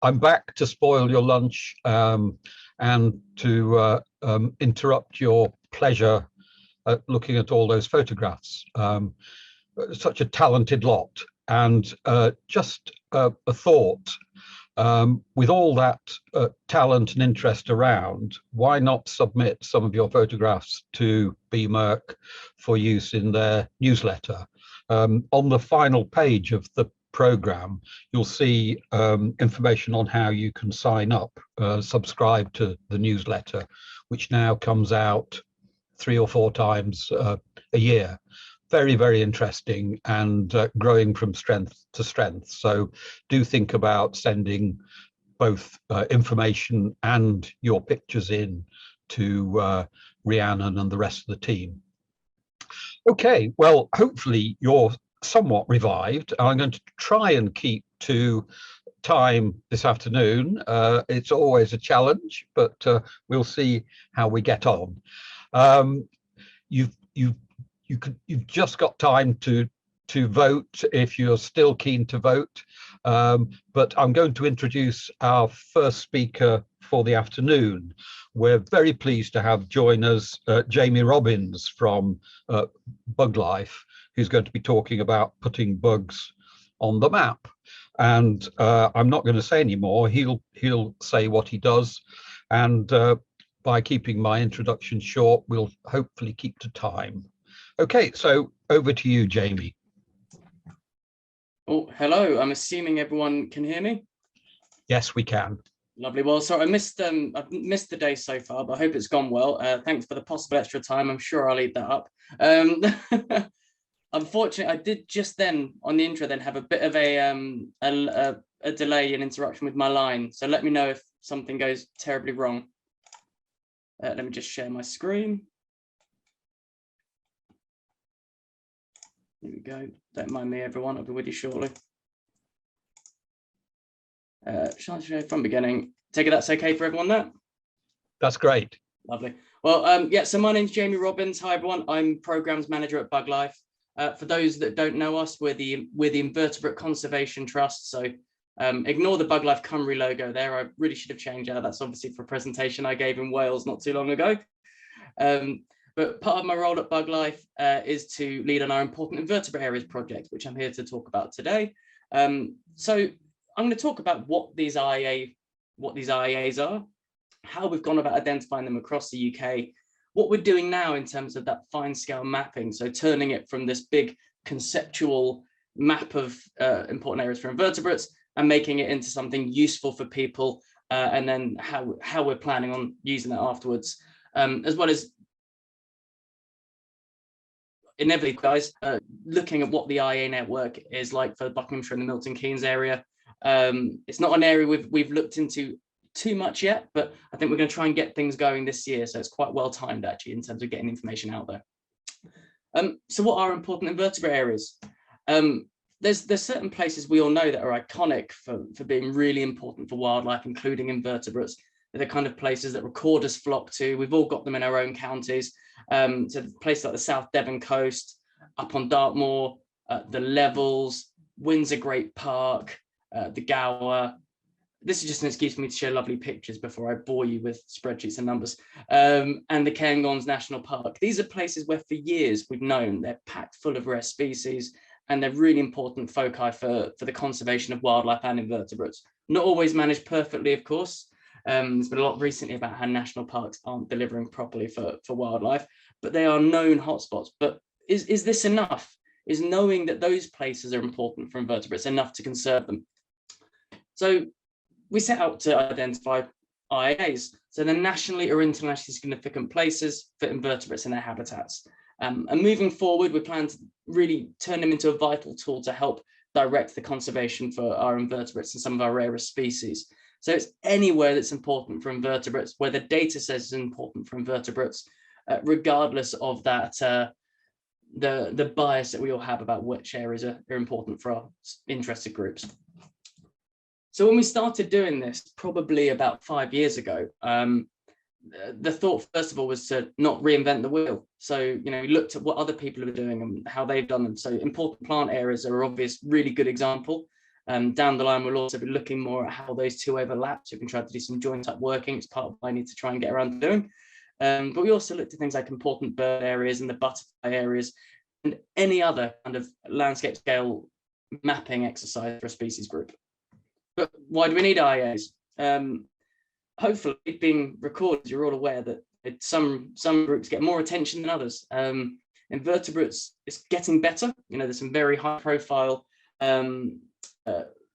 I'm back to spoil your lunch and to interrupt your pleasure at looking at all those photographs. Such a talented lot. And just a thought, with all that talent and interest around, why not submit some of your photographs to BMERC for use in their newsletter? On the final page of the program, you'll see information on how you can sign up, subscribe to the newsletter, which now comes out 3 or 4 times a year. Very, very interesting and growing from strength to strength. So do think about sending both information and your pictures in to Rhiannon and the rest of the team. Okay, well, hopefully you're somewhat revived. I'm going to try and keep to time this afternoon. It's always a challenge, but we'll see how we get on. You've just got time to vote if you're still keen to vote. But I'm going to introduce our first speaker for the afternoon. We're very pleased to have join us Jamie Robbins from Bug Life, who's going to be talking about putting bugs on the map. And I'm not going to say any more. He'll say what he does. And by keeping my introduction short, we'll hopefully keep to time. Okay, so over to you, Jamie. Oh, hello. I'm assuming everyone can hear me. Yes, we can. Lovely. Well, sorry, I've missed the day so far, but I hope it's gone well. Thanks for the possible extra time. I'm sure I'll eat that up. Unfortunately, I did just then on the intro then have a bit of a delay and interruption with my line. So let me know if something goes terribly wrong. Let me just share my screen. Here we go. Don't mind me, everyone. I'll be with you shortly. Shall I show from beginning? Take it that's okay for everyone there? That's great. Lovely. Well, yeah, so my name's Jamie Robbins. Hi, everyone. I'm Programs Manager at Bug Life. For those that don't know us, we're the Invertebrate Conservation Trust. So ignore the Bug Life Cymru logo there. I really should have changed that. That's obviously for a presentation I gave in Wales not too long ago. But part of my role at Bug Life is to lead on our important invertebrate areas project, which I'm here to talk about today. So I'm going to talk about what these IAs are, how we've gone about identifying them across the UK, what we're doing now in terms of that fine scale mapping. So turning it from this big conceptual map of important areas for invertebrates and making it into something useful for people, and then how we're planning on using that afterwards, as well as inevitably, guys, looking at what the IA network is like for the Buckinghamshire and the Milton Keynes area. It's not an area we've looked into too much yet, but I think we're going to try and get things going this year. So it's quite well timed actually in terms of getting information out there. So what are important invertebrate areas? There's certain places we all know that are iconic for being really important for wildlife, including invertebrates. They're the kind of places that recorders flock to. We've all got them in our own counties. So places like the South Devon coast, up on Dartmoor, the Levels, Windsor Great Park, the Gower. This is just an excuse for me to share lovely pictures before I bore you with spreadsheets and numbers. And the Cairngorms National Park. These are places where for years we've known they're packed full of rare species, and they're really important foci for the conservation of wildlife and invertebrates. Not always managed perfectly, of course. There's been a lot recently about how national parks aren't delivering properly for wildlife, but they are known hotspots. But is this enough? Is knowing that those places are important for invertebrates enough to conserve them? So we set out to identify IAs, so they're nationally or internationally significant places for invertebrates and their habitats. And moving forward, we plan to really turn them into a vital tool to help direct the conservation for our invertebrates and some of our rarest species. So it's anywhere that's important for invertebrates, where the data says it's important for invertebrates, regardless of that, the bias that we all have about which areas are important for our interested groups. So when we started doing this, probably about 5 years ago, the thought, first of all, was to not reinvent the wheel. So, we looked at what other people are doing and how they've done them. So important plant areas are an obvious, really good example. Down the line, we'll also be looking more at how those two overlap. So we can try to do some joint up working. It's part of what I need to try and get around to doing. But we also looked at things like important bird areas and the butterfly areas and any other kind of landscape scale mapping exercise for a species group. But why do we need IAs? Hopefully, being recorded, you're all aware that some groups get more attention than others. Invertebrates is getting better. There's some very high profile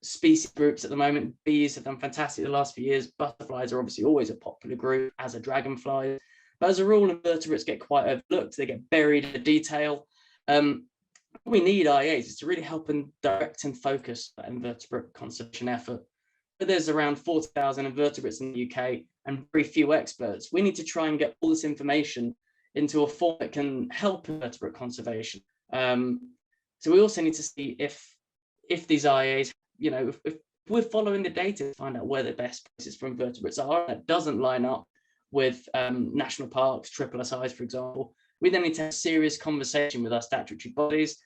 species groups at the moment. Bees have done fantastic the last few years. Butterflies are obviously always a popular group, as are dragonflies. But as a rule, invertebrates get quite overlooked. They get buried in the detail. We need IAs is to really help and direct and focus that invertebrate conservation effort. But there's around 40,000 invertebrates in the UK and very few experts. We need to try and get all this information into a form that can help invertebrate conservation. So we also need to see if these IAs, if we're following the data to find out where the best places for invertebrates are, that doesn't line up with national parks, SSSIs, for example, we then need to have a serious conversation with our statutory bodies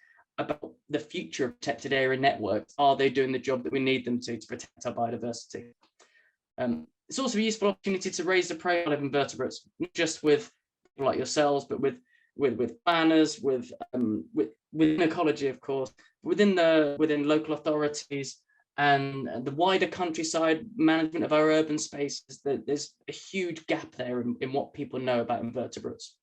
about the future of protected area networks. Are they doing the job that we need them to protect our biodiversity? It's also a useful opportunity to raise the profile of invertebrates, not just with people like yourselves, but with planners, within ecology, of course, within local authorities and the wider countryside management of our urban spaces. There's a huge gap there in what people know about invertebrates.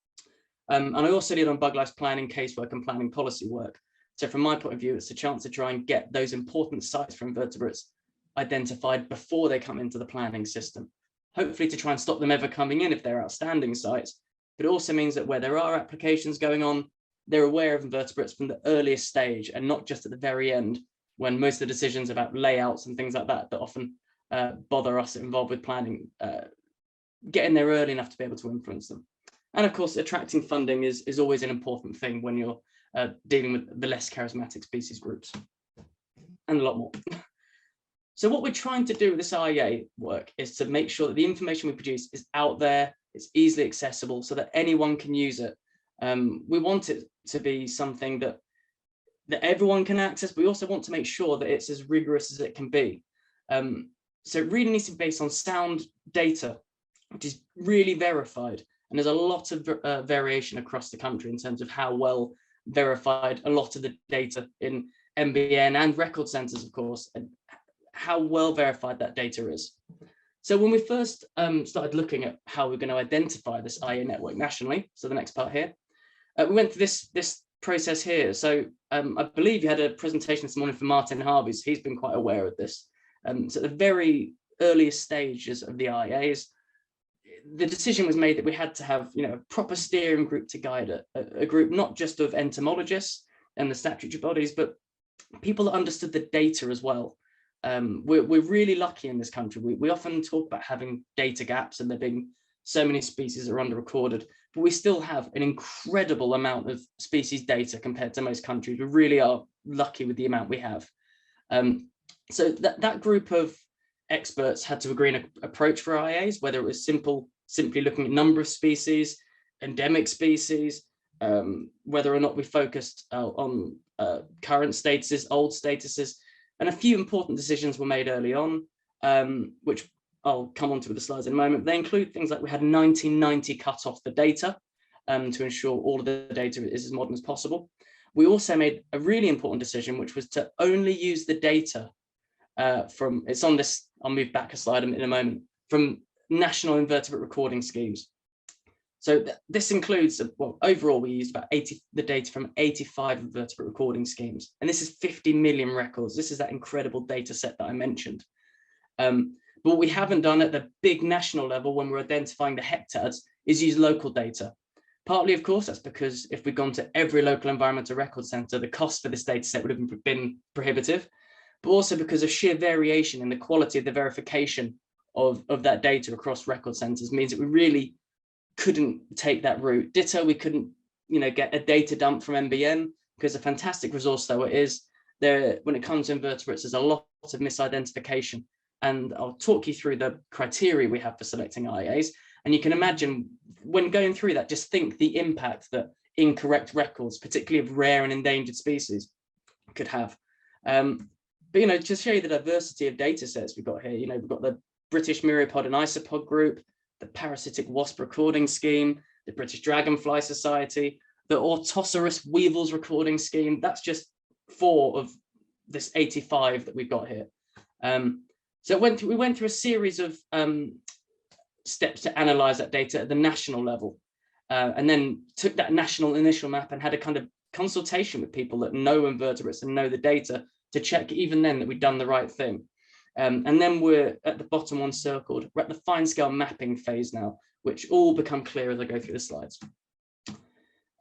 And I also did on bug life planning, casework and planning policy work. So from my point of view, it's a chance to try and get those important sites for invertebrates identified before they come into the planning system, hopefully to try and stop them ever coming in if they're outstanding sites. But it also means that where there are applications going on, they're aware of invertebrates from the earliest stage and not just at the very end, when most of the decisions about layouts and things like that often bother us involved with planning, get in there early enough to be able to influence them. And of course, attracting funding is always an important thing when you're dealing with the less charismatic species groups, and a lot more. So what we're trying to do with this IEA work is to make sure that the information we produce is out there, it's easily accessible so that anyone can use it. We want it to be something that everyone can access, but we also want to make sure that it's as rigorous as it can be. So it really needs to be based on sound data, which is really verified. And there's a lot of variation across the country in terms of how well verified a lot of the data in MBN and record centres, of course, and how well verified that data is. So when we first started looking at how we're going to identify this IA network nationally, so the next part here, we went through this process here. So I believe you had a presentation this morning from Martin Harvey's. He's been quite aware of this. So at the very earliest stages of the IAs, the decision was made that we had to have, a proper steering group to guide it, a group not just of entomologists and the statutory bodies, but people that understood the data as well. We're really lucky in this country. We often talk about having data gaps and there being so many species that are under-recorded, but we still have an incredible amount of species data compared to most countries. We really are lucky with the amount we have. So that group of experts had to agree on an approach for IAs, whether it was simply looking at number of species, endemic species, whether or not we focused on current statuses, old statuses, and a few important decisions were made early on, which I'll come on to with the slides in a moment. They include things like we had 1990 cut off the data to ensure all of the data is as modern as possible. We also made a really important decision, which was to only use the data it's on this, I'll move back a slide in a moment, from national invertebrate recording schemes. So this includes, well, overall we used about the data from 85 invertebrate recording schemes, and this is 50 million records. This is that incredible data set that I mentioned. But what we haven't done at the big national level when we're identifying the hectads is use local data. Partly, of course, that's because if we'd gone to every local environmental record centre, the cost for this data set would have been prohibitive, but also because of sheer variation in the quality of the verification of that data across record centres means that we really couldn't take that route. Ditto, we couldn't, get a data dump from MBN, because a fantastic resource though it is, there, when it comes to invertebrates, there's a lot of misidentification. And I'll talk you through the criteria we have for selecting IAs. And you can imagine when going through that, just think the impact that incorrect records, particularly of rare and endangered species, could have. But to show you the diversity of data sets we've got here, we've got the British Myriapod and Isopod group, the Parasitic Wasp Recording Scheme, the British Dragonfly Society, the Orthoceras Weevils Recording Scheme. That's just 4 of this 85 that we've got here. So we went through a series of steps to analyze that data at the national level, and then took that national initial map and had a kind of consultation with people that know invertebrates and know the data to check even then that we'd done the right thing. And then we're at the bottom one circled, we're at the fine scale mapping phase now, which all become clear as I go through the slides.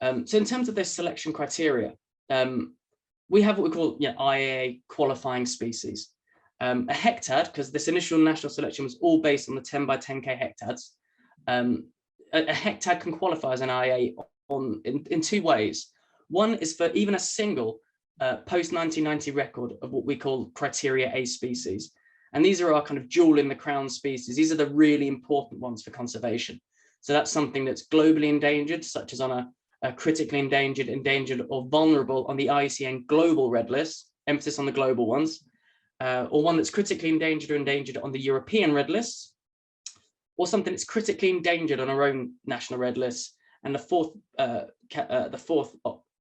So in terms of those selection criteria, we have what we call IAA qualifying species. A hectad, because this initial national selection was all based on the 10 by 10k hectads. A hectad can qualify as an IA in 2 ways. One is for even a single post-1990 record of what we call criteria A species. And these are our kind of jewel in the crown species. These are the really important ones for conservation. So that's something that's globally endangered, such as on a critically endangered, endangered or vulnerable on the IUCN global red list, emphasis on the global ones, or one that's critically endangered or endangered on the European red list, or something that's critically endangered on our own national red list. And the fourth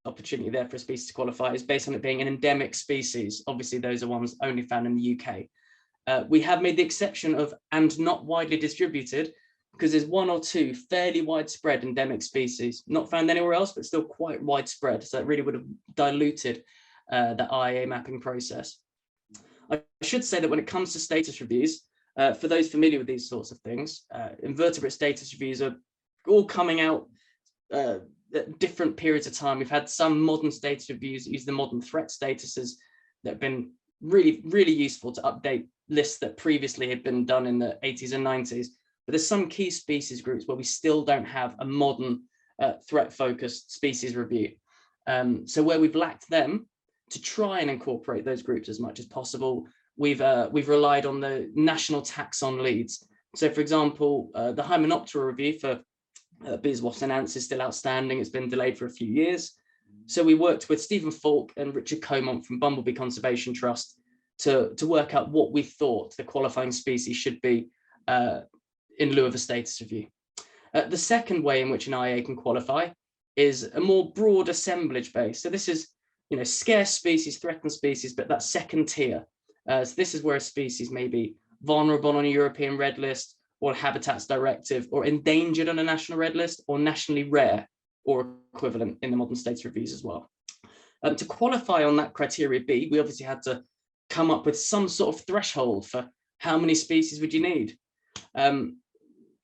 opportunity there for a species to qualify is based on it being an endemic species. Obviously, those are ones only found in the UK. We have made the exception of and not widely distributed, because there's 1 or 2 fairly widespread endemic species, not found anywhere else, but still quite widespread. So it really would have diluted the IA mapping process. I should say that when it comes to status reviews, for those familiar with these sorts of things, invertebrate status reviews are all coming out at different periods of time. We've had some modern status reviews that use the modern threat statuses that have been really, really useful to update lists that previously had been done in the 80s and 90s. But there's some key species groups where we still don't have a modern threat-focused species review. So where we've lacked them, to try and incorporate those groups as much as possible, we've relied on the national taxon leads. So for example, the Hymenoptera review for bees, wasps and ants is still outstanding. It's been delayed for a few years. So we worked with Stephen Falk and Richard Comont from Bumblebee Conservation Trust to work out what we thought the qualifying species should be in lieu of a status review. The second way in which an IA can qualify is a more broad assemblage base. So this is, scarce species, threatened species, but that second tier. So this is where a species may be vulnerable on a European red list, or habitats directive, or endangered on a national red list, or nationally rare, or equivalent in the modern status reviews as well. To qualify on that criteria B, we obviously had to come up with some sort of threshold for how many species would you need.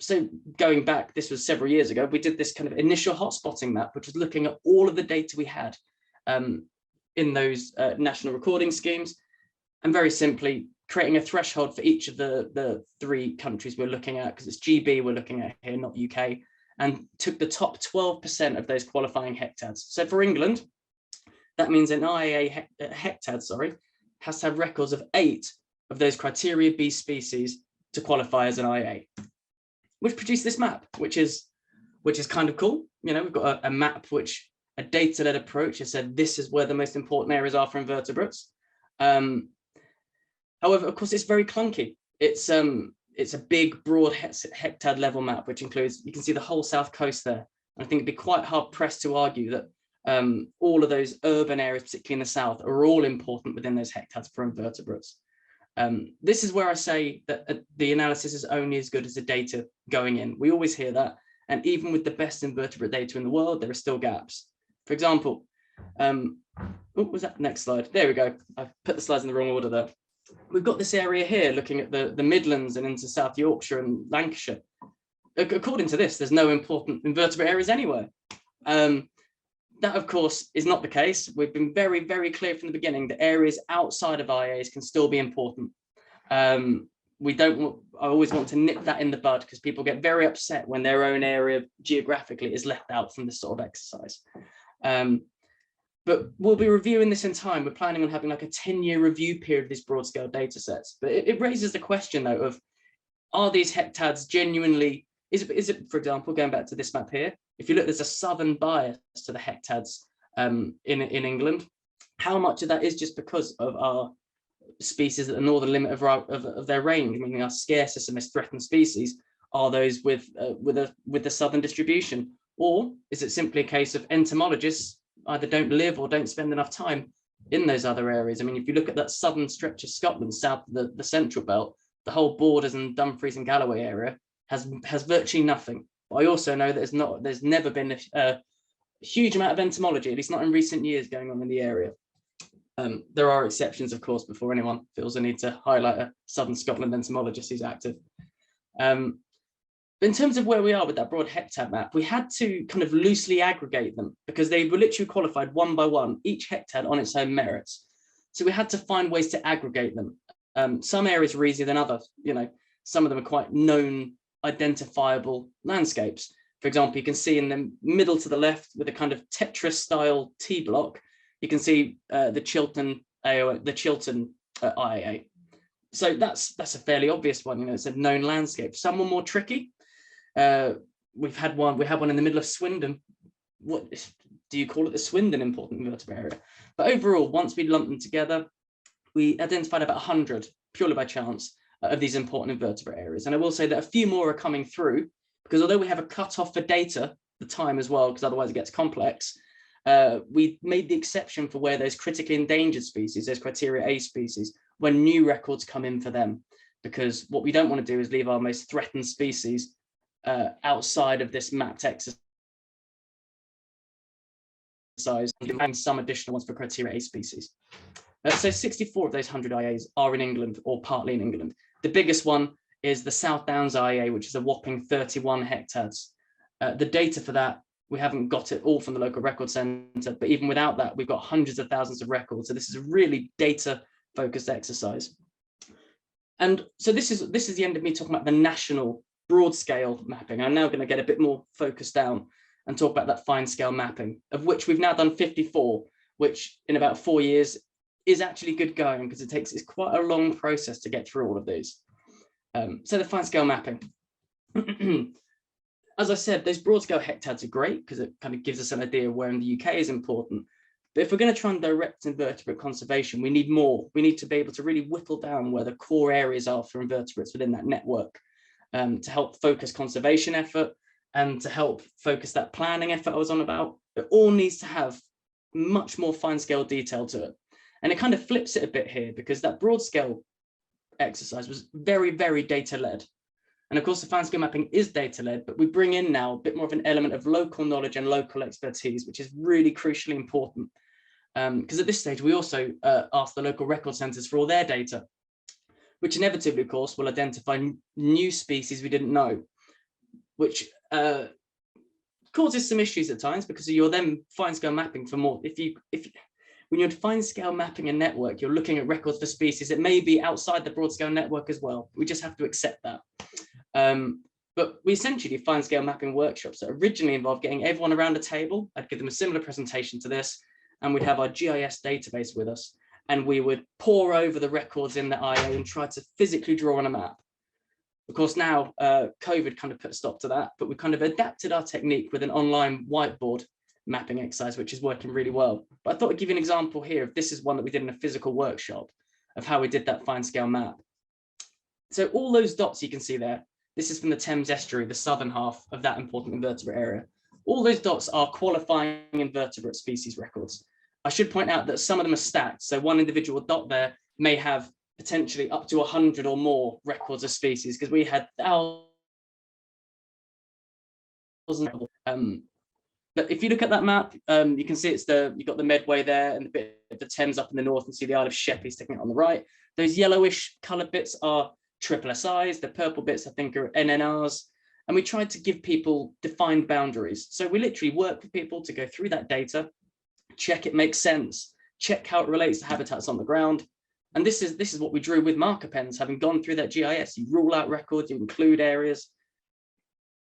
So going back, this was several years ago, we did this kind of initial hotspotting map, which was looking at all of the data we had in those national recording schemes, and very simply creating a threshold for each of the 3 countries we're looking at, because it's GB we're looking at here, not UK, and took the top 12% of those qualifying hectads. So for England, that means an IAA hectad, has to have records of 8 of those criteria B species to qualify as an IA, which produced this map, which is kind of cool. We've got a map which a data-led approach has said this is where the most important areas are for invertebrates. However, of course, it's very clunky. It's a big, broad hectad level map, which includes, you can see the whole south coast there. And I think it'd be quite hard pressed to argue that all of those urban areas, particularly in the south, are all important within those hectads for invertebrates. This is where I say that the analysis is only as good as the data going in. We always hear that. And even with the best invertebrate data in the world, there are still gaps. For example, what was that? Next slide. There we go. I've put the slides in the wrong order there. We've got this area here looking at the Midlands and into South Yorkshire and Lancashire. According to this, there's no important invertebrate areas anywhere. That, of course, is not the case. We've been very, very clear from the beginning that areas outside of IAs can still be important. I always want to nip that in the bud, because people get very upset when their own area geographically is left out from this sort of exercise. But we'll be reviewing this in time. We're planning on having like a 10-year review period of these broad scale data sets. But it raises the question, though, of are these hectads genuinely, is it, for example, going back to this map here, if you look, there's a southern bias to the hectads in England. How much of that is just because of our species at the northern limit of their range, meaning our scarcest and most threatened species are those with the southern distribution? Or is it simply a case of entomologists either don't live or don't spend enough time in those other areas? I mean, if you look at that southern stretch of Scotland, south of the central belt, the whole Borders and Dumfries and Galloway area has virtually nothing. But I also know that there's never been a huge amount of entomology, at least not in recent years, going on in the area. There are exceptions, of course, before anyone feels the need to highlight a southern Scotland entomologist who's active. But in terms of where we are with that broad hectare map, we had to kind of loosely aggregate them because they were literally qualified one by one, each hectare on its own merits. So we had to find ways to aggregate them. Some areas are easier than others. You know, some of them are quite known, identifiable landscapes. For example, you can see in the middle to the left with a kind of Tetris style T block, you can see the Chiltern IAA. So that's a fairly obvious one. You know, it's a known landscape. Some were more tricky. We had one in the middle of Swindon. What do you call it? The Swindon important invertebrate area. But overall, once we lumped them together, we identified about 100 purely by chance of these important invertebrate areas. And I will say that a few more are coming through because although we have a cutoff for data, the time as well, because otherwise it gets complex, we made the exception for where there's critically endangered species, there's criteria A species, when new records come in for them. Because what we don't want to do is leave our most threatened species outside of this mapped exercise and having some additional ones for criteria A species. So 64 of those 100 IAs are in England or partly in England. The biggest one is the South Downs IA, which is a whopping 31 hectares. The data for that, we haven't got it all from the local record centre, but even without that, we've got hundreds of thousands of records. So this is a really data-focused exercise. And so this is the end of me talking about the national broad-scale mapping. I'm now going to get a bit more focused down and talk about that fine-scale mapping, of which we've now done 54, which in about 4 years is actually good going because it's quite a long process to get through all of these. So the fine-scale mapping. As I said, those broad-scale hectares are great because it kind of gives us an idea of where in the UK is important. But if we're going to try and direct invertebrate conservation, we need more. We need to be able to really whittle down where the core areas are for invertebrates within that network to help focus conservation effort and to help focus that planning effort I was on about. It all needs to have much more fine-scale detail to it. And it kind of flips it a bit here because that broad-scale exercise was very, very data-led. And of course, the fine-scale mapping is data-led, but we bring in now a bit more of an element of local knowledge and local expertise, which is really crucially important. Because at this stage, we also ask the local record centres for all their data, which inevitably, of course, will identify new species we didn't know, which causes some issues at times because you're then fine-scale mapping for more. When you're fine-scale mapping a network, you're looking at records for species that may be outside the broad-scale network as well. We just have to accept that. But we essentially do fine-scale mapping workshops that originally involved getting everyone around a table. I'd give them a similar presentation to this, and we'd have our GIS database with us, and we would pore over the records in the IA and try to physically draw on a map. Of course, now COVID kind of put a stop to that, but we kind of adapted our technique with an online whiteboard mapping exercise, which is working really well. But I thought I'd give you an example here of this is one that we did in a physical workshop of how we did that fine-scale map. So all those dots you can see there, this is from the Thames estuary, the southern half of that important invertebrate area. All those dots are qualifying invertebrate species records. I should point out that some of them are stacked. So one individual dot there may have potentially up to 100 or more records of species because we had thousands. But if you look at that map, you can see you've got the Medway there and the bit of the Thames up in the north and see the Isle of Sheppey sticking out on the right. Those yellowish coloured bits are triple SIs, the purple bits I think are NNRs. And we tried to give people defined boundaries. So we literally work with people to go through that data, check it makes sense, check how it relates to habitats on the ground. And this is what we drew with marker pens, having gone through that GIS. You rule out records, you include areas.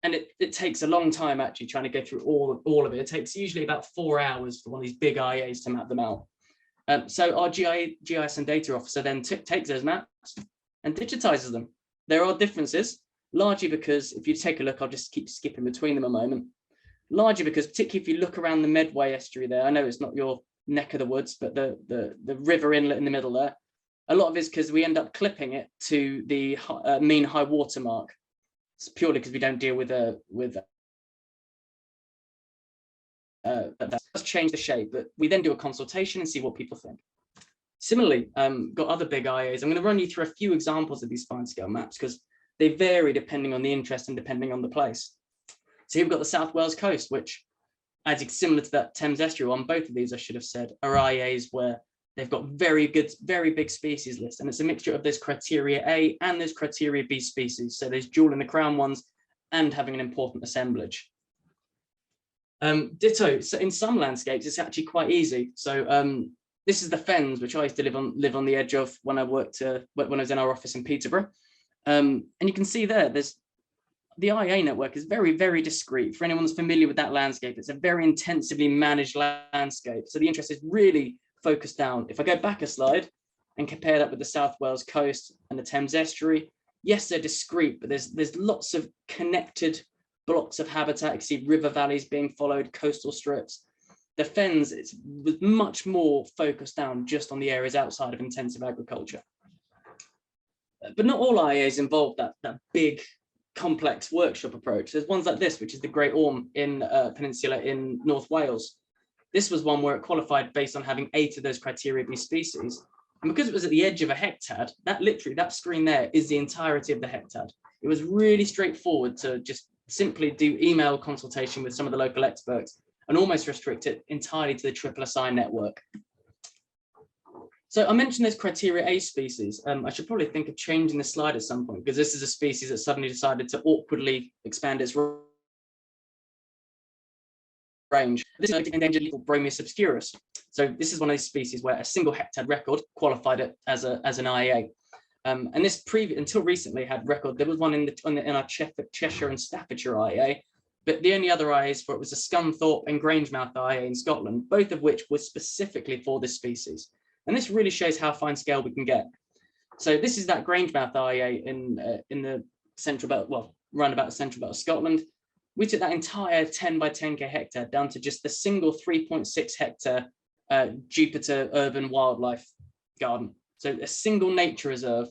And it takes a long time actually trying to go through all of it. It takes usually about 4 hours for one of these big IAs to map them out. So our GIS and data officer then takes those maps and digitizes them. There are differences, largely because if you take a look, I'll just keep skipping between them a moment. Largely because particularly if you look around the Medway estuary there, I know it's not your neck of the woods, but the river inlet in the middle there, A lot of it's because we end up clipping it to the mean high water mark. It's purely because we don't deal with that does change the shape, but we then do a consultation and see what people think. Similarly, got other big IAs. I'm going to run you through a few examples of these fine scale maps because they vary depending on the interest and depending on the place. So here we've got the South Wales coast, which, as it's similar to that Thames estuary one, both of these I should have said are IAs where they've got very big species list, and it's a mixture of those criteria A and those criteria B species. So there's jewel in the crown ones and having an important assemblage. Ditto. So in some landscapes, it's actually quite easy. So this is the fens, which I used to live on the edge of when I worked when I was in our office in Peterborough. And you can see there's the IA network is very discreet. For anyone that's familiar with that landscape, it's a very intensively managed landscape. So the interest is really focused down. If I go back a slide and compare that with the South Wales coast and the Thames estuary, yes, they're discreet, but there's lots of connected blocks of habitat. You see river valleys being followed, coastal strips. The fens, it's much more focused down just on the areas outside of intensive agriculture. But not all IAs involve that big, complex workshop approach. There's ones like this, which is the Great Orme in Peninsula in North Wales. This was one where it qualified based on having 8 of those criteria B species. And because it was at the edge of a hectad, that screen there is the entirety of the hectad. It was really straightforward to just simply do email consultation with some of the local experts and almost restrict it entirely to the triple SI network. So I mentioned those criteria A species. I should probably think of changing the slide at some point because this is a species that suddenly decided to awkwardly expand its range. This is endangered Bromius obscurus. So this is one of these species where a single hectad record qualified it as an IAA. And this until recently had record. There was one in our Cheshire and Staffordshire IA, but the only other IAs for it was a Scunthorpe and Grangemouth IA in Scotland, both of which were specifically for this species. And this really shows how fine scale we can get. So this is that Grangemouth IA in the central belt, well, round about the central belt of Scotland. We took that entire 10 by 10k hectare down to just the single 3.6 hectare Jupiter urban wildlife garden. So a single nature reserve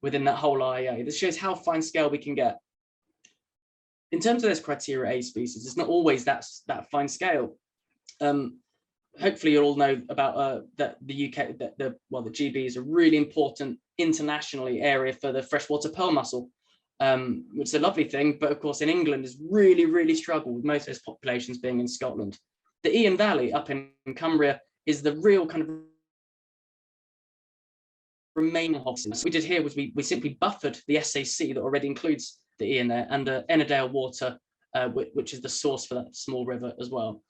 within that whole IA. This shows how fine scale we can get. In terms of those criteria A species, it's not always that fine scale. Hopefully you all know about that the UK, the GB is a really important internationally area for the freshwater pearl mussel, which is a lovely thing, but of course in England has really struggled with most of those populations being in Scotland. The Ian Valley up in Cumbria is the real kind of remaining hoxes. What we did here was we simply buffered the SAC that already includes the Ian there and Ennerdale water, which is the source for that small river as well.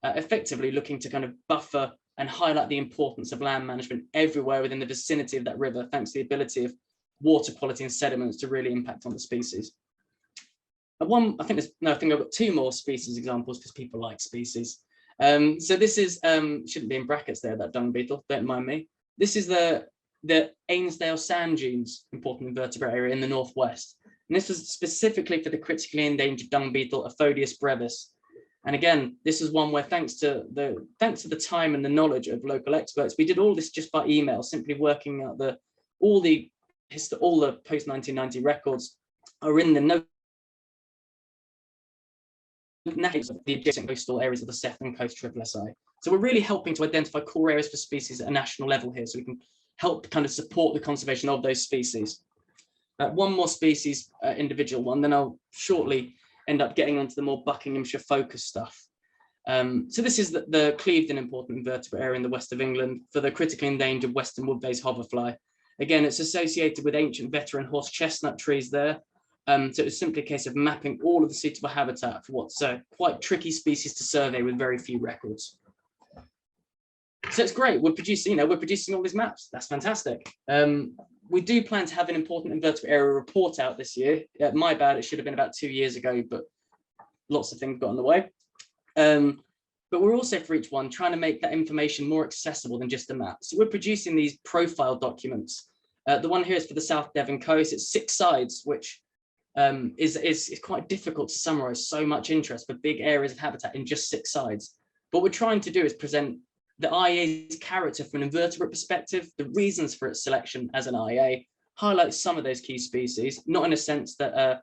Effectively looking to kind of buffer and highlight the importance of land management everywhere within the vicinity of that river, thanks to the ability of water quality and sediments to really impact on the species. I think I've got 2 more species examples because people like species. So this is, shouldn't be in brackets there, that dung beetle, don't mind me. This is the Ainsdale sand dunes, important invertebrate area in the northwest. And this was specifically for the critically endangered dung beetle, Aphodius brevis. And again, this is one where thanks to the time and the knowledge of local experts, we did all this just by email, simply working out all the post-1990 records are in the notes of the adjacent coastal areas of the Sefton Coast Triple SI. So we're really helping to identify core areas for species at a national level here, so we can help kind of support the conservation of those species. One more species individual one, then I'll shortly end up getting onto the more Buckinghamshire focused stuff. So this is the Clevedon important invertebrate area in the west of England for the critically endangered western wood-based hoverfly. Again, it's associated with ancient veteran horse chestnut trees there. So it's simply a case of mapping all of the suitable habitat for what's a quite tricky species to survey with very few records. So it's great. We're producing all these maps. That's fantastic. We do plan to have an important invertebrate area report out this year. My bad, it should have been about 2 years ago, but lots of things got in the way. But we're also for each one trying to make that information more accessible than just a map. So we're producing these profile documents. The one here is for the South Devon coast. It's 6 sides, which is quite difficult to summarize so much interest for big areas of habitat in just 6 sides. What we're trying to do is present the IEA's character from an invertebrate perspective, the reasons for its selection as an IEA, highlights some of those key species, not in a sense that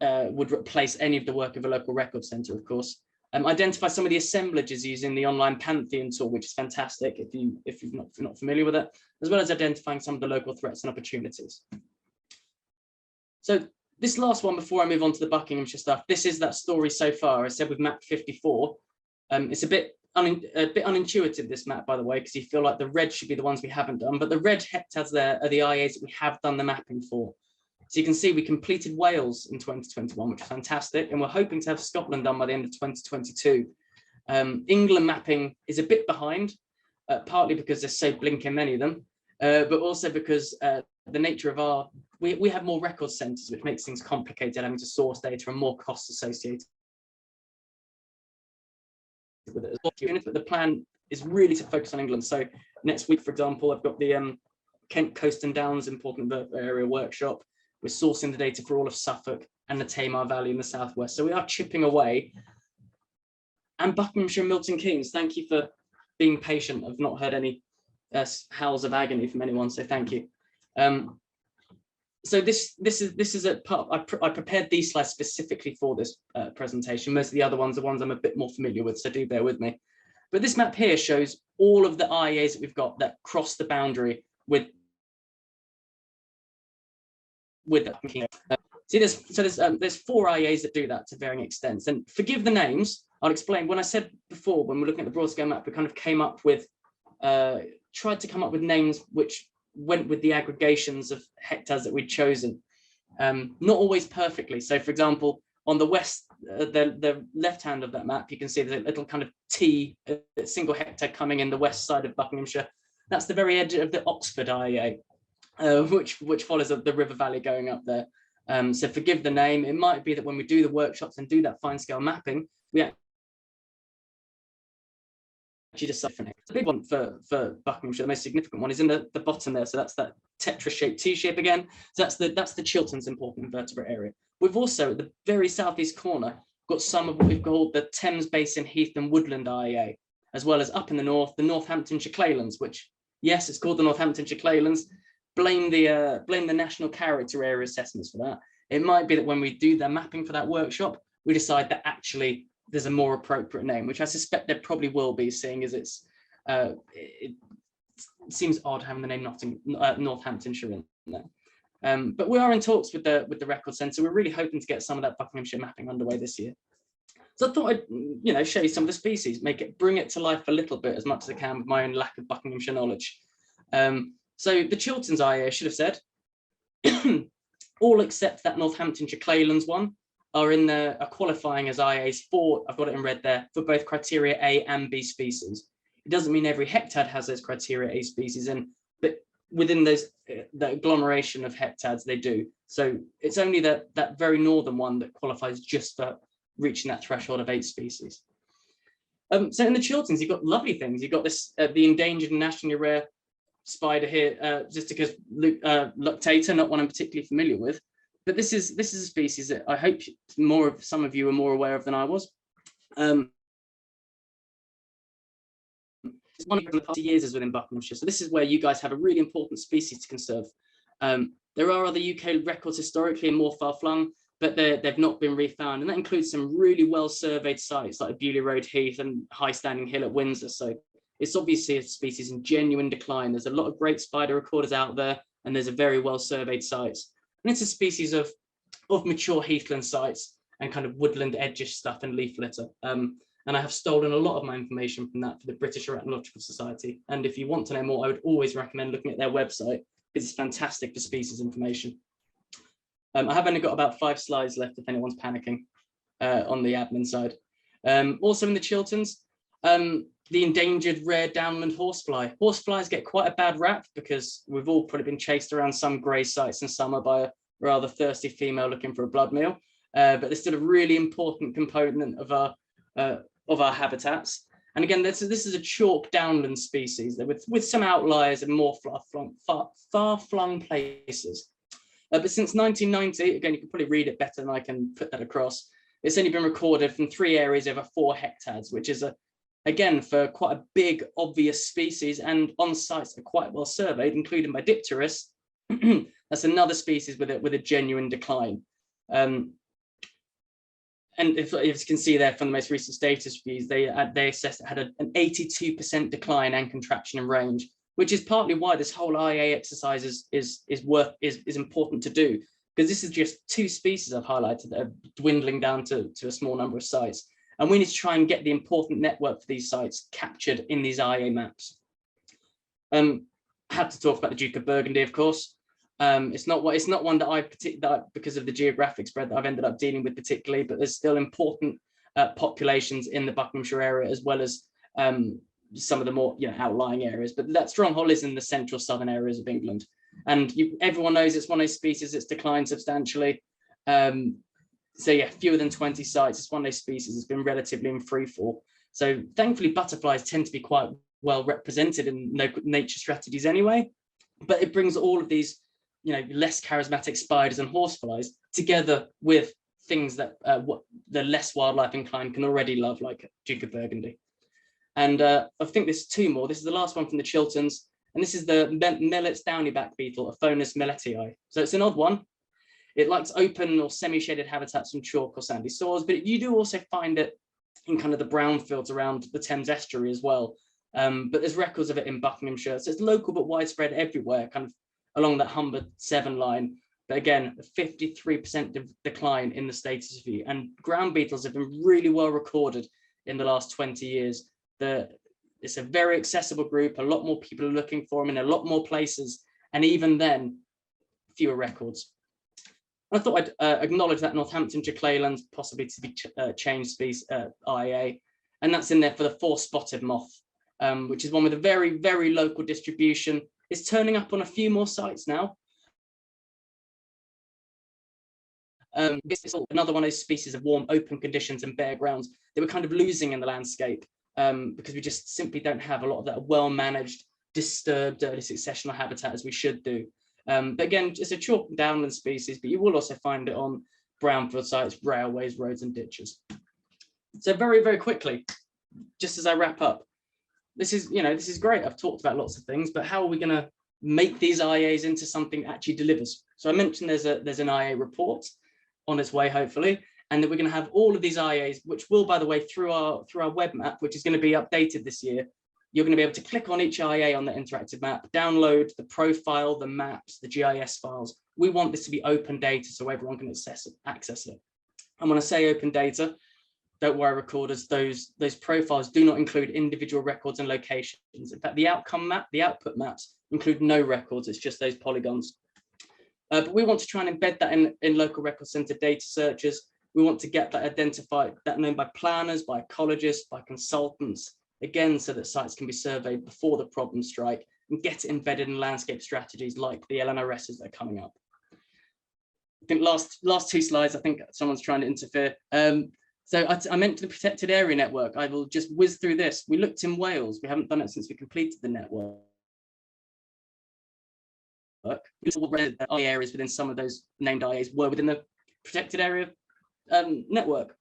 would replace any of the work of a local record centre, of course. Identify some of the assemblages using the online Pantheon tool, which is fantastic if you're not familiar with it, as well as identifying some of the local threats and opportunities. So this last one, before I move on to the Buckinghamshire stuff, this is that story so far. I said with map 54, it's a bit unintuitive, this map, by the way, because you feel like the red should be the ones we haven't done, but the red hectares there are the IAs that we have done the mapping for. So you can see we completed Wales in 2021, which is fantastic, and we're hoping to have Scotland done by the end of 2022. England mapping is a bit behind, partly because there's so blinking many of them, but also because the nature of we have more record centres, which makes things complicated, having to source data and more costs associated with it as well. But the plan is really to focus on England. So next week, for example, I've got the Kent Coast and Downs Important Area workshop. We're sourcing the data for all of Suffolk and the Tamar Valley in the southwest. So we are chipping away. And Buckinghamshire and Milton Keynes, thank you for being patient. I've not heard any howls of agony from anyone, so thank you. So this is a part. I prepared these slides specifically for this presentation. Most of the other ones are ones I'm a bit more familiar with, so do bear with me. But this map here shows all of the IEAs that we've got that cross the boundary with see, there's 4 IEAs that do that to varying extents. And forgive the names. I'll explain. When I said before, when we're looking at the broad scale map, we kind of came up with tried to come up with names which went with the aggregations of hectares that we'd chosen, not always perfectly. So, for example, on the west, the left hand of that map, you can see there's a little kind of T, a single hectare coming in the west side of Buckinghamshire. That's the very edge of the Oxford IEA, which follows the river valley going up there. So forgive the name. It might be that when we do the workshops and do that fine scale mapping, we actually decide differently. The big one for Buckinghamshire, the most significant one, is in the bottom there. So that's that tetra-shaped T-shape again. So that's the Chilterns Important Invertebrate Area. We've also, at the very southeast corner, got some of what we've called the Thames Basin Heath and Woodland IEA, as well as up in the north, the Northamptonshire Claylands, which, yes, it's called the Northamptonshire Claylands. Blame the National Character Area assessments for that. It might be that when we do the mapping for that workshop, we decide that actually there's a more appropriate name, which I suspect there probably will be, seeing as it seems odd having the name Northamptonshire in there. But we are in talks with the record centre. We're really hoping to get some of that Buckinghamshire mapping underway this year. So I thought I'd show you some of the species, bring it to life a little bit as much as I can with my own lack of Buckinghamshire knowledge. So the Chilterns IEA, I should have said, all except that Northamptonshire Claylands one are qualifying as IAs for, I've got it in red there, for both criteria A and B species. It doesn't mean every hectare has those criteria A species in, but within the agglomeration of hectares, they do. So it's only that very northern one that qualifies just for reaching that threshold of 8 species. So in the Chilterns, you've got lovely things. You've got this, the endangered and nationally rare spider here, Zysticus luctata, not one I'm particularly familiar with, but this is a species that I hope some of you are more aware of than I was. It's one of the past years is within Buckinghamshire, so this is where you guys have a really important species to conserve. There are other UK records historically and more far flung, but they've not been refound, and that includes some really well surveyed sites like Bewley Road Heath and High Standing Hill at Windsor. So it's obviously a species in genuine decline. There's a lot of great spider recorders out there, and there's a very well surveyed sites. And it's a species of mature heathland sites and kind of woodland edgish stuff and leaf litter. And I have stolen a lot of my information from that for the British Arachnological Society. And if you want to know more, I would always recommend looking at their website. It's fantastic for species information. I have only got about 5 slides left if anyone's panicking on the admin side. Also in the Chilterns, the endangered rare downland horsefly. Horseflies get quite a bad rap because we've all probably been chased around some grey sites in summer by a rather thirsty female looking for a blood meal. But they're still a really important component of our habitats. And again, this is a chalk downland species with some outliers in more far-flung places. But since 1990, again, you can probably read it better than I can put that across. It's only been recorded from 3 areas over 4 hectares, which is again, for quite a big, obvious species and on sites that are quite well surveyed, including by Dipterus, that's another species with a genuine decline. And if you can see there from the most recent status reviews, they assessed it had an 82% decline and contraction in range, which is partly why this whole IA exercise is important to do, because this is just 2 species I've highlighted that are dwindling down to a small number of sites. And we need to try and get the important network for these sites captured in these IA maps. I had to talk about the Duke of Burgundy, of course. It's not one that because of the geographic spread that I've ended up dealing with particularly, but there's still important populations in the Buckinghamshire area, as well as some of the more outlying areas. But that stronghold is in the central southern areas of England, and everyone knows it's one of those species that's declined substantially. So yeah, fewer than 20 sites. It's one of those species that's been relatively in free fall. So thankfully, butterflies tend to be quite well represented in nature strategies anyway. But it brings all of these less charismatic spiders and horseflies together with things that what the less wildlife inclined can already love, like Duke of Burgundy. And I think there's 2 more. This is the last one from the Chilterns, and this is the Mellett's downyback beetle, Aphonus mellettii. So it's an odd one. It likes open or semi-shaded habitats on chalk or sandy soils, but you do also find it in kind of the brownfields around the Thames estuary as well. But there's records of it in Buckinghamshire. So it's local but widespread everywhere, kind of along that Humber 7 line. But again, a 53% decline in the status review. And ground beetles have been really well recorded in the last 20 years. It's a very accessible group. A lot more people are looking for them in a lot more places. And even then, fewer records. I thought I'd acknowledge that Northamptonshire clayland, possibly to be changed species IA. And that's in there for the 4-spotted moth, which is one with a very, very local distribution. It's turning up on a few more sites now. It's another one of those species of warm, open conditions and bare grounds that we're kind of losing in the landscape because we just simply don't have a lot of that well-managed, disturbed early successional habitat as we should do. But again, it's a chalk and downland species, but you will also find it on brownfield sites, railways, roads and ditches. So very, very quickly, just as I wrap up, this is great. I've talked about lots of things, but how are we going to make these IAs into something that actually delivers? So I mentioned there's an IA report on its way, hopefully, and that we're going to have all of these IAs, which will, by the way, through our web map, which is going to be updated this year. You're going to be able to click on each IA on the interactive map, download the profile, the maps, the GIS files. We want this to be open data so everyone can access it. And when I say open data, don't worry, recorders, those profiles do not include individual records and locations. In fact, the outcome map, the output maps include no records. It's just those polygons. But we want to try and embed that in local record center data searches. We want to get that identified, that known by planners, by ecologists, by consultants, again, so that sites can be surveyed before the problems strike and get it embedded in landscape strategies like the LNRSs that are coming up. I think last 2 slides, I think someone's trying to interfere. So I mentioned the protected area network. I will just whiz through this. We looked in Wales. We haven't done it since we completed the network. Areas within some of those named IAs were within the protected area network.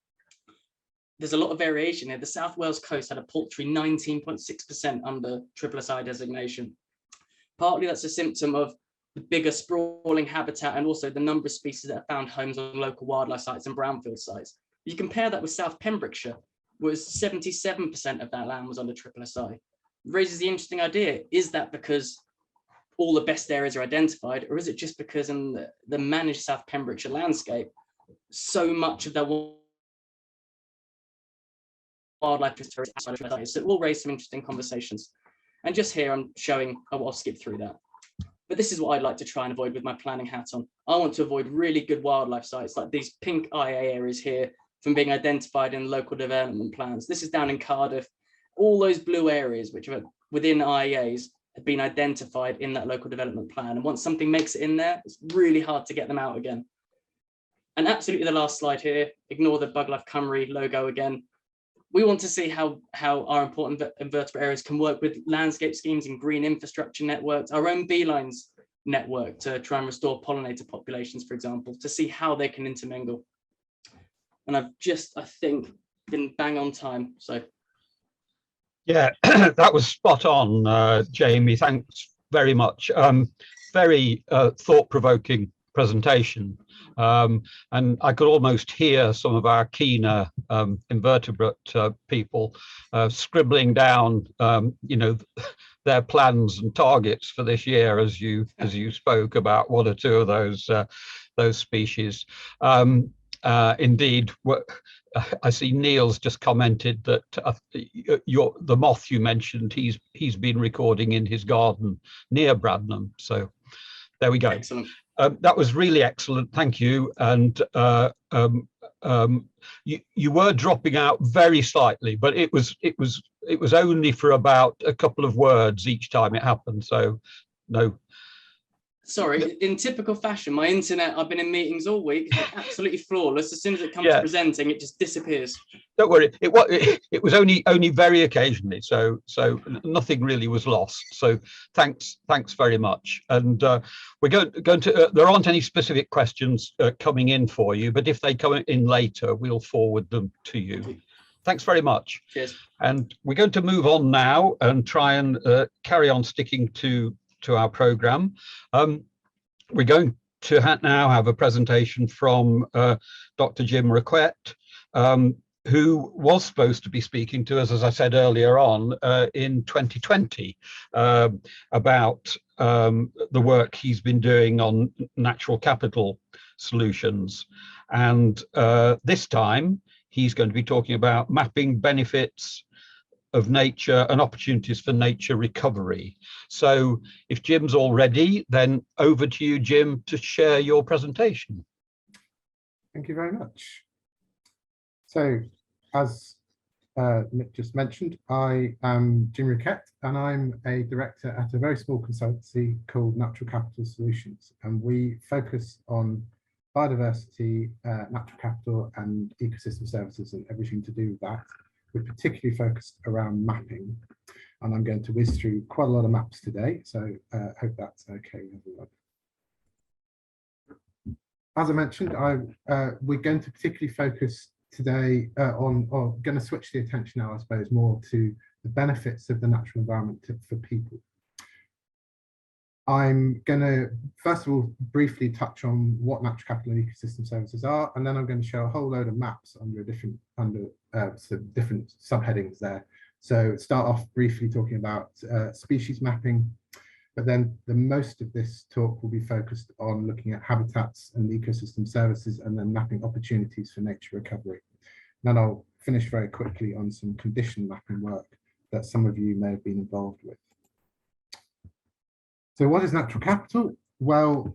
There's a lot of variation here. The South Wales coast had a paltry 19.6% under SSI designation. Partly that's a symptom of the bigger sprawling habitat and also the number of species that have found homes on local wildlife sites and brownfield sites. You compare that with South Pembrokeshire, where 77% of that land was under SSI. It raises the interesting idea, is that because all the best areas are identified, or is it just because in the managed South Pembrokeshire landscape, so much of their wildlife is outside of SSI? So it will raise some interesting conversations. And just here I'm showing, I'll skip through that. But this is what I'd like to try and avoid with my planning hat on. I want to avoid really good wildlife sites like these pink IA areas here from being identified in local development plans. This is down in Cardiff. All those blue areas which are within IAs have been identified in that local development plan. And once something makes it in there, it's really hard to get them out again. And absolutely the last slide here, ignore the BugLife Cymru logo again. We want to see how our important invertebrate areas can work with landscape schemes and green infrastructure networks, our own beelines network to try and restore pollinator populations, for example, to see how they can intermingle. And I've just, I think, been bang on time. So Yeah, that was spot on, Jamie. Thanks very much. Very thought-provoking presentation. And I could almost hear some of our keener invertebrate people scribbling down, their plans and targets for this year as you spoke about one or two of those species. Indeed, I see Neil's just commented that the moth you mentioned, he's been recording in his garden near Bradnam. So there we go. Excellent. That was really excellent. Thank you. And you were dropping out very slightly, but it was only for about a couple of words each time it happened. So no. Sorry, in typical fashion, my internet, I've been in meetings all week, absolutely flawless. As soon as it comes to presenting, it just disappears. Don't worry, it was only very occasionally, so nothing really was lost. So thanks very much. And we're going to, there aren't any specific questions coming in for you, but if they come in later, we'll forward them to you. Thanks very much. Cheers. And we're going to move on now and try and carry on sticking to our programme. We're going to now have a presentation from Dr. Jim Rouquette, who was supposed to be speaking to us, as I said earlier on, in 2020, about the work he's been doing on natural capital solutions. And this time, he's going to be talking about mapping benefits of nature and opportunities for nature recovery. So if Jim's all ready, then over to you, Jim, to share your presentation. Thank you very much. So as Mick just mentioned, I am Jim Rouquette, and I'm a director at a very small consultancy called Natural Capital Solutions. And we focus on biodiversity, natural capital and ecosystem services and everything to do with that. We're particularly focused around mapping, and I'm going to whiz through quite a lot of maps today, so hope that's okay with everyone. As I mentioned, we're going to particularly focus today on going to switch the attention now, I suppose, more to the benefits of the natural environment for people. I'm going to, first of all, briefly touch on what natural capital and ecosystem services are, and then I'm going to show a whole load of maps under different subheadings there. So start off briefly talking about species mapping, but then the most of this talk will be focused on looking at habitats and ecosystem services, and then mapping opportunities for nature recovery. Then I'll finish very quickly on some condition mapping work that some of you may have been involved with. So what is natural capital? Well,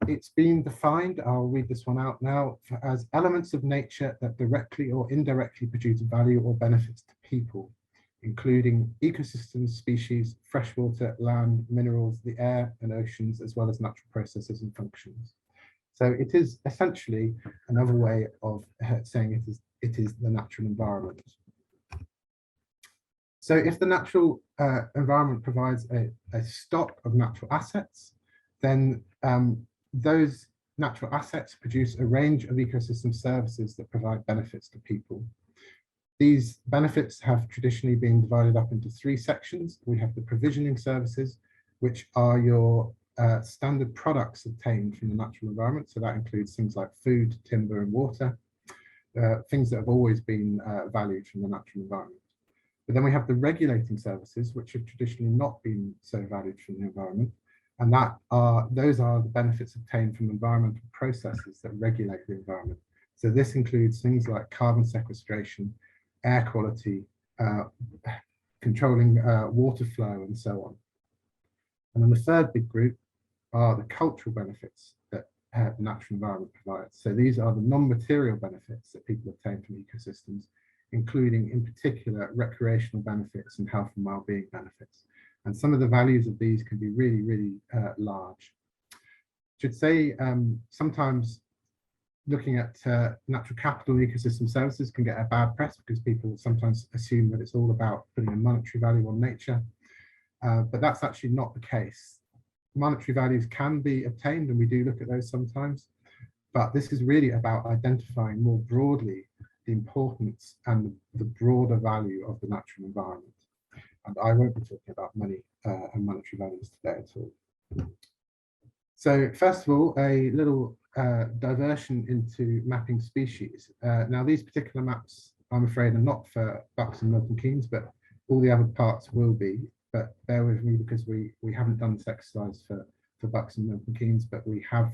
it's been defined, I'll read this one out now, as elements of nature that directly or indirectly produce value or benefits to people, including ecosystems, species, freshwater, land, minerals, the air and oceans, as well as natural processes and functions. So it is essentially another way of saying it is the natural environment. So if the natural environment provides a stock of natural assets, then those natural assets produce a range of ecosystem services that provide benefits to people. These benefits have traditionally been divided up into three sections. We have the provisioning services, which are your standard products obtained from the natural environment. So that includes things like food, timber and water, things that have always been valued from the natural environment. But then we have the regulating services, which have traditionally not been so valued from the environment. And those are the benefits obtained from environmental processes that regulate the environment. So this includes things like carbon sequestration, air quality, controlling water flow, and so on. And then the third big group are the cultural benefits that the natural environment provides. So these are the non-material benefits that people obtain from ecosystems, including in particular recreational benefits and health and well-being benefits. And some of the values of these can be really, really large. I should say sometimes looking at natural capital and ecosystem services can get a bad press because people sometimes assume that it's all about putting a monetary value on nature, but that's actually not the case. Monetary values can be obtained, and we do look at those sometimes, but this is really about identifying more broadly the importance and the broader value of the natural environment. and I won't be talking about money and monetary values today at all. So first of all, a little diversion into mapping species. Now these particular maps, I'm afraid, are not for Bucks and Milton Keynes, but all the other parts will be. But bear with me because we haven't done this exercise for Bucks and Milton Keynes, but we have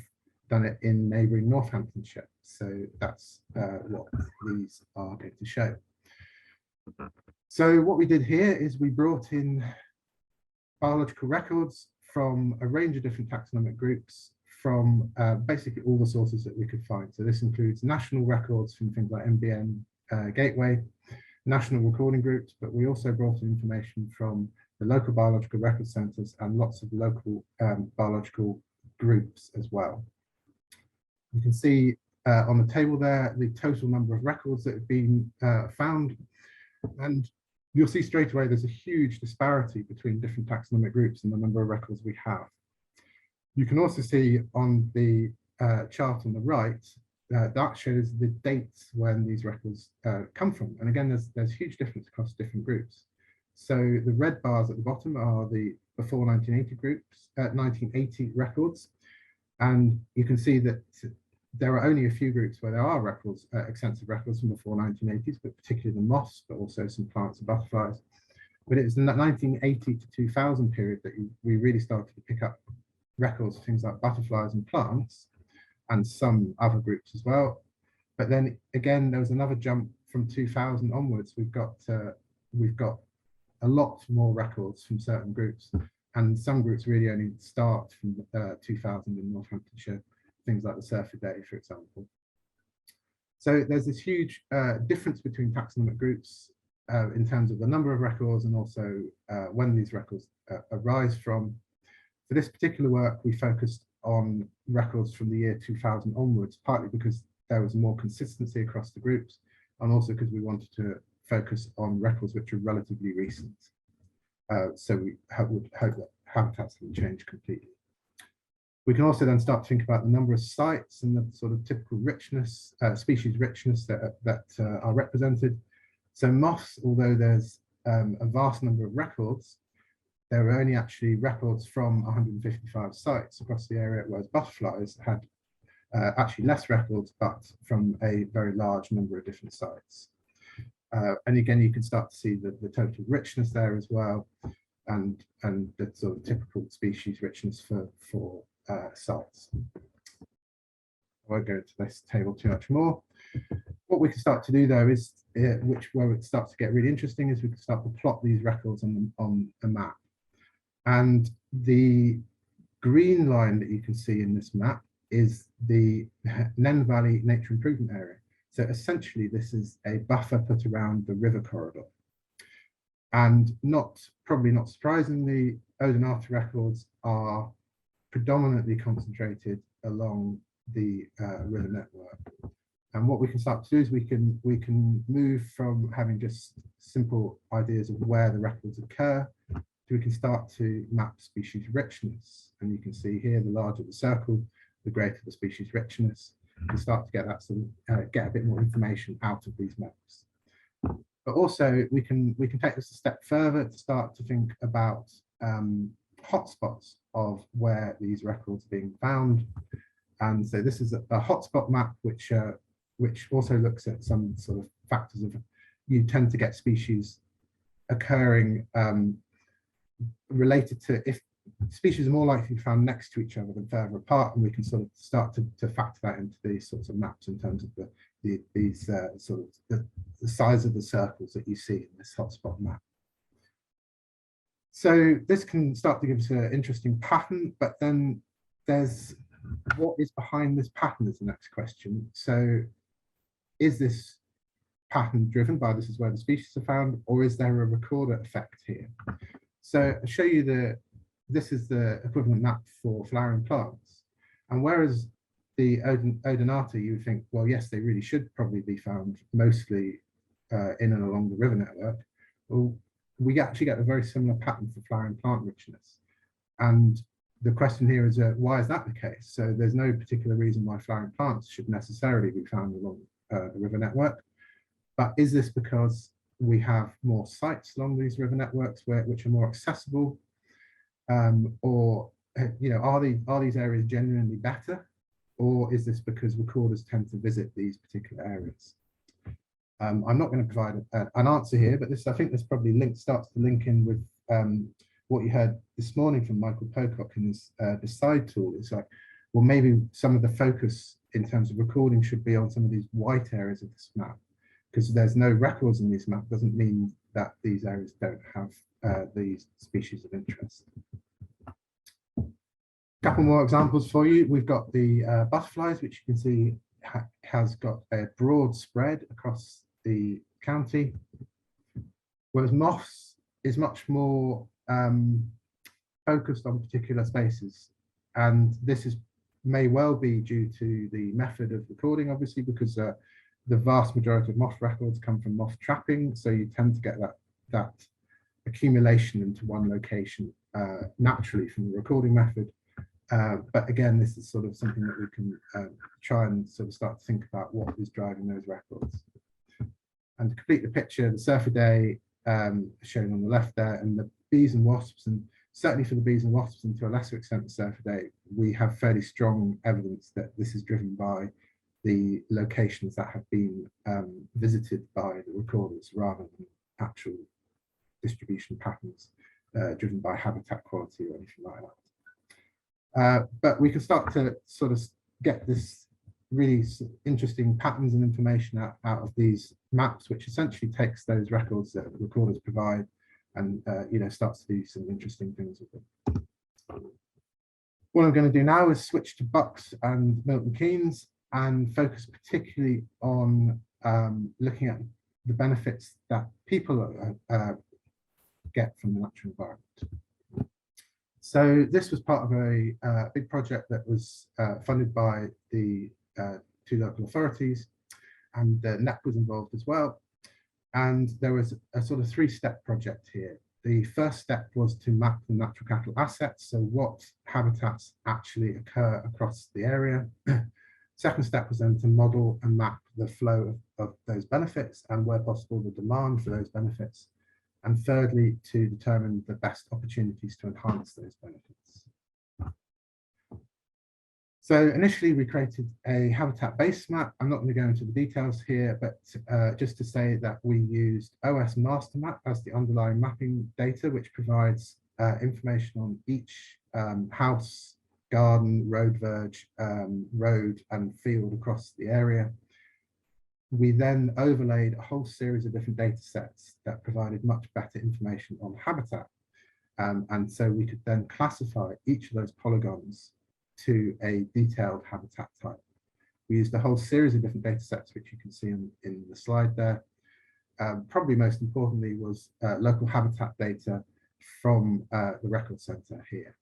done it in neighbouring Northamptonshire. So that's what these are going to show. So what we did here is we brought in biological records from a range of different taxonomic groups from basically all the sources that we could find. So this includes national records from things like NBN Gateway, national recording groups, but we also brought in information from the local biological record centres and lots of local biological groups as well. You can see on the table there the total number of records that have been found, and you'll see straight away there's a huge disparity between different taxonomic groups and the number of records we have. You can also see on the chart on the right that shows the dates when these records come from, and again there's huge difference across different groups. So the red bars at the bottom are the before 1980 groups, 1980 records, and you can see that there are only a few groups where there are records, extensive records from before 1980s, but particularly the moths, but also some plants and butterflies. But it was in that 1980 to 2000 period that we really started to pick up records of things like butterflies and plants, and some other groups as well. But then again, there was another jump from 2000 onwards. We've got a lot more records from certain groups, and some groups really only start from 2000 in Northamptonshire, things like the Fritillary, for example. So there's this huge difference between taxonomic groups in terms of the number of records and also when these records arise from. For this particular work, we focused on records from the year 2000 onwards, partly because there was more consistency across the groups, and also because we wanted to focus on records which are relatively recent. So we would hope that habitats haven't changed completely. We can also then start to think about the number of sites and the sort of typical richness, species richness that are represented. So moths, although there's a vast number of records, there were only actually records from 155 sites across the area, whereas butterflies had actually less records, but from a very large number of different sites. And again, you can start to see the total richness there as well, and the sort of typical species richness for sites. I won't go into this table too much more. What we can start to do though is, where it starts to get really interesting, is we can start to plot these records on a map. And the green line that you can see in this map is the Nen Valley Nature Improvement Area. So essentially this is a buffer put around the river corridor. And probably not surprisingly, Odonata records are predominantly concentrated along the river network. And what we can start to do is we can move from having just simple ideas of where the records occur, to we can start to map species richness. And you can see here, the larger the circle, the greater the species richness. You can start to get that get a bit more information out of these maps. But also we can take this a step further to start to think about hotspots of where these records are being found. And so this is a hotspot map, which also looks at some sort of factors of, you tend to get species occurring related to, if species are more likely to be found next to each other than further apart, and we can sort of start to factor that into these sorts of maps in terms of the size of the circles that you see in this hotspot map. So this can start to give us an interesting pattern, but then there's what is behind this pattern is the next question. So is this pattern driven by this is where the species are found, or is there a recorder effect here? So I'll show you this is the equivalent map for flowering plants. And whereas the Odonata, you would think, well, yes, they really should probably be found mostly in and along the river network. Well, we actually get a very similar pattern for flowering plant richness. And the question here is, why is that the case? So there's no particular reason why flowering plants should necessarily be found along the river network. But is this because we have more sites along these river networks which are more accessible, or are these areas genuinely better, or is this because recorders tend to visit these particular areas? I'm not going to provide an answer here, but I think this probably starts to link in with what you heard this morning from Michael Pocock in his Decide tool. It's like, well, maybe some of the focus in terms of recording should be on some of these white areas of this map, because there's no records in this map doesn't mean that these areas don't have these species of interest. A couple more examples for you. We've got the butterflies, which you can see has got a broad spread across the county, whereas moths is much more focused on particular spaces. And this may well be due to the method of recording, obviously, because the vast majority of moth records come from moth trapping. So you tend to get that accumulation into one location naturally from the recording method. But again, this is sort of something that we can try and sort of start to think about what is driving those records. And to complete the picture, the Surfidae shown on the left there, and the bees and wasps, and certainly for the bees and wasps, and to a lesser extent the Surfidae, we have fairly strong evidence that this is driven by the locations that have been visited by the recorders rather than actual distribution patterns driven by habitat quality or anything like that. But we can start to sort of get this really interesting patterns and information out of these maps, which essentially takes those records that recorders provide and starts to do some interesting things with them. What I'm going to do now is switch to Bucks and Milton Keynes and focus particularly on looking at the benefits that people get from the natural environment. So this was part of a big project that was funded by the two local authorities, and NEP was involved as well. And there was a sort of three-step project here. The first step was to map the natural capital assets, so what habitats actually occur across the area. Second step was then to model and map the flow of those benefits and, where possible, the demand for those benefits. And thirdly, to determine the best opportunities to enhance those benefits. So initially we created a habitat-based map. I'm not going to go into the details here, but just to say that we used OS master map as the underlying mapping data, which provides information on each house, garden, road verge, road and field across the area. We then overlaid a whole series of different data sets that provided much better information on habitat. And so we could then classify each of those polygons to a detailed habitat type. We used a whole series of different data sets, which you can see in the slide there. Probably most importantly was local habitat data from the record center here.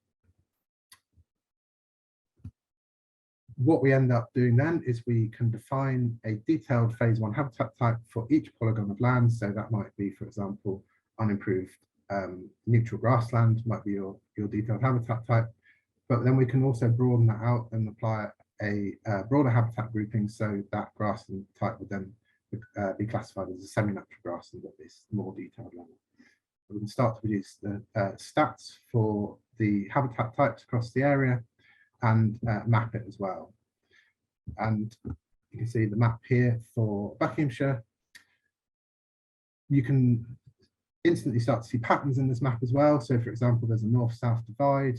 What we end up doing then is we can define a detailed phase 1 habitat type for each polygon of land. So that might be, for example, unimproved neutral grassland might be your detailed habitat type. But then we can also broaden that out and apply a broader habitat grouping, so that grassland type would then be classified as a semi-natural grassland at this more detailed level. We can start to produce the stats for the habitat types across the area and map it as well. And you can see the map here for Buckinghamshire. You can instantly start to see patterns in this map as well. So for example, there's a north-south divide.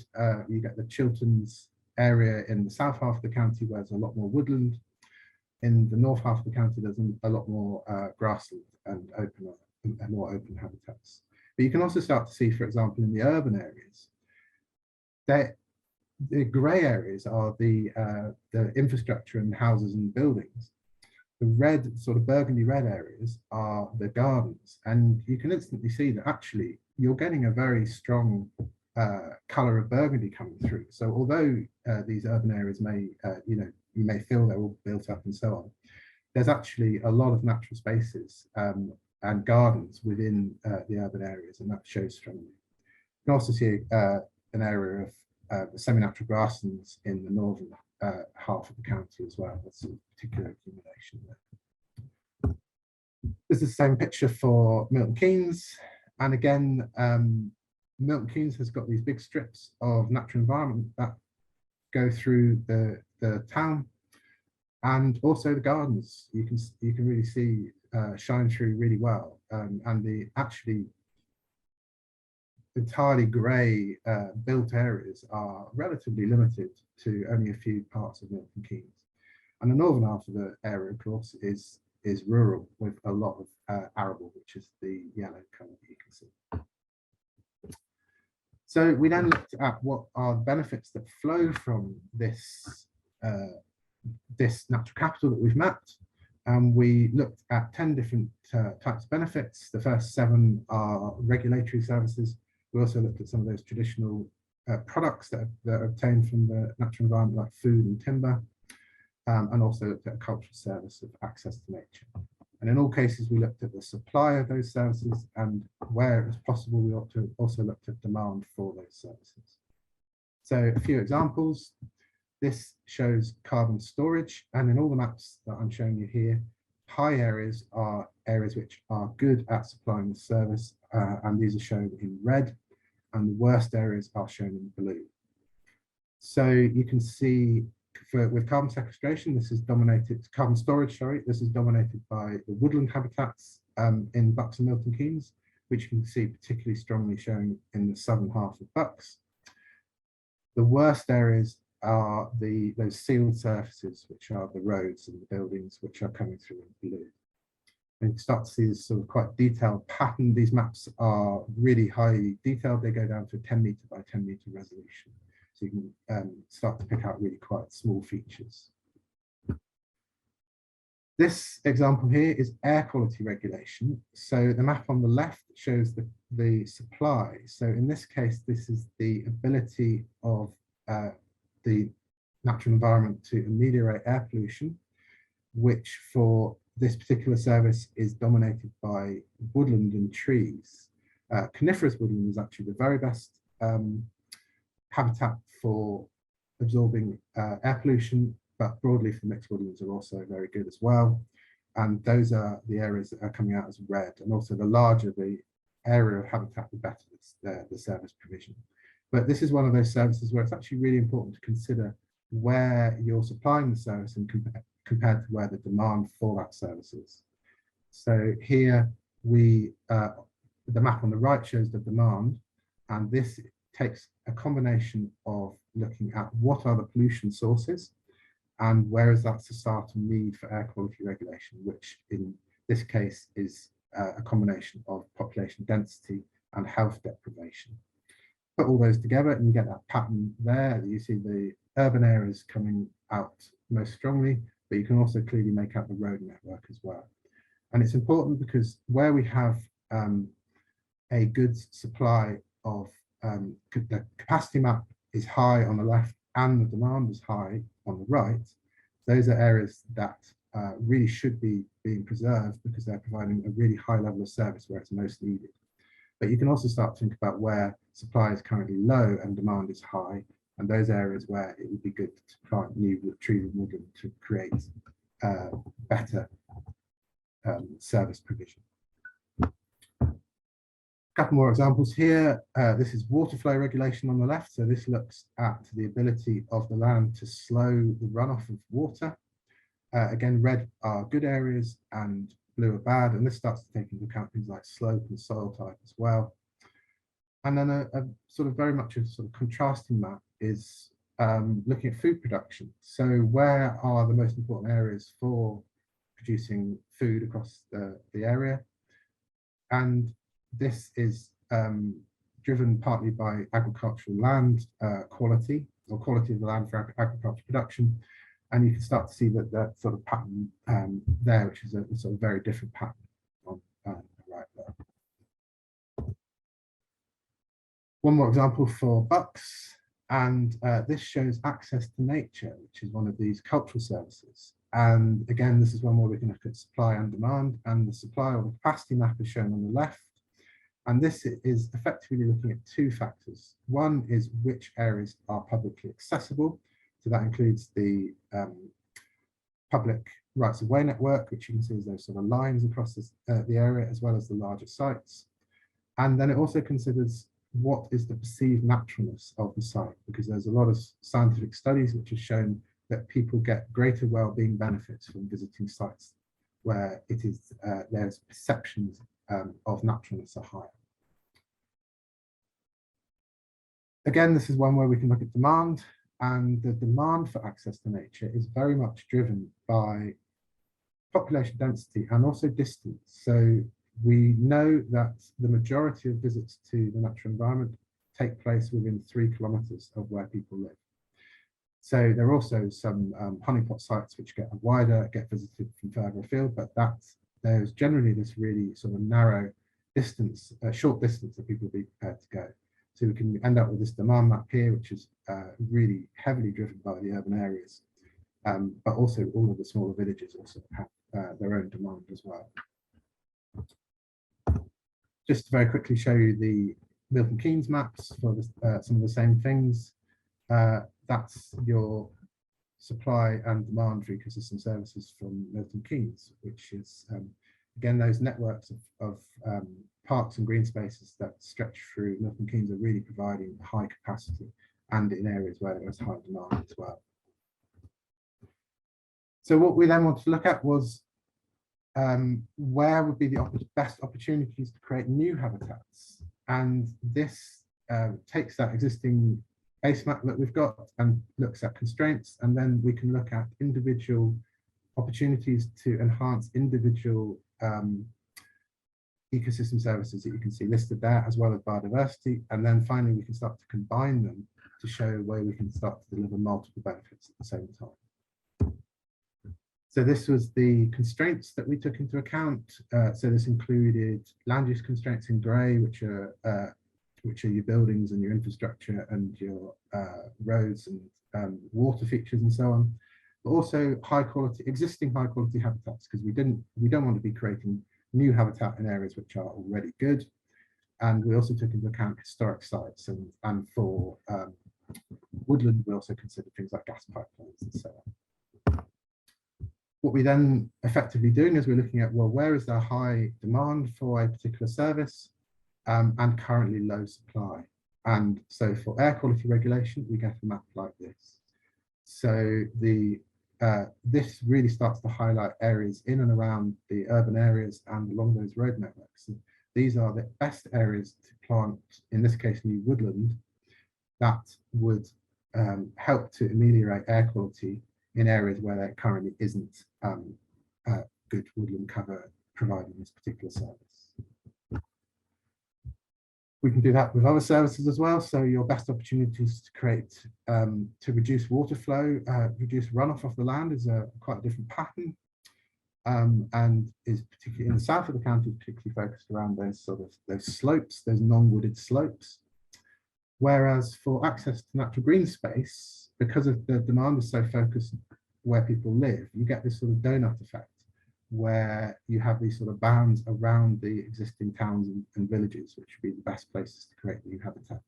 You get the Chilterns area in the south half of the county where there's a lot more woodland. In the north half of the county, there's a lot more grassland and more open habitats. But you can also start to see, for example, in the urban areas, the grey areas are the infrastructure and houses and buildings. The red, sort of burgundy red areas are the gardens. And you can instantly see that actually you're getting a very strong colour of burgundy coming through. So although these urban areas may, you may feel they're all built up and so on, there's actually a lot of natural spaces and gardens within the urban areas, and that shows strongly. You can also see an area of semi-natural grasslands in the northern half of the county as well. That's a particular accumulation there. This is the same picture for Milton Keynes. And again, Milton Keynes has got these big strips of natural environment that go through the town, and also the gardens. You can really see shine through really well, and the actually entirely grey built areas are relatively limited to only a few parts of Milton Keynes. And the northern half of the area, of course, is rural with a lot of arable, which is the yellow colour that you can see. So we then looked at what are the benefits that flow from this natural capital that we've mapped. And we looked at 10 different types of benefits. The first 7 are regulatory services. We also looked at some of those traditional products that are obtained from the natural environment, like food and timber, and also looked at a cultural service of access to nature. And in all cases, we looked at the supply of those services, and where it was possible, we also looked at demand for those services. So a few examples. This shows carbon storage, and in all the maps that I'm showing you here, high areas are areas which are good at supplying the service, and these are shown in red, and the worst areas are shown in blue. So you can see with carbon sequestration, this is dominated, carbon storage, sorry, this is dominated by the woodland habitats in Bucks and Milton Keynes, which you can see particularly strongly showing in the southern half of Bucks. The worst areas are those sealed surfaces, which are the roads and the buildings, which are coming through in blue. And you can start to see this sort of quite detailed pattern. These maps are really highly detailed. They go down to a 10 metre by 10 metre resolution. So you can start to pick out really quite small features. This example here is air quality regulation. So the map on the left shows the supply. So in this case, this is the ability of the natural environment to ameliorate air pollution, which for this particular service is dominated by woodland and trees. Coniferous woodland is actually the very best habitat for absorbing air pollution, but broadleaf and mixed woodlands are also very good as well. And those are the areas that are coming out as red. And also the larger the area of habitat, the better the service provision. But this is one of those services where it's actually really important to consider where you're supplying the service and compared to where the demand for that service is. So here the map on the right shows the demand, and this takes a combination of looking at what are the pollution sources and where is that societal need for air quality regulation, which in this case is a combination of population density and health deprivation. Put all those together and you get that pattern there. You see the urban areas coming out most strongly, but you can also clearly make out the road network as well. And it's important because where we have a goods supply of the capacity map is high on the left and the demand is high on the right, those are areas that really should be being preserved because they're providing a really high level of service where it's most needed. But you can also start to think about where supply is currently low and demand is high, and those areas where it would be good to plant new trees and woodland to create better service provision. A couple more examples here. This is water flow regulation on the left. So this looks at the ability of the land to slow the runoff of water. Again, red are good areas and blue are bad, and this starts to take into account things like slope and soil type as well. And then a sort of very much a sort of contrasting map is looking at food production. So where are the most important areas for producing food across the area? And this is driven partly by agricultural land quality, or quality of the land for agricultural production. And you can start to see that sort of pattern there, which is a sort of very different pattern on the right there. One more example for Bucks, and this shows access to nature, which is one of these cultural services. And again, this is one where we can look at supply and demand, and the supply or the capacity map is shown on the left. And this is effectively looking at two factors. One is which areas are publicly accessible. So that includes the public rights of way network, which you can see as those sort of lines across this, the area, as well as the larger sites. And then it also considers what is the perceived naturalness of the site, because there's a lot of scientific studies which have shown that people get greater well-being benefits from visiting sites where it is there's perceptions of naturalness are higher. Again, this is one where we can look at demand, and the demand for access to nature is very much driven by population density and also distance. So we know that the majority of visits to the natural environment take place within 3 kilometres of where people live. So there are also some honeypot sites which get wider, get visited from further afield, but there's generally this really sort of narrow distance, short distance that people will be prepared to go. So we can end up with this demand map here, which is really heavily driven by the urban areas, but also all of the smaller villages also have their own demand as well. Just to very quickly show you the Milton Keynes maps for some of the same things. That's your supply and demand for ecosystem services from Milton Keynes, which is, again, those networks of parks and green spaces that stretch through Milton Keynes are really providing high capacity and in areas where there's high demand as well. So what we then wanted to look at was where would be the best opportunities to create new habitats. And this takes that existing base map that we've got and looks at constraints, and then we can look at individual opportunities to enhance individual ecosystem services that you can see listed there, as well as biodiversity. And then finally, we can start to combine them to show where we can start to deliver multiple benefits at the same time. So this was the constraints that we took into account. So this included land use constraints in grey, which are your buildings and your infrastructure and your roads and water features and so on, but also existing high quality habitats, because we don't want to be creating new habitat in areas which are already good. And we also took into account historic sites, and for woodland we also considered things like gas pipelines and so on. What we then effectively doing is we're looking at, well, where is there high demand for a particular service and currently low supply? And so for air quality regulation, we get a map like this. So this really starts to highlight areas in and around the urban areas and along those road networks. And these are the best areas to plant, in this case, new woodland, that would help to ameliorate air quality in areas where there currently isn't good woodland cover providing this particular service. We can do that with other services as well. So your best opportunities to create, to reduce water flow, reduce runoff off the land is quite a different pattern, and is particularly in the south of the county, particularly focused around those slopes, those non-wooded slopes. Whereas for access to natural green space, because of the demand is so focused where people live, you get this sort of donut effect, where you have these sort of bands around the existing towns and villages, which would be the best places to create new habitats.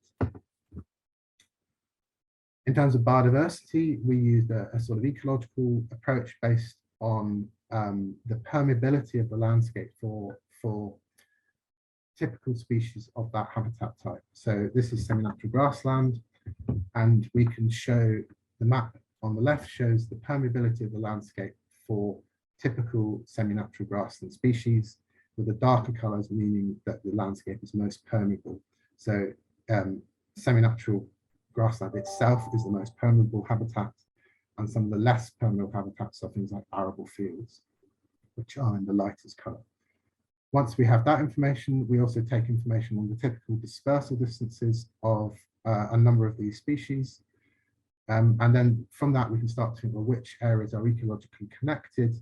In terms of biodiversity, we used a sort of ecological approach based on the permeability of the landscape for typical species of that habitat type. So this is semi-natural grassland, and we can show the map on the left shows the permeability of the landscape for typical semi-natural grassland species, with the darker colours meaning that the landscape is most permeable. So semi-natural grassland itself is the most permeable habitat, and some of the less permeable habitats are things like arable fields, which are in the lightest colour. Once we have that information, we also take information on the typical dispersal distances of a number of these species. And then from that, we can start to think, well, which areas are ecologically connected.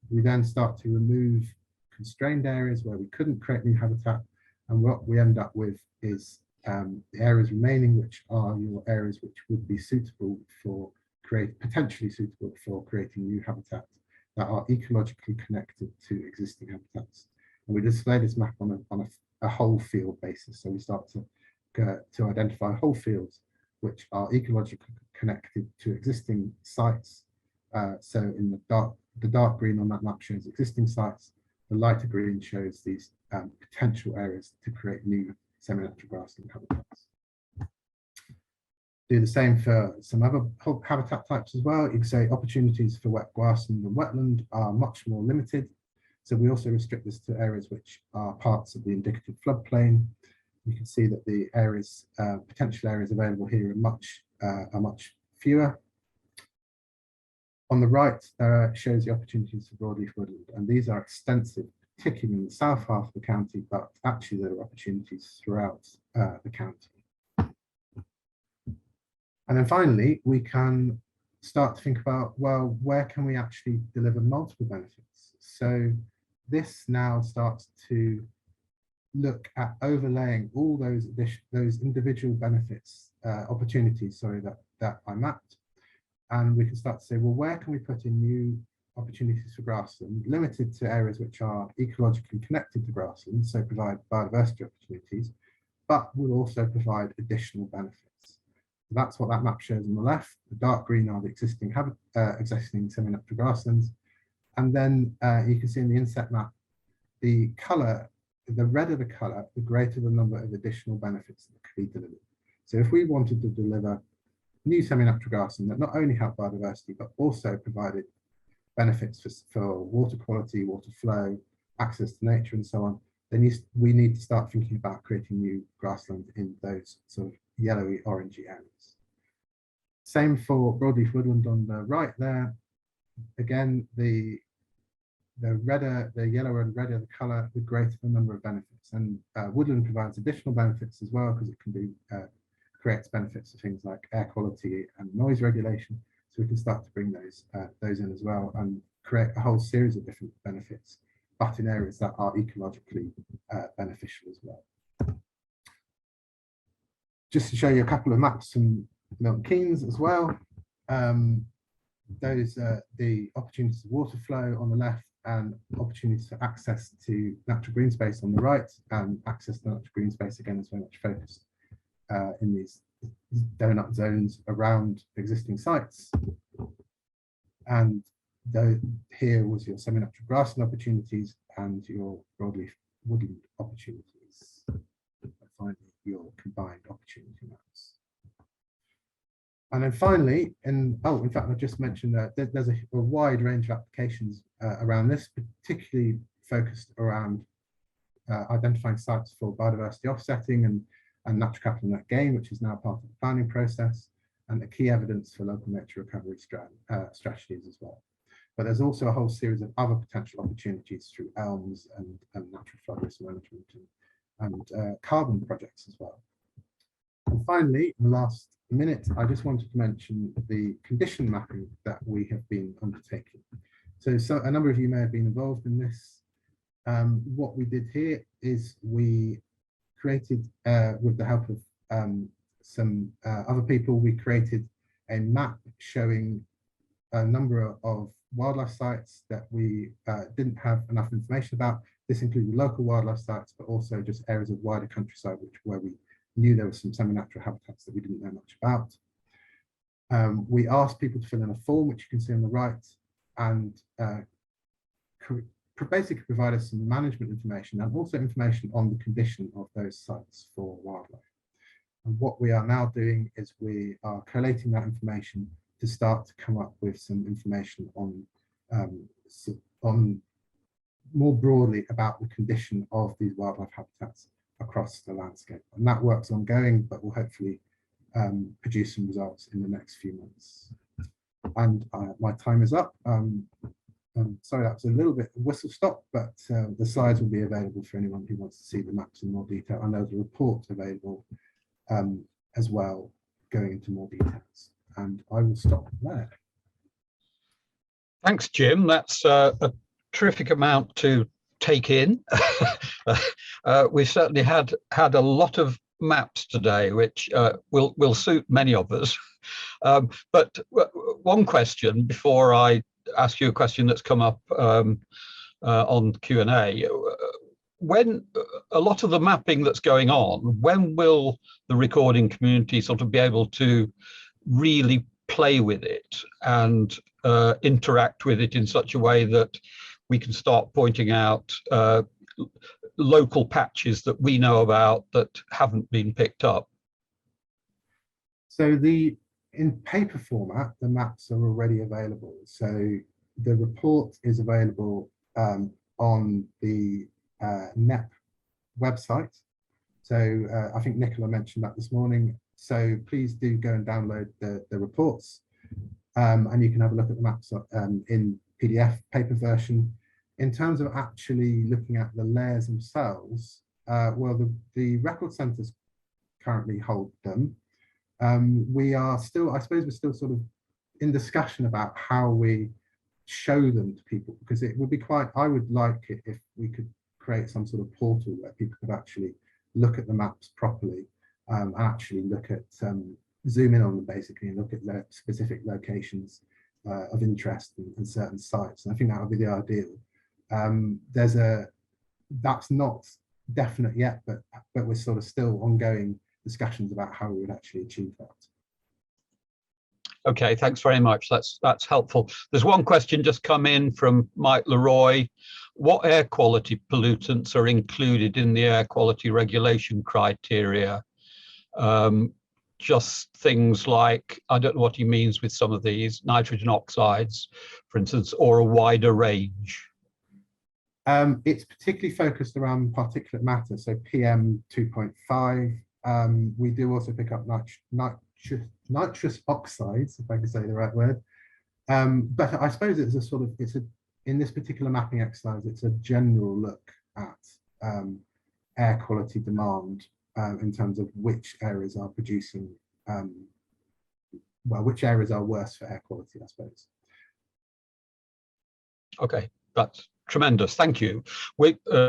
We then start to remove constrained areas where we couldn't create new habitat. And what we end up with is the areas remaining, which are your areas which would be suitable for potentially suitable for creating new habitat that are ecologically connected to existing habitats. And we display this map on a whole field basis. So we start to identify whole fields which are ecologically connected to existing sites. So in the the dark green on that map shows existing sites. The lighter green shows these potential areas to create new semi-natural grassland habitats. Do the same for some other habitat types as well. You can say opportunities for wet grassland and wetland are much more limited. So we also restrict this to areas which are parts of the indicative floodplain. You can see that the areas, potential areas available here are much fewer. On the right, shows the opportunities for broadleaf woodland, and these are extensive, particularly in the south half of the county, but actually there are opportunities throughout the county. And then finally, we can start to think about, well, where can we actually deliver multiple benefits? So this now starts to look at overlaying all those individual benefits, opportunities, sorry, that I mapped. And we can start to say, well, where can we put in new opportunities for grassland, limited to areas which are ecologically connected to grassland, so provide biodiversity opportunities, but will also provide additional benefits. That's what that map shows on the left. The dark green are the existing semi-natural grasslands. And then you can see in the inset map, the color, the redder the color, the greater the number of additional benefits that could be delivered. So if we wanted to deliver new semi-natural grassland that not only help biodiversity, but also provided benefits for water quality, water flow, access to nature, and so on, then we need to start thinking about creating new grassland in those sort of yellowy, orangey areas. Same for broadleaf woodland on the right there. Again, the yellower and redder the colour, the greater the number of benefits. And woodland provides additional benefits as well, because it can do creates benefits for things like air quality and noise regulation. So we can start to bring those in as well and create a whole series of different benefits, but in areas that are ecologically beneficial as well. Just to show you a couple of maps from Milton Keynes as well. Those are the opportunities of water flow on the left and opportunities for access to natural green space on the right. And access to natural green space again is very much focused in these donut zones around existing sites. And here was your semi-natural grassland opportunities and your broadleaf woodland opportunities. And finally, your combined opportunity maps. And then finally, in fact, I just mentioned that there's a wide range of applications around this, particularly focused around identifying sites for biodiversity offsetting and natural capital net gain, which is now part of the planning process, and the key evidence for local nature recovery strategies as well. But there's also a whole series of other potential opportunities through elms and natural flood risk management and carbon projects as well. And finally, in the last minute, I just wanted to mention the condition mapping that we have been undertaking. So a number of you may have been involved in this. What we did here is we created, with the help of some other people, we created a map showing a number of wildlife sites that we didn't have enough information about. This included local wildlife sites, but also just areas of wider countryside where we knew there were some semi-natural habitats that we didn't know much about. We asked people to fill in a form, which you can see on the right, and basically provide us some management information and also information on the condition of those sites for wildlife. And what we are now doing is we are collating that information to start to come up with some information on more broadly about the condition of these wildlife habitats across the landscape. And that work's ongoing, but will hopefully produce some results in the next few months. And my time is up. Sorry, that was a little bit whistle stop, but the slides will be available for anyone who wants to see the maps in more detail. And there's a report available as well, going into more details. And I will stop there. Thanks, Jim. That's a terrific amount to take in. We certainly had a lot of maps today, which will suit many of us. But one question before I ask you a question that's come up on Q&A. When a lot of the mapping that's going on, when will the recording community sort of be able to really play with it and interact with it in such a way that we can start pointing out local patches that we know about that haven't been picked up? So in paper format, the maps are already available. So the report is available on the NEP website. So I think Nicola mentioned that this morning. So please do go and download the reports, and you can have a look at the maps in PDF paper version. In terms of actually looking at the layers themselves, well, the record centres currently hold them. We are still, I suppose we're still sort of in discussion about how we show them to people, because it would be quite, I would like it if we could create some sort of portal where people could actually look at the maps properly, and actually look at, zoom in on them basically, and look at their specific locations of interest and certain sites. And I think that would be the ideal. That's not definite yet, but we're sort of still ongoing discussions about how we would actually achieve that. Okay, thanks very much. That's helpful. There's one question just come in from Mike Leroy. What air quality pollutants are included in the air quality regulation criteria? Just things like, I don't know what he means with some of these, nitrogen oxides, for instance, or a wider range. It's particularly focused around particulate matter, so PM 2.5. We do also pick up nitrous oxides, if I can say the right word. But I suppose it's a sort of, in this particular mapping exercise, it's a general look at air quality demand in terms of which areas are producing, well, which areas are worse for air quality, I suppose. Okay, that's tremendous. Thank you.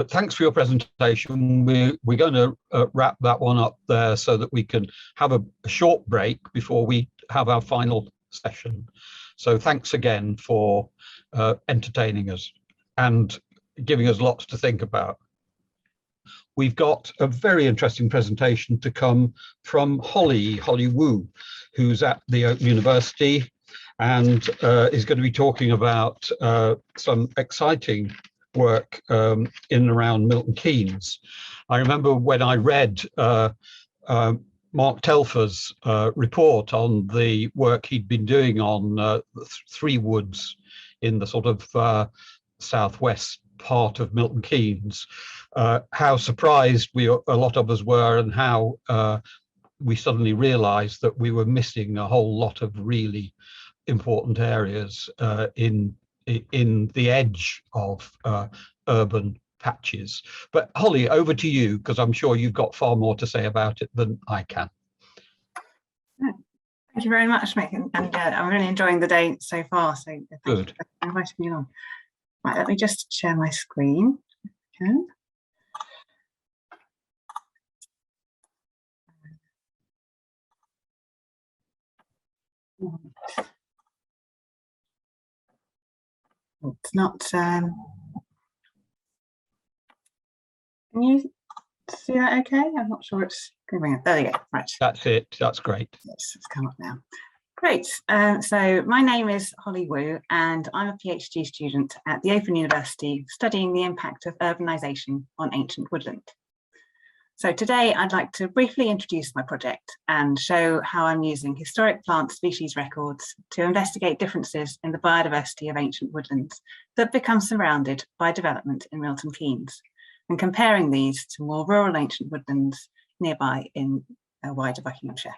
Thanks for your presentation. We're going to wrap that one up there so that we can have a short break before we have our final session. So thanks again for entertaining us and giving us lots to think about. We've got a very interesting presentation to come from Holly Wu, who's at the Open University, and is going to be talking about some exciting work in and around Milton Keynes. I remember when I read Mark Telfer's report on the work he'd been doing on the three woods in the sort of southwest part of Milton Keynes, how surprised a lot of us were, and how we suddenly realized that we were missing a whole lot of really important areas in the edge of urban patches. But Holly, over to you, because I'm sure you've got far more to say about it than I can. Thank you very much, Mick, and I'm really enjoying the day so far. So good. Thank you for inviting me along. Right, let me just share my screen. Okay. It's not. Can you see that okay? I'm not sure it's going up. There we go. Right. That's it. That's great. Yes, it's come up now. Great. So my name is Holly Wu, and I'm a PhD student at the Open University studying the impact of urbanisation on ancient woodland. So today I'd like to briefly introduce my project and show how I'm using historic plant species records to investigate differences in the biodiversity of ancient woodlands that become surrounded by development in Milton Keynes, and comparing these to more rural ancient woodlands nearby in wider Buckinghamshire.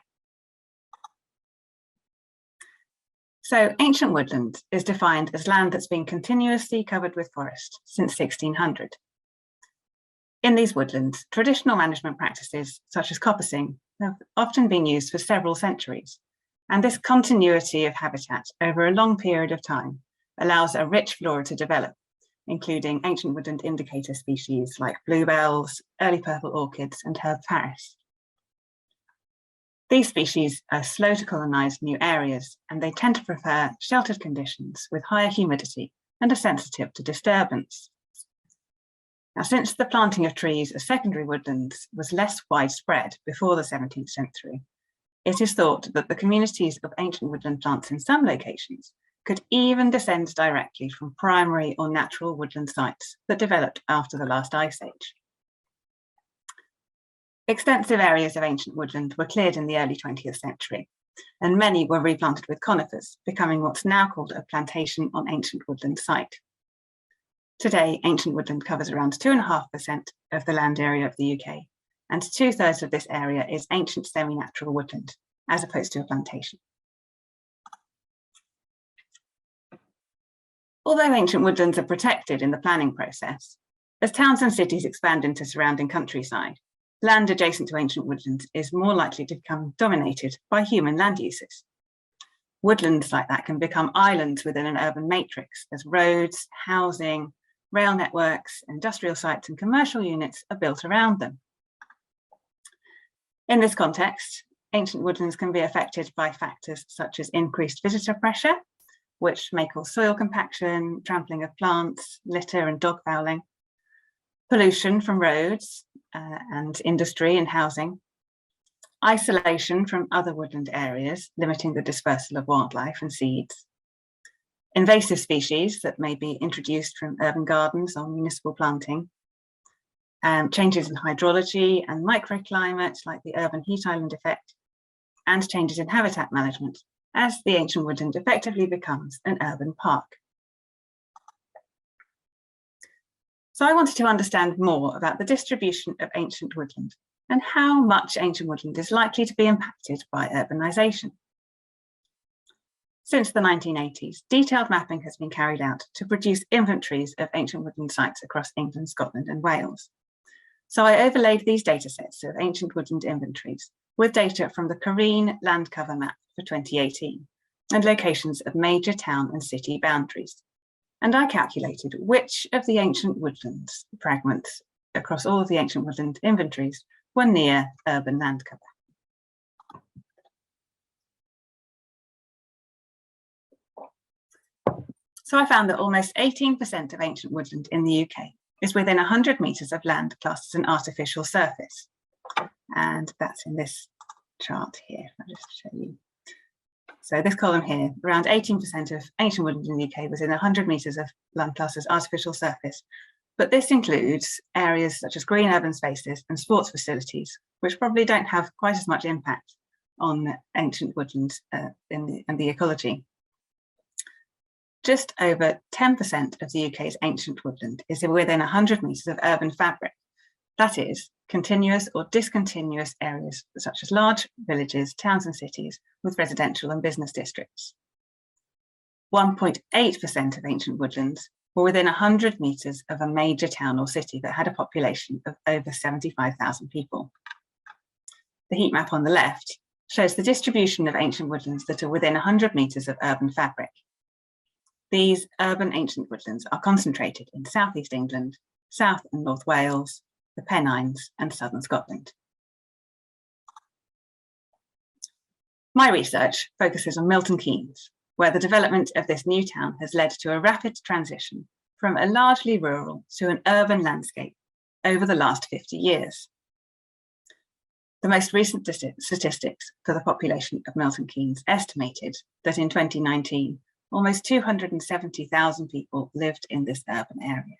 So ancient woodland is defined as land that's been continuously covered with forest since 1600. In these woodlands, traditional management practices such as coppicing have often been used for several centuries, and this continuity of habitat over a long period of time allows a rich flora to develop, including ancient woodland indicator species like bluebells, early purple orchids, and herb Paris. These species are slow to colonise new areas, and they tend to prefer sheltered conditions with higher humidity and are sensitive to disturbance. Now, since the planting of trees as secondary woodlands was less widespread before the 17th century, it is thought that the communities of ancient woodland plants in some locations could even descend directly from primary or natural woodland sites that developed after the last ice age. Extensive areas of ancient woodland were cleared in the early 20th century, and many were replanted with conifers, becoming what's now called a plantation on ancient woodland site. Today, ancient woodland covers around 2.5% of the land area of the UK, and 2/3 of this area is ancient semi-natural woodland, as opposed to a plantation. Although ancient woodlands are protected in the planning process, as towns and cities expand into surrounding countryside, land adjacent to ancient woodlands is more likely to become dominated by human land uses. Woodlands like that can become islands within an urban matrix as roads, housing, rail networks, industrial sites and commercial units are built around them. In this context, ancient woodlands can be affected by factors such as increased visitor pressure, which may cause soil compaction, trampling of plants, litter and dog fouling, pollution from roads and industry and housing, isolation from other woodland areas, limiting the dispersal of wildlife and seeds, invasive species that may be introduced from urban gardens or municipal planting, changes in hydrology and microclimate like the urban heat island effect, and changes in habitat management as the ancient woodland effectively becomes an urban park. So I wanted to understand more about the distribution of ancient woodland and how much ancient woodland is likely to be impacted by urbanisation. Since the 1980s, detailed mapping has been carried out to produce inventories of ancient woodland sites across England, Scotland and Wales. So I overlaid these datasets of ancient woodland inventories with data from the Careen land cover map for 2018 and locations of major town and city boundaries. And I calculated which of the ancient woodlands fragments across all of the ancient woodland inventories were near urban land cover. So I found that almost 18% of ancient woodland in the UK is within 100 metres of land classed as an artificial surface. And that's in this chart here. I'll just show you. So this column here, around 18% of ancient woodland in the UK was in 100 metres of land classed as artificial surface. But this includes areas such as green urban spaces and sports facilities, which probably don't have quite as much impact on ancient woodlands and the ecology. Just over 10% of the UK's ancient woodland is within 100 metres of urban fabric. That is, continuous or discontinuous areas such as large villages, towns and cities with residential and business districts. 1.8% of ancient woodlands were within 100 metres of a major town or city that had a population of over 75,000 people. The heat map on the left shows the distribution of ancient woodlands that are within 100 metres of urban fabric. These urban ancient woodlands are concentrated in South East England, South and North Wales, the Pennines and southern Scotland. My research focuses on Milton Keynes, where the development of this new town has led to a rapid transition from a largely rural to an urban landscape over the last 50 years. The most recent statistics for the population of Milton Keynes estimated that in 2019, almost 270,000 people lived in this urban area.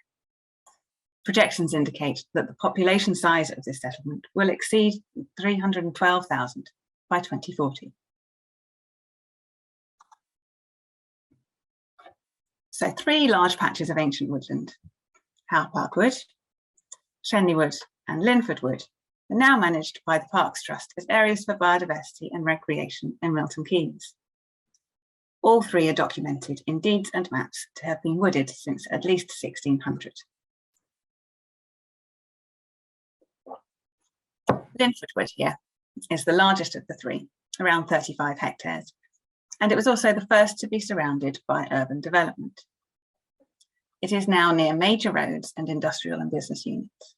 Projections indicate that the population size of this settlement will exceed 312,000 by 2040. So 3 large patches of ancient woodland, Howe Park Wood, Shenley Wood and Linford Wood, are now managed by the Parks Trust as areas for biodiversity and recreation in Milton Keynes. All 3 are documented in deeds and maps to have been wooded since at least 1600. Linford Wood here is the largest of the 3, around 35 hectares, and it was also the first to be surrounded by urban development. It is now near major roads and industrial and business units.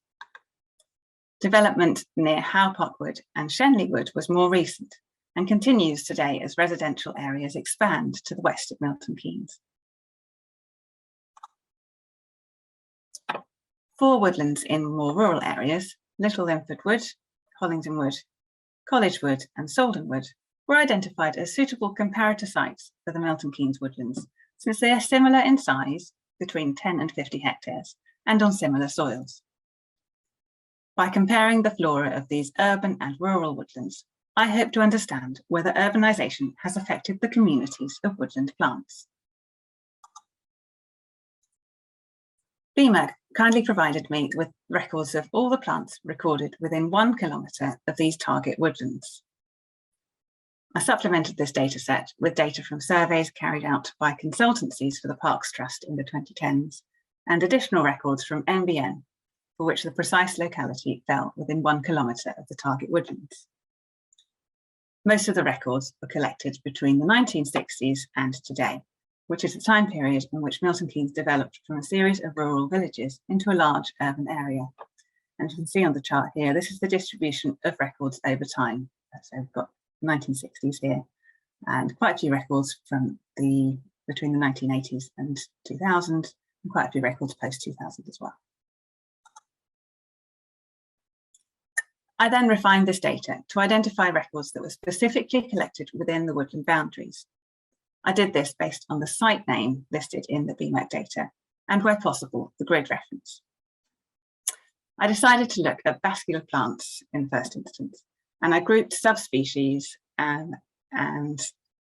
Development near Howe Park Wood and Shenley Wood was more recent and continues today as residential areas expand to the west of Milton Keynes. 4 woodlands in more rural areas, Little Linford Wood, Hollington Wood, College Wood and Salden Wood, were identified as suitable comparator sites for the Milton Keynes woodlands since they are similar in size, between 10 and 50 hectares, and on similar soils. By comparing the flora of these urban and rural woodlands, I hope to understand whether urbanisation has affected the communities of woodland plants. BMERC kindly provided me with records of all the plants recorded within 1 kilometre of these target woodlands. I supplemented this data set with data from surveys carried out by consultancies for the Parks Trust in the 2010s and additional records from NBN, for which the precise locality fell within 1 kilometre of the target woodlands. Most of the records were collected between the 1960s and today, which is a time period in which Milton Keynes developed from a series of rural villages into a large urban area. And you can see on the chart here, this is the distribution of records over time. So we've got 1960s here, and quite a few records from between the 1980s and 2000, and quite a few records post 2000 as well. I then refined this data to identify records that were specifically collected within the woodland boundaries. I did this based on the site name listed in the BMERC data, and where possible, the grid reference. I decided to look at vascular plants in the first instance, and I grouped subspecies and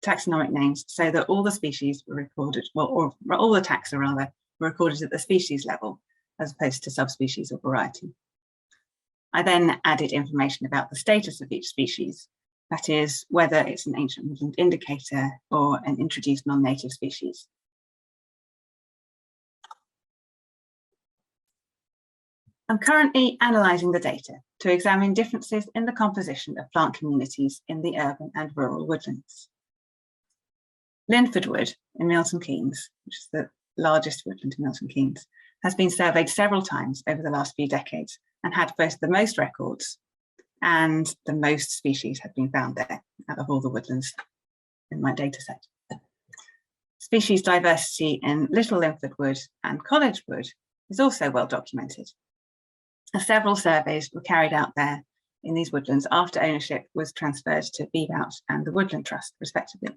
taxonomic names so that all the species were recorded, or all the taxa rather, were recorded at the species level, as opposed to subspecies or variety. I then added information about the status of each species, that is, whether it's an ancient woodland indicator or an introduced non-native species. I'm currently analysing the data to examine differences in the composition of plant communities in the urban and rural woodlands. Linford Wood in Milton Keynes, which is the largest woodland in Milton Keynes, has been surveyed several times over the last few decades and had both the most records and the most species have been found there out of all the woodlands in my data set. Species diversity in Little Linford Wood and College Wood is also well documented. Several surveys were carried out there in these woodlands after ownership was transferred to BMERC and the Woodland Trust, respectively.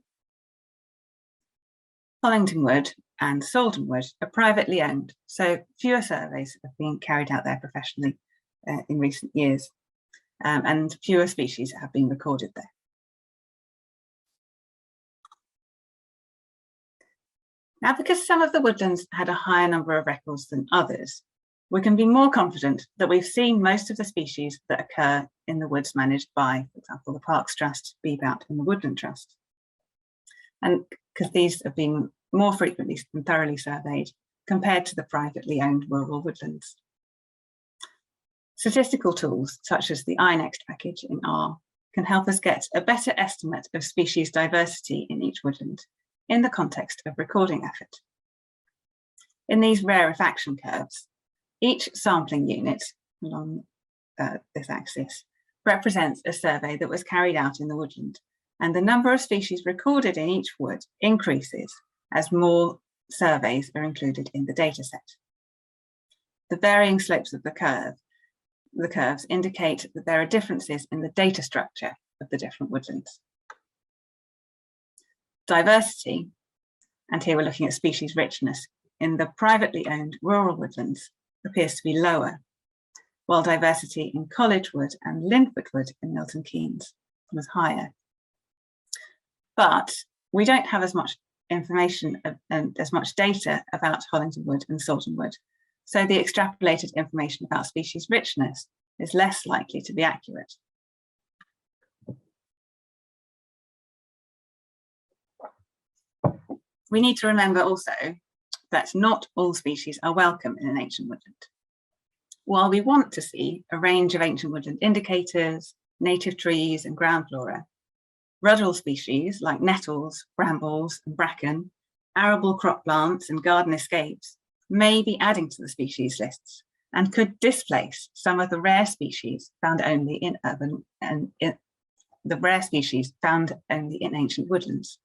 Hollington Wood and Salden Wood are privately owned, so fewer surveys have been carried out there professionally in recent years, and fewer species have been recorded there. Now, because some of the woodlands had a higher number of records than others, we can be more confident that we've seen most of the species that occur in the woods managed by, for example, the Parks Trust, BMERC and the Woodland Trust. And because these have been more frequently and thoroughly surveyed compared to the privately owned rural woodlands. Statistical tools such as the iNext package in R can help us get a better estimate of species diversity in each woodland in the context of recording effort. In these rarefaction curves, each sampling unit along this axis represents a survey that was carried out in the woodland, and the number of species recorded in each wood increases as more surveys are included in the dataset. The varying slopes of the curves indicate that there are differences in the data structure of the different woodlands. Diversity, and here we're looking at species richness, in the privately owned rural woodlands appears to be lower, while diversity in College Wood and Linford Wood in Milton Keynes was higher. But we don't have as much information and as much data about Hollington Wood and Salden Wood, so the extrapolated information about species richness is less likely to be accurate. We need to remember also that not all species are welcome in an ancient woodland. While we want to see a range of ancient woodland indicators, native trees and ground flora, ruderal species like nettles, brambles and bracken, arable crop plants and garden escapes may be adding to the species lists and could displace some of the rare species found only in urban and the rare species found only in ancient woodlands.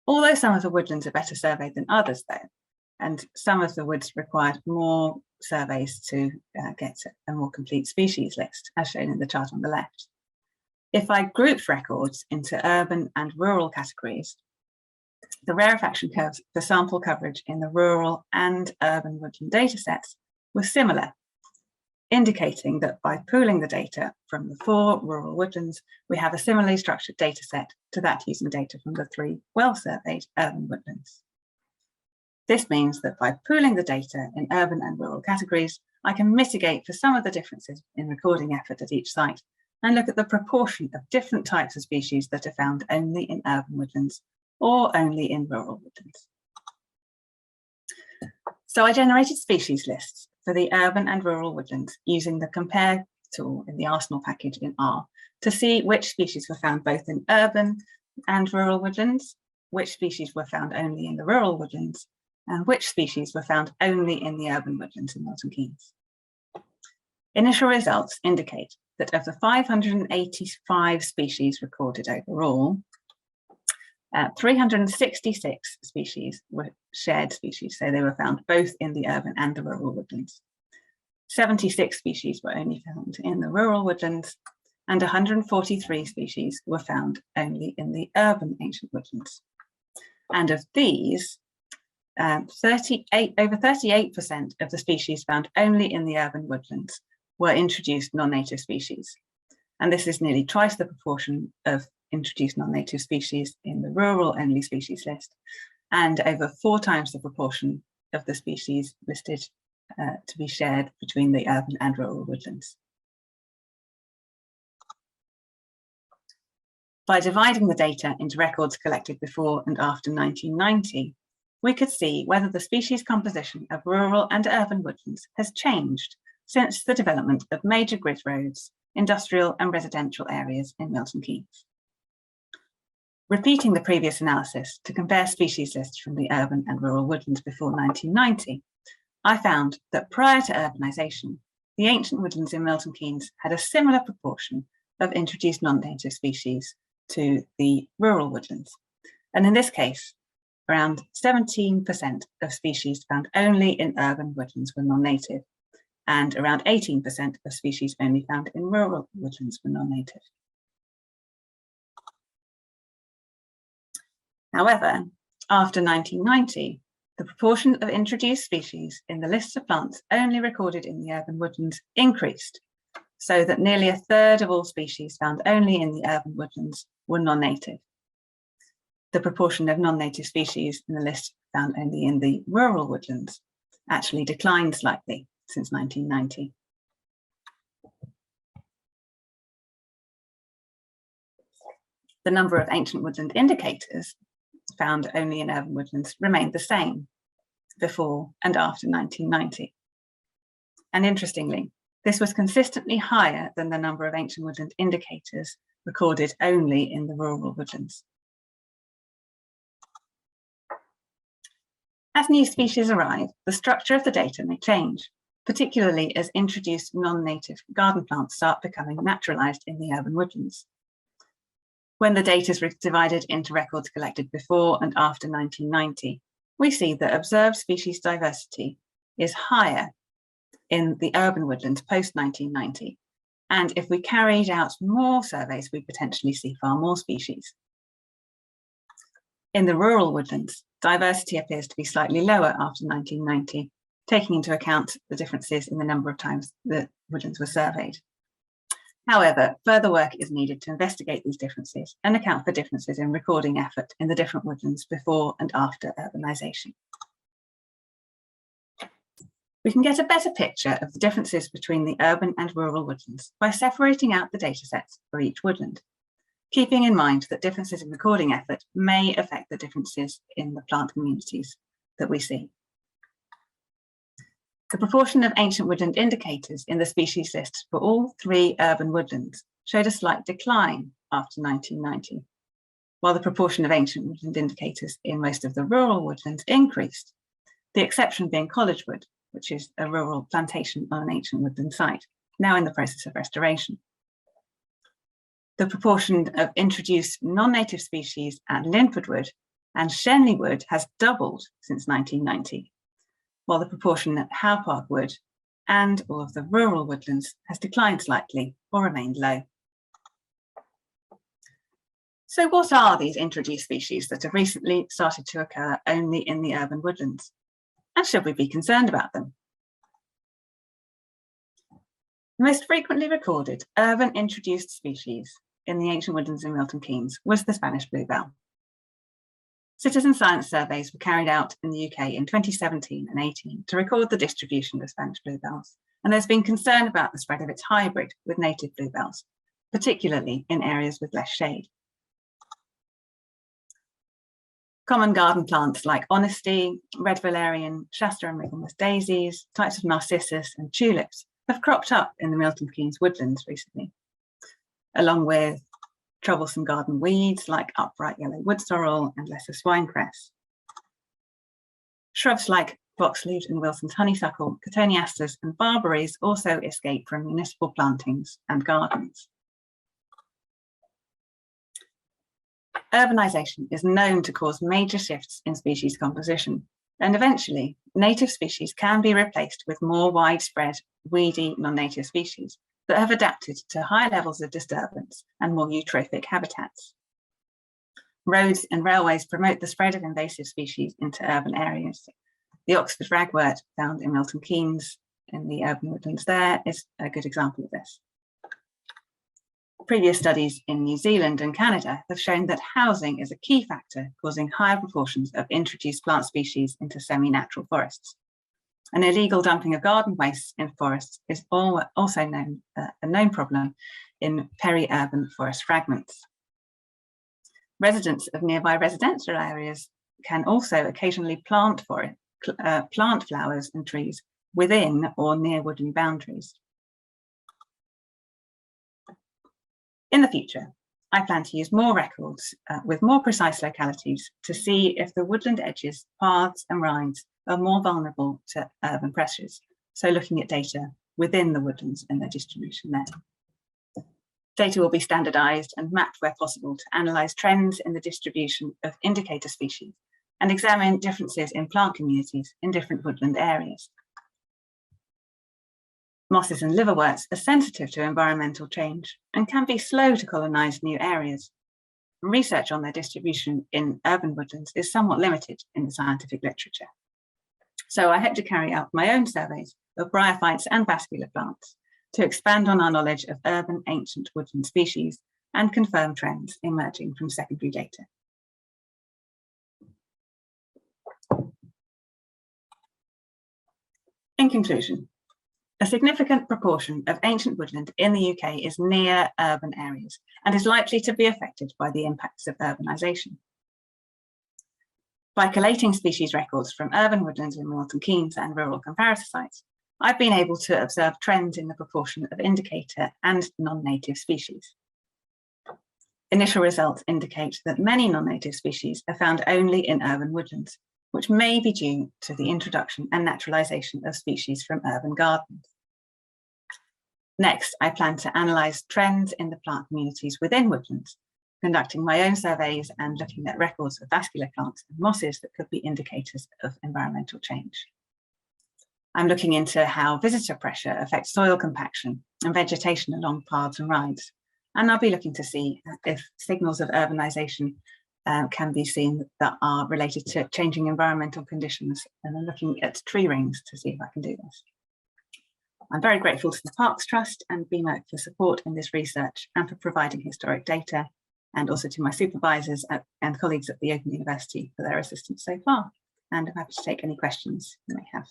Although some of the woodlands are better surveyed than others though, and some of the woods required more surveys to get a more complete species list, as shown in the chart on the left, If I grouped records into urban and rural categories, the rarefaction curves for sample coverage in the rural and urban woodland datasets were similar, indicating that by pooling the data from the 4 rural woodlands, we have a similarly structured dataset to that using data from the 3 well-surveyed urban woodlands. This means that by pooling the data in urban and rural categories, I can mitigate for some of the differences in recording effort at each site and look at the proportion of different types of species that are found only in urban woodlands or only in rural woodlands. So I generated species lists for the urban and rural woodlands using the compare tool in the Arsenal package in R to see which species were found both in urban and rural woodlands, which species were found only in the rural woodlands, and which species were found only in the urban woodlands in Milton Keynes. Initial results indicate that of the 585 species recorded overall, 366 species were shared species, so they were found both in the urban and the rural woodlands. 76 species were only found in the rural woodlands, and 143 species were found only in the urban ancient woodlands. And of these, over 38% of the species found only in the urban woodlands were introduced non-native species. And this is nearly twice the proportion of introduced non-native species in the rural-only species list, and over 4 times the proportion of the species listed to be shared between the urban and rural woodlands. By dividing the data into records collected before and after 1990, we could see whether the species composition of rural and urban woodlands has changed since the development of major grid roads, industrial and residential areas in Milton Keynes. Repeating the previous analysis to compare species lists from the urban and rural woodlands before 1990, I found that prior to urbanisation, the ancient woodlands in Milton Keynes had a similar proportion of introduced non-native species to the rural woodlands. And in this case, around 17% of species found only in urban woodlands were non-native, and around 18% of species only found in rural woodlands were non-native. However, after 1990, the proportion of introduced species in the lists of plants only recorded in the urban woodlands increased, so that nearly 1/3 of all species found only in the urban woodlands were non-native. The proportion of non-native species in the list found only in the rural woodlands actually declined slightly since 1990. The number of ancient woodland indicators found only in urban woodlands remained the same before and after 1990. And interestingly, this was consistently higher than the number of ancient woodland indicators recorded only in the rural woodlands. As new species arrive, the structure of the data may change, particularly as introduced non-native garden plants start becoming naturalised in the urban woodlands. When the data is divided into records collected before and after 1990, we see that observed species diversity is higher in the urban woodlands post-1990. And if we carried out more surveys, we potentially see far more species. In the rural woodlands, diversity appears to be slightly lower after 1990, taking into account the differences in the number of times that woodlands were surveyed. However, further work is needed to investigate these differences and account for differences in recording effort in the different woodlands before and after urbanisation. We can get a better picture of the differences between the urban and rural woodlands by separating out the datasets for each woodland, keeping in mind that differences in recording effort may affect the differences in the plant communities that we see. The proportion of ancient woodland indicators in the species list for all 3 urban woodlands showed a slight decline after 1990, while the proportion of ancient woodland indicators in most of the rural woodlands increased, the exception being College Wood, which is a rural plantation on an ancient woodland site, now in the process of restoration. The proportion of introduced non-native species at Linford Wood and Shenley Wood has doubled since 1990, while the proportion at Howe Park Wood and all of the rural woodlands has declined slightly or remained low. So what are these introduced species that have recently started to occur only in the urban woodlands? And should we be concerned about them? The most frequently recorded urban introduced species in the ancient woodlands in Milton Keynes was the Spanish bluebell. Citizen science surveys were carried out in the UK in 2017 and 18 to record the distribution of Spanish bluebells, and there's been concern about the spread of its hybrid with native bluebells, particularly in areas with less shade. Common garden plants like honesty, red valerian, Shasta and Michaelmas daisies, types of narcissus and tulips have cropped up in the Milton Keynes woodlands recently, along with troublesome garden weeds like upright yellow wood sorrel and lesser swinecriss. Shrubs like boxlute and Wilson's honeysuckle, cotoneasters and barberries also escape from municipal plantings and gardens. Urbanisation is known to cause major shifts in species composition, and eventually native species can be replaced with more widespread weedy non-native species that have adapted to high levels of disturbance and more eutrophic habitats. Roads and railways promote the spread of invasive species into urban areas. The Oxford ragwort found in Milton Keynes in the urban woodlands there is a good example of this. Previous studies in New Zealand and Canada have shown that housing is a key factor causing higher proportions of introduced plant species into semi-natural forests. An illegal dumping of garden waste in forests is also a known problem in peri-urban forest fragments. Residents of nearby residential areas can also occasionally plant flowers and trees within or near woodland boundaries. In the future, I plan to use more records with more precise localities to see if the woodland edges, paths and rides are more vulnerable to urban pressures. So looking at data within the woodlands and their distribution there. Data will be standardised and mapped where possible to analyse trends in the distribution of indicator species and examine differences in plant communities in different woodland areas. Mosses and liverworts are sensitive to environmental change and can be slow to colonise new areas. Research on their distribution in urban woodlands is somewhat limited in the scientific literature. So I hope to carry out my own surveys of bryophytes and vascular plants to expand on our knowledge of urban ancient woodland species and confirm trends emerging from secondary data. In conclusion, a significant proportion of ancient woodland in the UK is near urban areas and is likely to be affected by the impacts of urbanisation. By collating species records from urban woodlands in Milton Keynes and rural comparator sites, I've been able to observe trends in the proportion of indicator and non-native species. Initial results indicate that many non-native species are found only in urban woodlands, which may be due to the introduction and naturalisation of species from urban gardens. Next, I plan to analyse trends in the plant communities within woodlands, conducting my own surveys and looking at records of vascular plants and mosses that could be indicators of environmental change. I'm looking into how visitor pressure affects soil compaction and vegetation along paths and rides, and I'll be looking to see if signals of urbanisation can be seen that are related to changing environmental conditions, and I'm looking at tree rings to see if I can do this. I'm very grateful to the Parks Trust and BMERC for support in this research and for providing historic data, and also to my supervisors and colleagues at the Open University for their assistance so far. And I'm happy to take any questions you may have.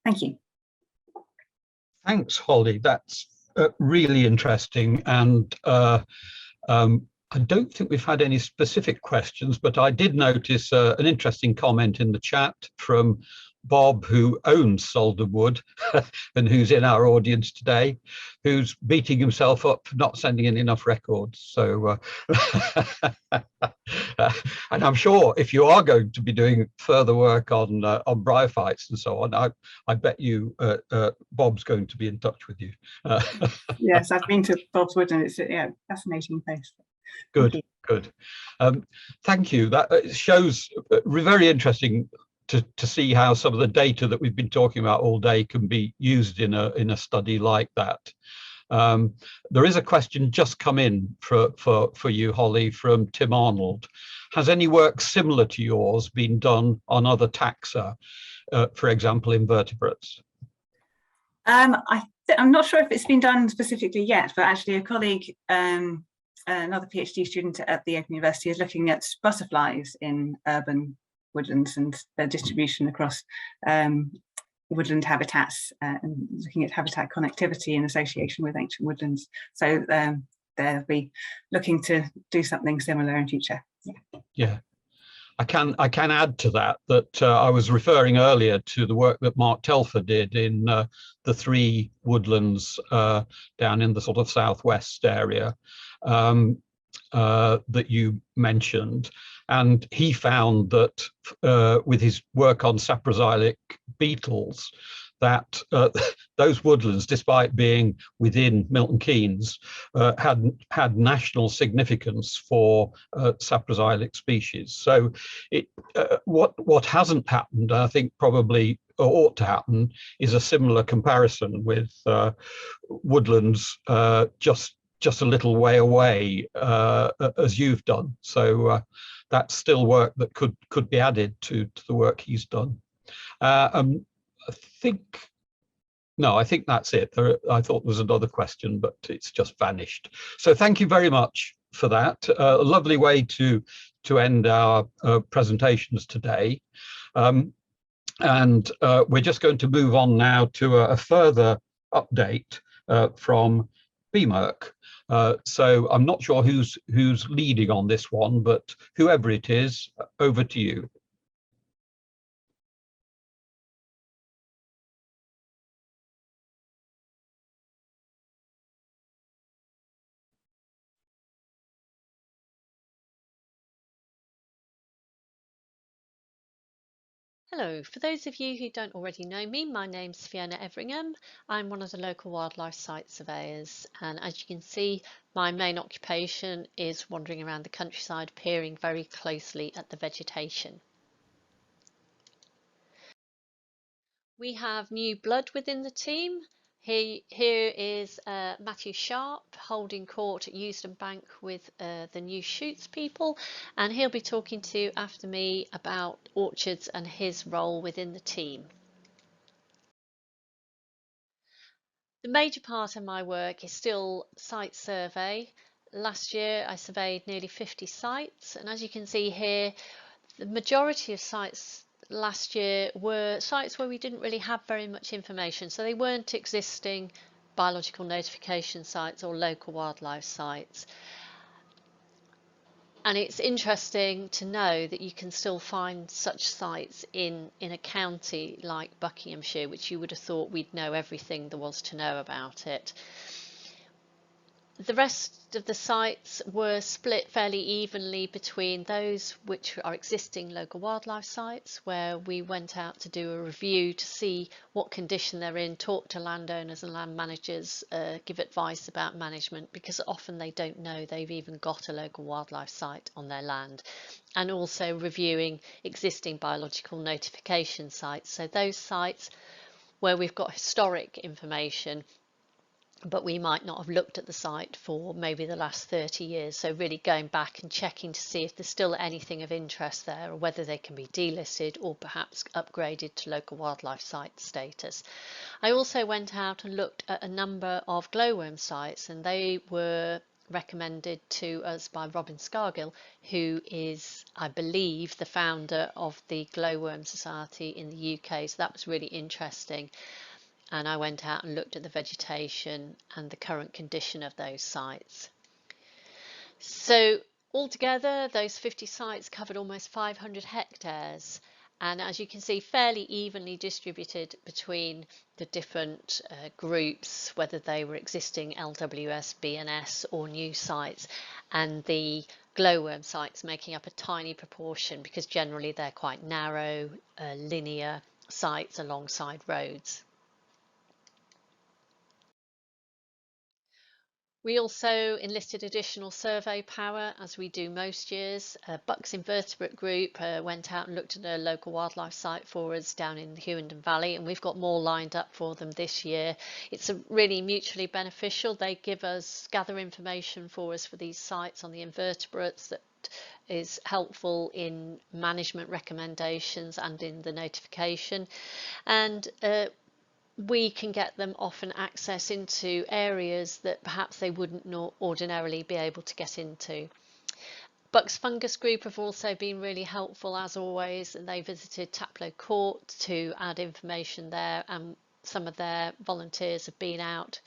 Thank you. Thanks, Holly. That's really interesting. And I don't think we've had any specific questions, but I did notice an interesting comment in the chat from Bob, who owns Salderwood and who's in our audience today, who's beating himself up for not sending in enough records. So, and I'm sure if you are going to be doing further work on bryophytes and so on, I bet you Bob's going to be in touch with you. Yes, I've been to Bob's Wood and it's a fascinating place. Good, good. Thank you. That shows very interesting to see how some of the data that we've been talking about all day can be used in a study like that. There is a question just come in for you, Holly, from Tim Arnold. Has any work similar to yours been done on other taxa, for example, invertebrates? I'm not sure if it's been done specifically yet, but actually a colleague, another PhD student at the Open University, is looking at butterflies in urban woodlands and their distribution across woodland habitats, and looking at habitat connectivity in association with ancient woodlands. So they'll be looking to do something similar in future. Yeah. I can add to that I was referring earlier to the work that Mark Telfer did in the 3 woodlands down in the sort of southwest area that you mentioned, and he found that with his work on saproxylic beetles, that those woodlands, despite being within Milton Keynes, had national significance for saproxylic species. So what hasn't happened, I think probably ought to happen, is a similar comparison with woodlands just a little way away, as you've done. So that's still work that could be added to the work he's done. I think that's it. I thought there was another question, but it's just vanished. So thank you very much for that. A lovely way to end our presentations today. And we're just going to move on now to a further update from BMERC. So I'm not sure who's leading on this one, but whoever it is, over to you. Hello, for those of you who don't already know me, my name's Fiona Everingham. I'm one of the local wildlife site surveyors, and as you can see, my main occupation is wandering around the countryside, peering very closely at the vegetation. We have new blood within the team. Here is Matthew Sharp holding court at Euston Bank with the new Shoots people, and he'll be talking to after me about orchards and his role within the team. The major part of my work is still site survey. Last year I surveyed nearly 50 sites, and as you can see here, the majority of sites last year were sites where we didn't really have very much information, so they weren't existing biological notification sites or local wildlife sites. And it's interesting to know that you can still find such sites in a county like Buckinghamshire, which you would have thought we'd know everything there was to know about it. The rest of the sites were split fairly evenly between those which are existing local wildlife sites, where we went out to do a review to see what condition they're in, talk to landowners and land managers, give advice about management, because often they don't know they've even got a local wildlife site on their land, and also reviewing existing biological notification sites. So those sites where we've got historic information, but we might not have looked at the site for maybe the last 30 years. So really going back and checking to see if there's still anything of interest there, or whether they can be delisted or perhaps upgraded to local wildlife site status. I also went out and looked at a number of glowworm sites, and they were recommended to us by Robin Scargill, who is, I believe, the founder of the Glowworm Society in the UK. So that was really interesting. And I went out and looked at the vegetation and the current condition of those sites. So altogether, those 50 sites covered almost 500 hectares, and as you can see, fairly evenly distributed between the different groups, whether they were existing LWS, BNS or new sites, and the glowworm sites making up a tiny proportion, because generally they're quite narrow, linear sites alongside roads. We also enlisted additional survey power, as we do most years. Buck's Invertebrate group went out and looked at a local wildlife site for us down in the Hughenden Valley, and we've got more lined up for them this year. It's really mutually beneficial. They gather information for us for these sites on the invertebrates that is helpful in management recommendations and in the notification. And we can get them often access into areas that perhaps they wouldn't ordinarily be able to get into. Buck's Fungus Group have also been really helpful, as always, and they visited Taplow Court to add information there, and some of their volunteers have been out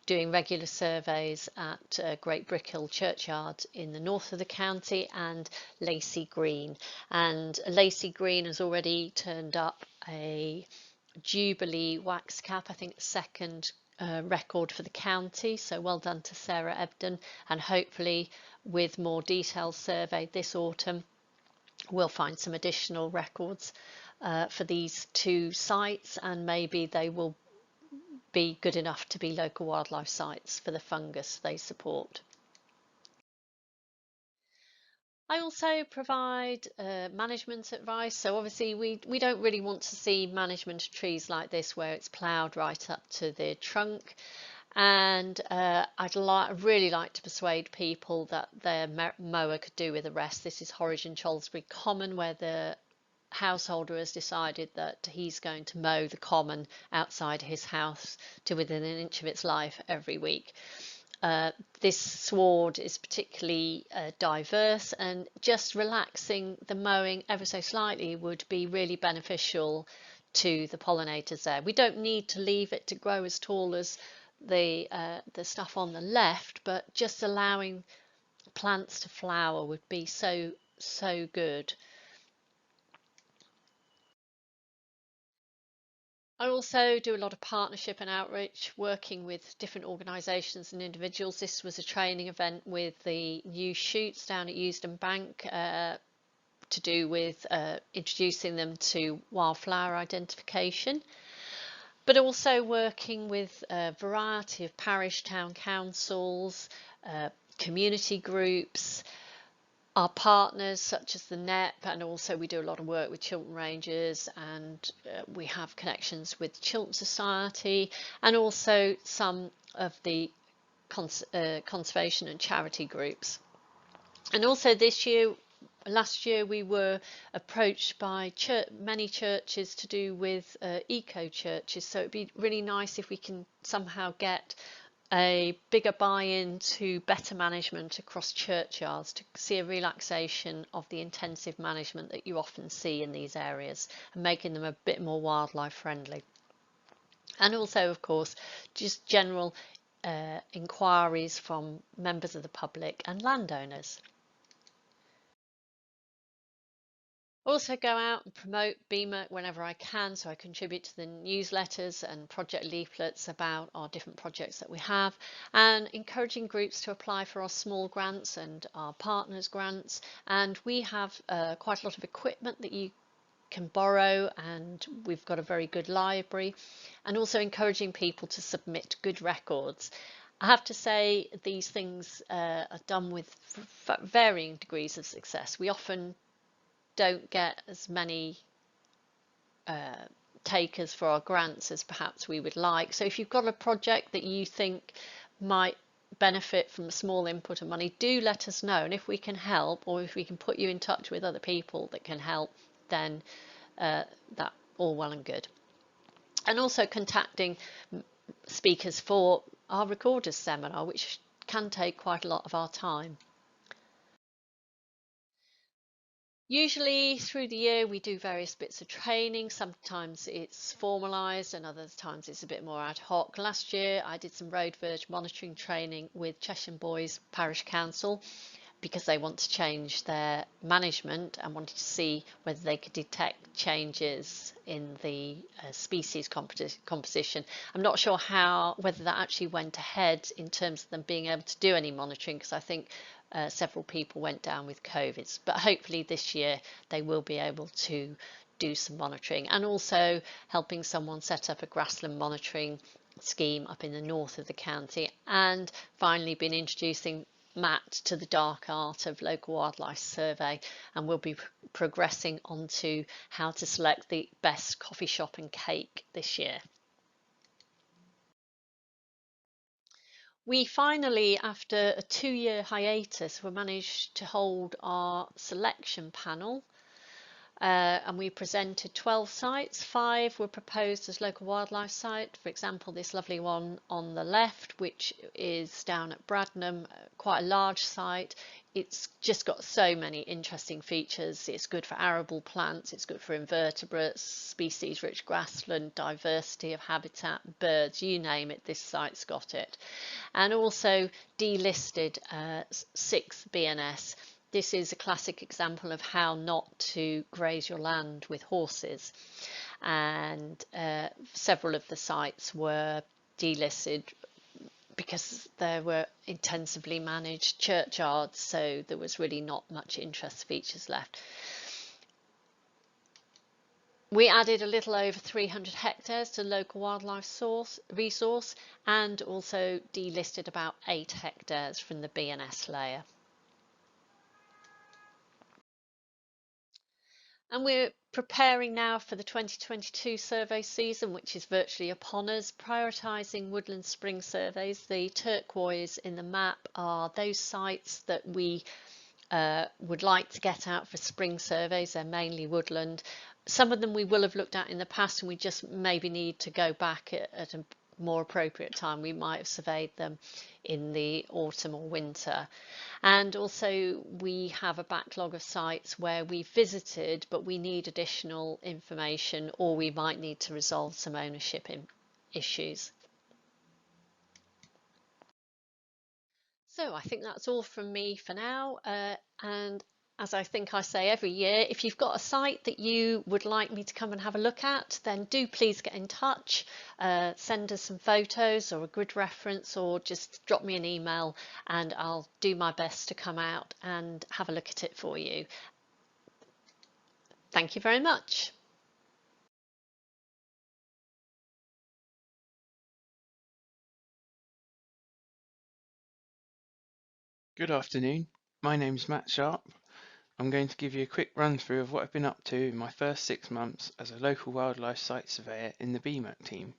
doing regular surveys at Great Brickhill Churchyard in the north of the county and Lacey Green. And Lacey Green has already turned up a Jubilee wax cap, I think the second record for the county, so well done to Sarah Ebden, and hopefully with more detailed survey this autumn we'll find some additional records for these two sites, and maybe they will be good enough to be local wildlife sites for the fungus they support. I also provide management advice. So obviously we don't really want to see management of trees like this where it's ploughed right up to the trunk, and I'd really like to persuade people that their mower could do with the rest. This is Horridge and Cholsbury Common, where the householder has decided that he's going to mow the common outside his house to within an inch of its life every week. This sward is particularly diverse, and just relaxing the mowing ever so slightly would be really beneficial to the pollinators there. We don't need to leave it to grow as tall as the stuff on the left, but just allowing plants to flower would be so good. I also do a lot of partnership and outreach, working with different organisations and individuals. This was a training event with the new shoots down at Eusden Bank to do with introducing them to wildflower identification, but also working with a variety of parish town councils, community groups, our partners such as the NEP, and also we do a lot of work with Chiltern Rangers, and we have connections with Chiltern Society, and also some of the conservation and charity groups. And also last year we were approached by many churches to do with eco churches, so it'd be really nice if we can somehow get a bigger buy-in to better management across churchyards, to see a relaxation of the intensive management that you often see in these areas and making them a bit more wildlife friendly. And also, of course, just general inquiries from members of the public and landowners. Also go out and promote BMERC whenever I can, so I contribute to the newsletters and project leaflets about our different projects that we have, and encouraging groups to apply for our small grants and our partners grants. And we have quite a lot of equipment that you can borrow, and we've got a very good library, and also encouraging people to submit good records. I have to say these things are done with varying degrees of success. We often don't get as many takers for our grants as perhaps we would like. So if you've got a project that you think might benefit from a small input of money, do let us know, and if we can help, or if we can put you in touch with other people that can help, then that all well and good. And also contacting speakers for our Recorders Seminar, which can take quite a lot of our time. Usually through the year we do various bits of training. Sometimes it's formalised and other times it's a bit more ad hoc. Last year I did some road verge monitoring training with Cheshire Boys Parish Council, because they want to change their management and wanted to see whether they could detect changes in the species composition. I'm not sure whether that actually went ahead in terms of them being able to do any monitoring, because I think several people went down with COVID, but hopefully this year they will be able to do some monitoring, and also helping someone set up a grassland monitoring scheme up in the north of the county, and finally been introducing Matt to the dark art of local wildlife survey, and we'll be progressing on to how to select the best coffee shop and cake this year. We finally, after a 2-year hiatus, we managed to hold our selection panel, and we presented 12 sites. 5 were proposed as local wildlife site. For example, this lovely one on the left, which is down at Bradnam, quite a large site. It's just got so many interesting features. It's good for arable plants, it's good for invertebrates, species-rich grassland, diversity of habitat, birds, you name it, this site's got it. And also delisted 6 BNS. This is a classic example of how not to graze your land with horses. And several of the sites were delisted because there were intensively managed churchyards, so there was really not much interest features left. We added a little over 300 hectares to local wildlife resource, and also delisted about 8 hectares from the BNS layer. And we're preparing now for the 2022 survey season, which is virtually upon us, prioritising woodland spring surveys. The turquoise in the map are those sites that we would like to get out for spring surveys. They're mainly woodland. Some of them we will have looked at in the past, and we just maybe need to go back at a more appropriate time. We might have surveyed them in the autumn or winter. And also we have a backlog of sites where we visited, but we need additional information, or we might need to resolve some ownership issues. So I think that's all from me for now. And as I think I say every year, if you've got a site that you would like me to come and have a look at, then do please get in touch, send us some photos or a grid reference, or just drop me an email and I'll do my best to come out and have a look at it for you. Thank you very much. Good afternoon, my name's Matt Sharp. I'm going to give you a quick run through of what I've been up to in my first 6 months as a local wildlife site surveyor in the BMERC team.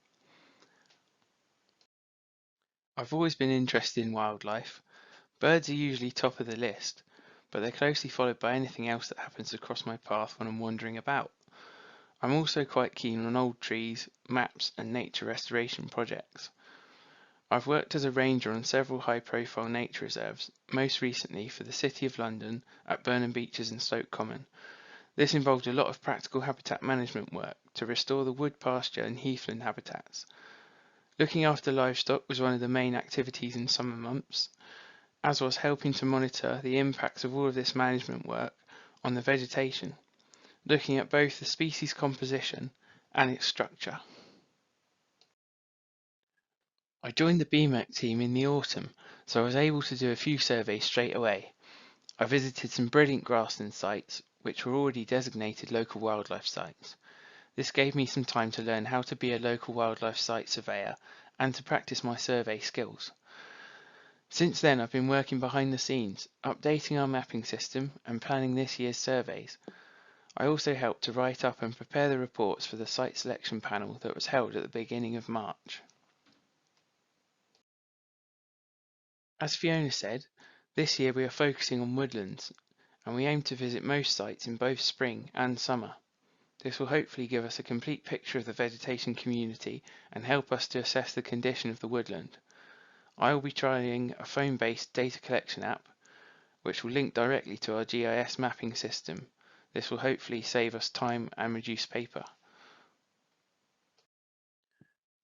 I've always been interested in wildlife. Birds are usually top of the list, but they're closely followed by anything else that happens to cross my path when I'm wandering about. I'm also quite keen on old trees, maps and nature restoration projects. I've worked as a ranger on several high-profile nature reserves, most recently for the City of London at Burnham Beeches and Stoke Common. This involved a lot of practical habitat management work to restore the wood pasture and heathland habitats. Looking after livestock was one of the main activities in summer months, as was helping to monitor the impacts of all of this management work on the vegetation, looking at both the species composition and its structure. I joined the BMERC team in the autumn, so I was able to do a few surveys straight away. I visited some brilliant grassland sites, which were already designated local wildlife sites. This gave me some time to learn how to be a local wildlife site surveyor and to practice my survey skills. Since then, I've been working behind the scenes, updating our mapping system and planning this year's surveys. I also helped to write up and prepare the reports for the site selection panel that was held at the beginning of March. As Fiona said, this year we are focusing on woodlands, and we aim to visit most sites in both spring and summer. This will hopefully give us a complete picture of the vegetation community and help us to assess the condition of the woodland. I will be trying a phone-based data collection app, which will link directly to our GIS mapping system. This will hopefully save us time and reduce paper.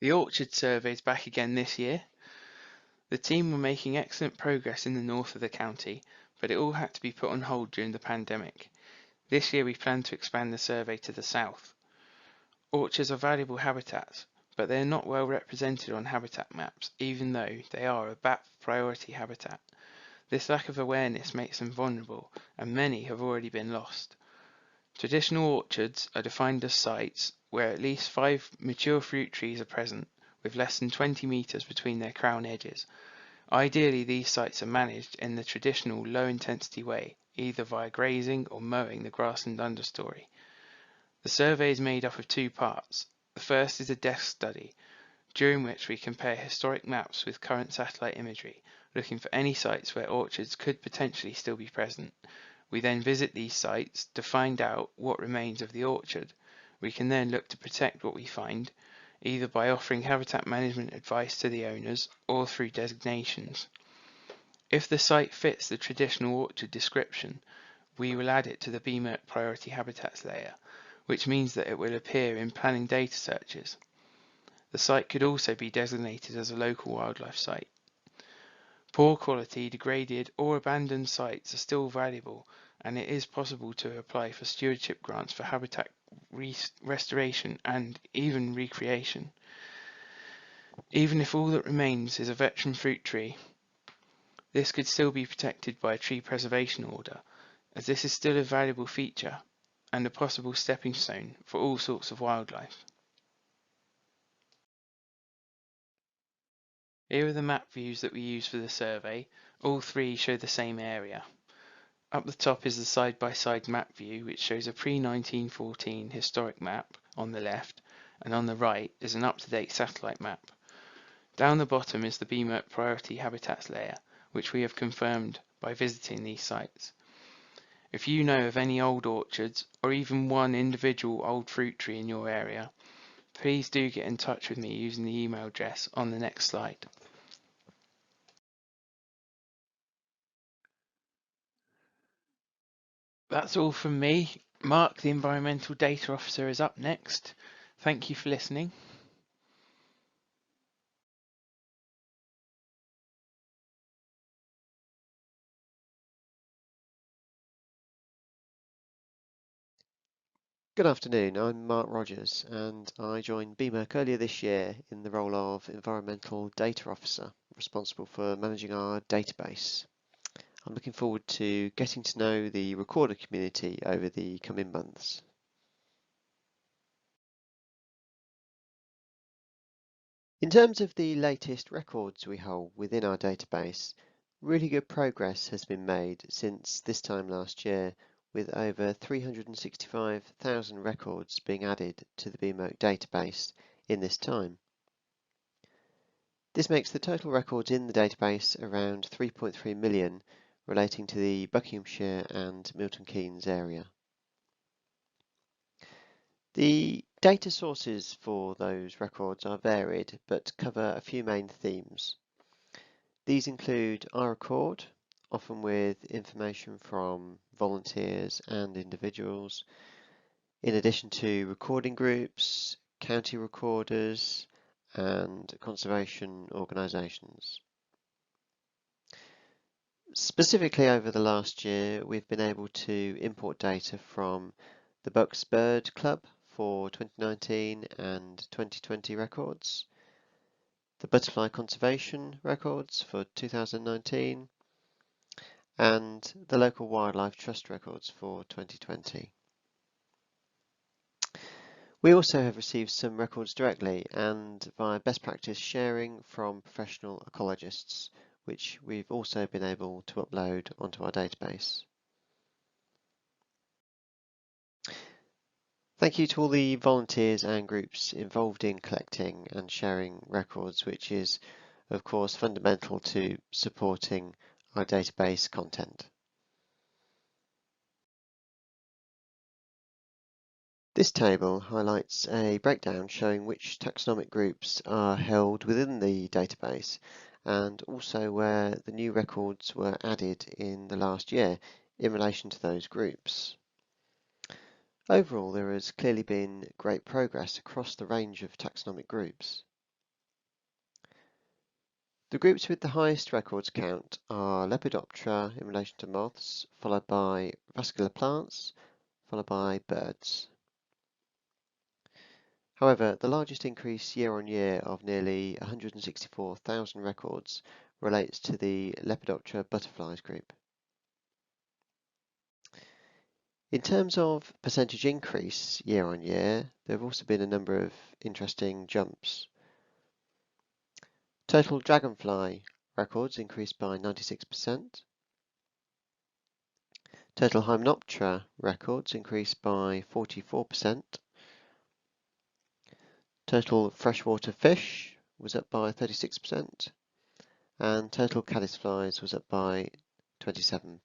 The orchard survey is back again this year. The team were making excellent progress in the north of the county, but it all had to be put on hold during the pandemic. This year we plan to expand the survey to the south. Orchards are valuable habitats, but they are not well represented on habitat maps, even though they are a BAP priority habitat. This lack of awareness makes them vulnerable, and many have already been lost. Traditional orchards are defined as sites where at least 5 mature fruit trees are present, with less than 20 metres between their crown edges. Ideally, these sites are managed in the traditional low-intensity way, either via grazing or mowing the grassland understory. The survey is made up of two parts. The first is a desk study, during which we compare historic maps with current satellite imagery, looking for any sites where orchards could potentially still be present. We then visit these sites to find out what remains of the orchard. We can then look to protect what we find, either by offering habitat management advice to the owners or through designations. If the site fits the traditional orchard description, we will add it to the BMERC priority habitats layer, which means that it will appear in planning data searches. The site could also be designated as a local wildlife site. Poor quality, degraded or abandoned sites are still valuable, and it is possible to apply for stewardship grants for habitat restoration and even recreation. Even if all that remains is a veteran fruit tree, this could still be protected by a tree preservation order, as this is still a valuable feature and a possible stepping stone for all sorts of wildlife. Here are the map views that we use for the survey. All three show the same area. Up the top is the side-by-side map view, which shows a pre-1914 historic map on the left, and on the right is an up-to-date satellite map. Down the bottom is the BMERC priority habitats layer, which we have confirmed by visiting these sites. If you know of any old orchards, or even one individual old fruit tree in your area, please do get in touch with me using the email address on the next slide. That's all from me. Mark, the Environmental Data Officer, is up next. Thank you for listening. Good afternoon, I'm Mark Rodgers and I joined BMERC earlier this year in the role of Environmental Data Officer, responsible for managing our database. I'm looking forward to getting to know the recorder community over the coming months. In terms of the latest records we hold within our database, really good progress has been made since this time last year, with over 365,000 records being added to the BMERC database in this time. This makes the total records in the database around 3.3 million, relating to the Buckinghamshire and Milton Keynes area. The data sources for those records are varied, but cover a few main themes. These include iRecord, often with information from volunteers and individuals, in addition to recording groups, county recorders, and conservation organisations. Specifically over the last year, we've been able to import data from the Bucks Bird Club for 2019 and 2020 records, the Butterfly Conservation records for 2019, and the Local Wildlife Trust records for 2020. We also have received some records directly and via best practice sharing from professional ecologists, which we've also been able to upload onto our database. Thank you to all the volunteers and groups involved in collecting and sharing records, which is of course fundamental to supporting our database content. This table highlights a breakdown showing which taxonomic groups are held within the database and also where the new records were added in the last year in relation to those groups. Overall, there has clearly been great progress across the range of taxonomic groups. The groups with the highest records count are Lepidoptera in relation to moths, followed by vascular plants, followed by birds. However, the largest increase year on year of nearly 164,000 records relates to the Lepidoptera butterflies group. In terms of percentage increase year on year, there have also been a number of interesting jumps. Total dragonfly records increased by 96%. Total Hymenoptera records increased by 44%. Total freshwater fish was up by 36%. And total caddisflies was up by 27%.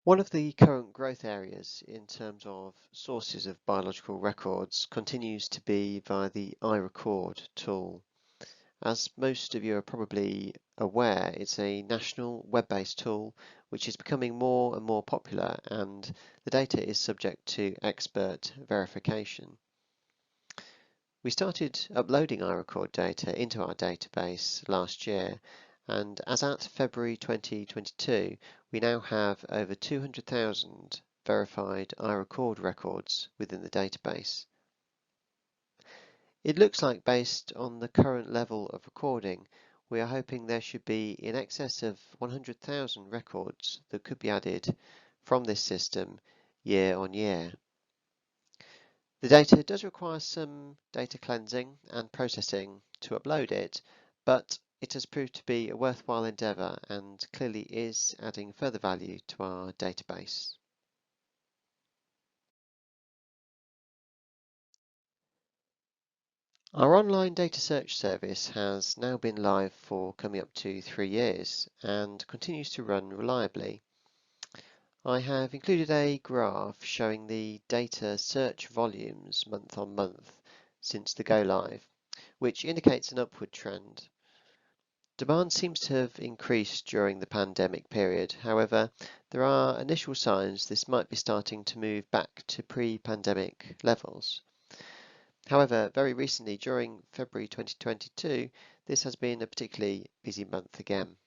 One of the current growth areas in terms of sources of biological records continues to be via the iRecord tool. As most of you are probably aware, it's a national web-based tool which is becoming more and more popular, and the data is subject to expert verification. We started uploading iRecord data into our database last year, and as at February 2022, we now have over 200,000 verified iRecord records within the database. It looks like, based on the current level of recording, we are hoping there should be in excess of 100,000 records that could be added from this system year on year. The data does require some data cleansing and processing to upload it, but it has proved to be a worthwhile endeavour and clearly is adding further value to our database. Our online data search service has now been live for coming up to 3 years and continues to run reliably. I have included a graph showing the data search volumes month on month since the go live, which indicates an upward trend. Demand seems to have increased during the pandemic period. However, there are initial signs this might be starting to move back to pre-pandemic levels. However, very recently, during February 2022, this has been a particularly busy month again.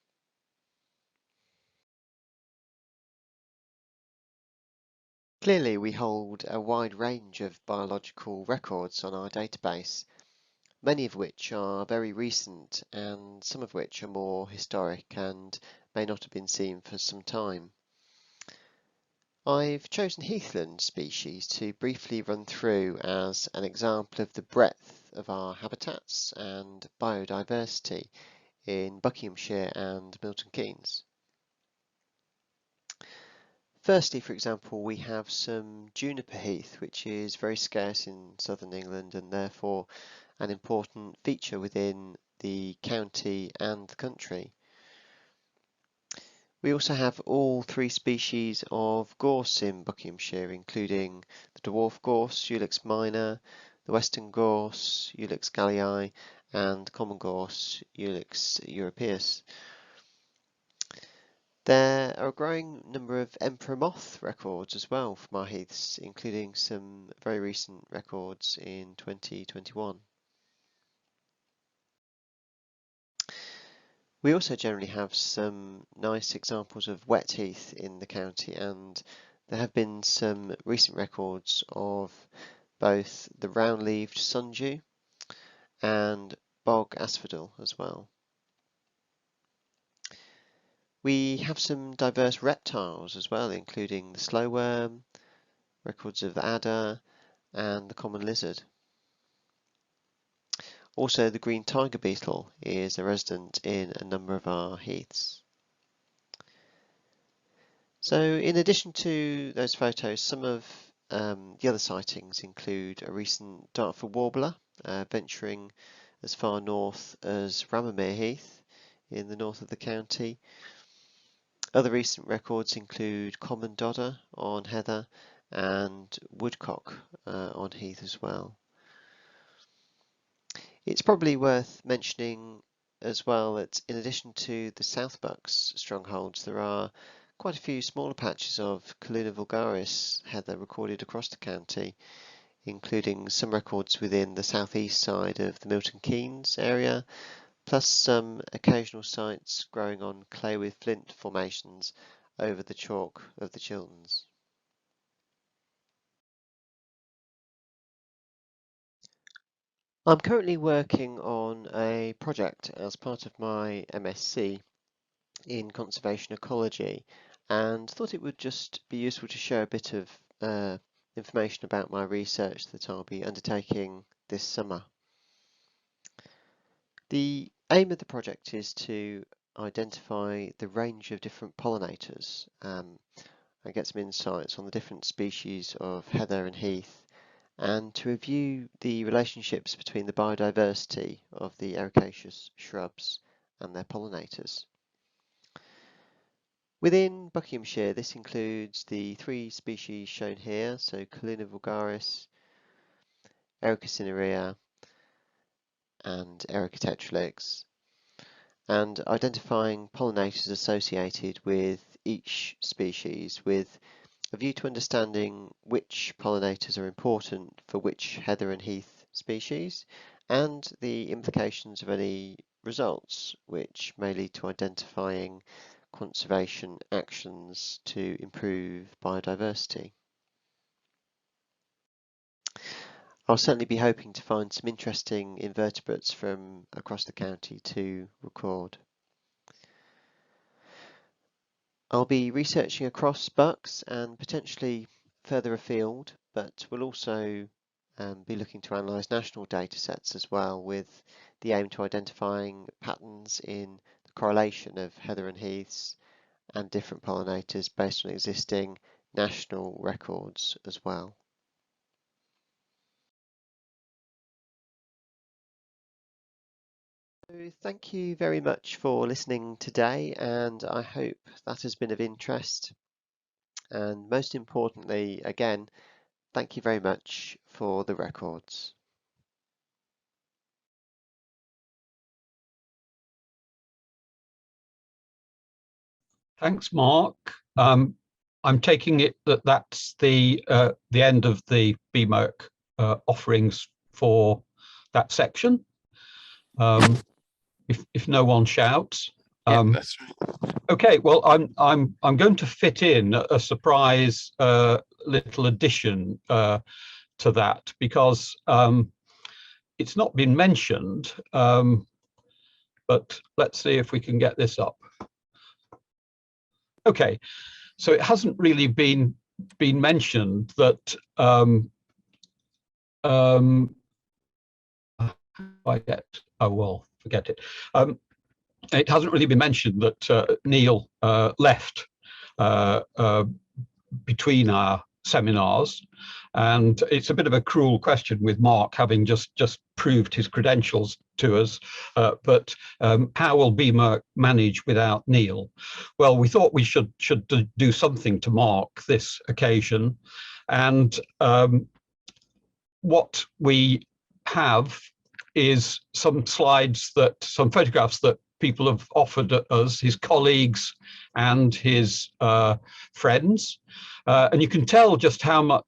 Clearly, we hold a wide range of biological records on our database, many of which are very recent and some of which are more historic and may not have been seen for some time. I've chosen heathland species to briefly run through as an example of the breadth of our habitats and biodiversity in Buckinghamshire and Milton Keynes. Firstly, for example, we have some juniper heath, which is very scarce in southern England and therefore an important feature within the county and the country. We also have all 3 species of gorse in Buckinghamshire, including the dwarf gorse, Ulix minor, the western gorse, Ulix gallii, and common gorse, Ulix europaeus. There are a growing number of emperor moth records as well from our heaths, including some very recent records in 2021. We also generally have some nice examples of wet heath in the county, and there have been some recent records of both the round-leaved sundew and bog asphodel as well. We have some diverse reptiles as well, including the slowworm, records of the adder, and the common lizard. Also, the green tiger beetle is a resident in a number of our heaths. So, in addition to those photos, some of the other sightings include a recent Dartford warbler venturing as far north as Rammermere Heath in the north of the county. Other recent records include common dodder on heather and woodcock on heath as well. It's probably worth mentioning as well that in addition to the South Bucks strongholds, there are quite a few smaller patches of Calluna vulgaris heather recorded across the county, including some records within the southeast side of the Milton Keynes area, plus some occasional sites growing on clay with flint formations over the chalk of the Chilterns. I'm currently working on a project as part of my MSc in conservation ecology, and thought it would just be useful to share a bit of information about my research that I'll be undertaking this summer. The aim of the project is to identify the range of different pollinators and get some insights on the different species of heather and heath, and to review the relationships between the biodiversity of the ericaceous shrubs and their pollinators. Within Buckinghamshire, this includes the 3 species shown here, so Collina vulgaris, Erica cinerea, and Erica tetralix, and identifying pollinators associated with each species with a view to understanding which pollinators are important for which heather and heath species, and the implications of any results which may lead to identifying conservation actions to improve biodiversity. I'll certainly be hoping to find some interesting invertebrates from across the county to record. I'll be researching across bucks and potentially further afield, but we'll also be looking to analyse national data sets as well, with the aim to identifying patterns in the correlation of heather and heaths and different pollinators based on existing national records as well. So thank you very much for listening today, and I hope that has been of interest. And most importantly, again, thank you very much for the records. Thanks, Mark. I'm taking it that that's the end of the BMERC offerings for that section. If no one shouts. That's right. Okay, well, I'm going to fit in a surprise little addition to that, because it's not been mentioned, but let's see if we can get this up. Okay, so it hasn't really been mentioned that forget it. It hasn't really been mentioned that Neil left between our seminars, and it's a bit of a cruel question with Mark having just proved his credentials to us, but how will BMERC manage without Neil? Well, we thought we should do something to mark this occasion, and what we have is some photographs that people have offered us, his colleagues and his friends, and you can tell just how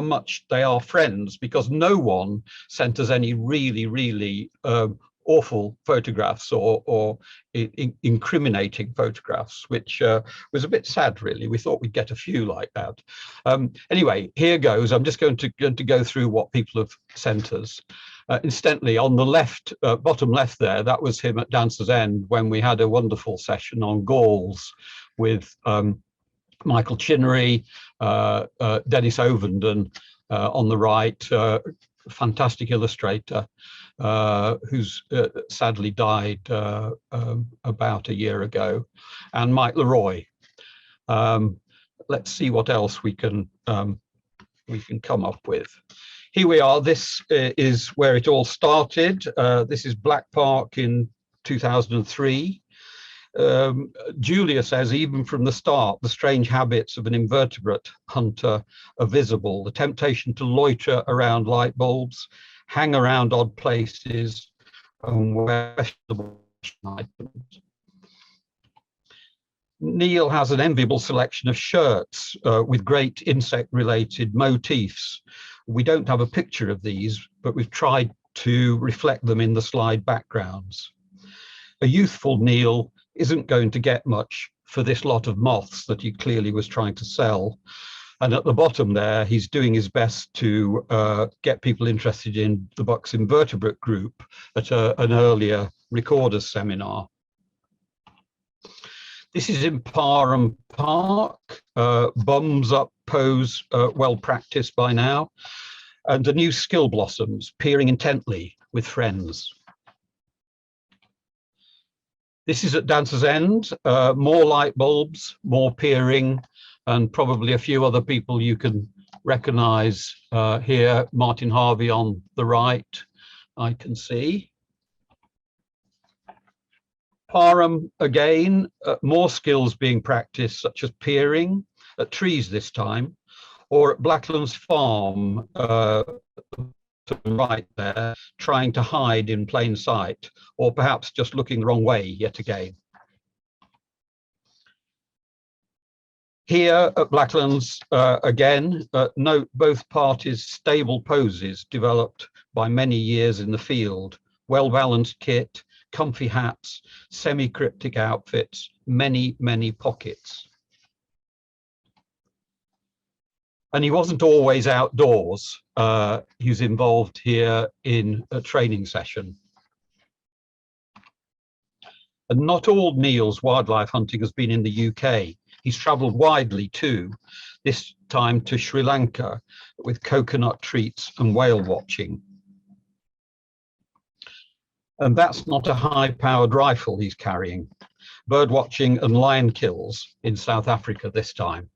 much they are friends, because no one sent us any really awful photographs or incriminating photographs, which was a bit sad, really. We thought we'd get a few like that. Anyway, here goes. I'm just going to go through what people have sent us. Incidentally, on the left, bottom left there, that was him at Dancer's End when we had a wonderful session on galls with Michael Chinnery, Dennis Ovenden on the right, fantastic illustrator who's sadly died about a year ago, and Mike Leroy. Let's see what else we can come up with. Here we are. This is where it all started. This is Black Park in 2003. Julia says, even from the start, the strange habits of an invertebrate hunter are visible. The temptation to loiter around light bulbs, hang around odd places, and wear questionable items. Neil has an enviable selection of shirts with great insect-related motifs. We don't have a picture of these, but we've tried to reflect them in the slide backgrounds. A youthful Neil isn't going to get much for this lot of moths that he clearly was trying to sell. And at the bottom there, he's doing his best to get people interested in the Bucks Invertebrate group at an earlier recorders seminar. This is in Parham Park, bums up pose well practiced by now, and a new skill blossoms, peering intently with friends. This is at Dancer's End, more light bulbs, more peering, and probably a few other people you can recognise here. Martin Harvey on the right, I can see. Parham again, more skills being practiced, such as peering at trees this time, or at Blacklands Farm, to the right there, trying to hide in plain sight, or perhaps just looking the wrong way yet again. Here at Blacklands, again, note both parties' stable poses developed by many years in the field, well-balanced kit, comfy hats, semi-cryptic outfits, many, many pockets. And he wasn't always outdoors. He was involved here in a training session. And not all Neil's wildlife hunting has been in the UK. He's travelled widely too, this time to Sri Lanka with coconut treats and whale watching. And that's not a high-powered rifle he's carrying. Bird watching and lion kills in South Africa this time.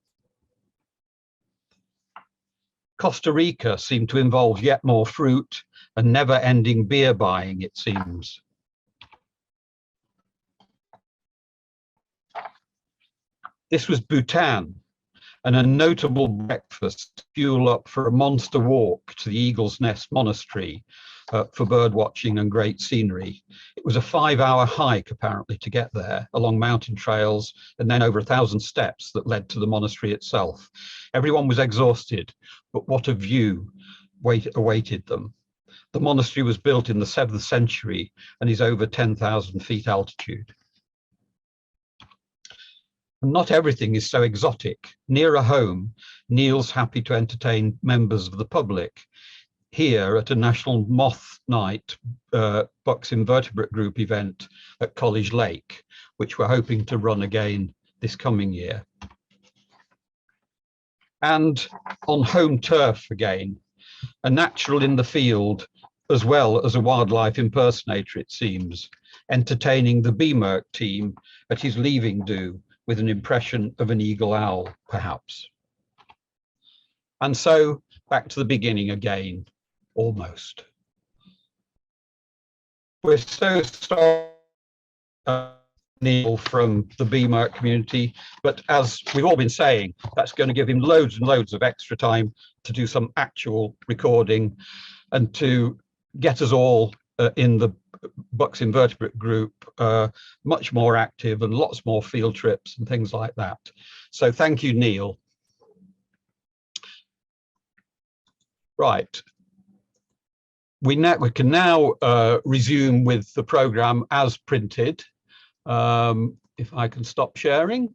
Costa Rica seemed to involve yet more fruit and never-ending beer buying, it seems. This was Bhutan, and a notable breakfast fuel up for a monster walk to the Eagle's Nest Monastery for bird watching and great scenery. It was a 5-hour hike, apparently, to get there, along mountain trails, and then over 1,000 steps that led to the monastery itself. Everyone was exhausted, but what a view awaited them. The monastery was built in the 7th century and is over 10,000 feet altitude. Not everything is so exotic. Nearer home, Neil's happy to entertain members of the public. Here at a National Moth Night Bucks Invertebrate Group event at College Lake, which we're hoping to run again this coming year. And on home turf again, a natural in the field as well as a wildlife impersonator, it seems, entertaining the BMERC team at his leaving do with an impression of an eagle owl, perhaps. And so back to the beginning again, almost. We're so sorry, Neil, from the BMERC community, but as we've all been saying, that's going to give him loads and loads of extra time to do some actual recording and to get us all in the Bucks Invertebrate Group much more active and lots more field trips and things like that. So thank you, Neil. Right. We can now resume with the programme as printed. If I can stop sharing.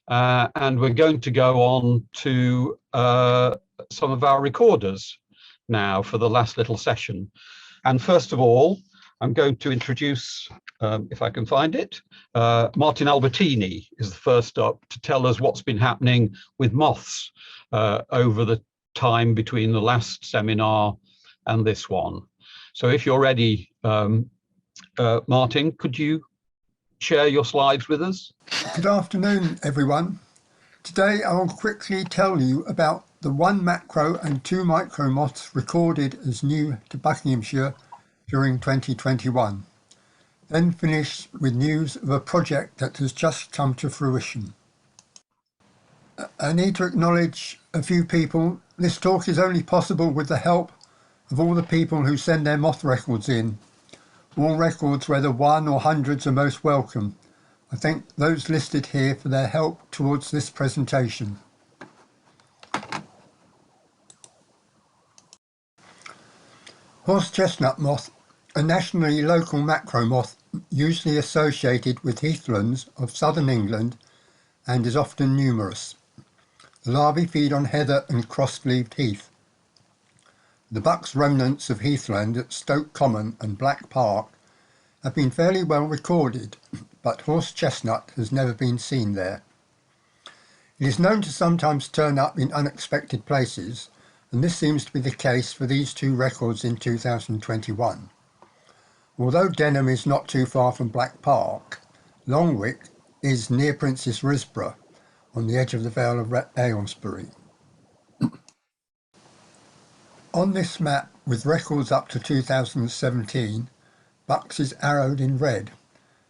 And we're going to go on to some of our recorders now for the last little session. And first of all, I'm going to introduce, if I can find it, Martin Albertini is the first up to tell us what's been happening with moths over the time between the last seminar and this one. So if you're ready, Martin, could you share your slides with us? Good afternoon, everyone. Today I will quickly tell you about the 1 macro and 2 micro moths recorded as new to Buckinghamshire during 2021. Then finish with news of a project that has just come to fruition. I need to acknowledge a few people. This talk is only possible with the help of all the people who send their moth records in. All records, whether 1 or hundreds, are most welcome. I thank those listed here for their help towards this presentation. Horse chestnut moth, a nationally local macro moth usually associated with heathlands of southern England and is often numerous. The larvae feed on heather and cross-leaved heath. The Bucks remnants of heathland at Stoke Common and Black Park have been fairly well recorded, but horse chestnut has never been seen there. It is known to sometimes turn up in unexpected places, and this seems to be the case for these two records in 2021. Although Denham is not too far from Black Park, Longwick is near Princess Risborough, on the edge of the Vale of Aylesbury. On this map, with records up to 2017, Bucks is arrowed in red,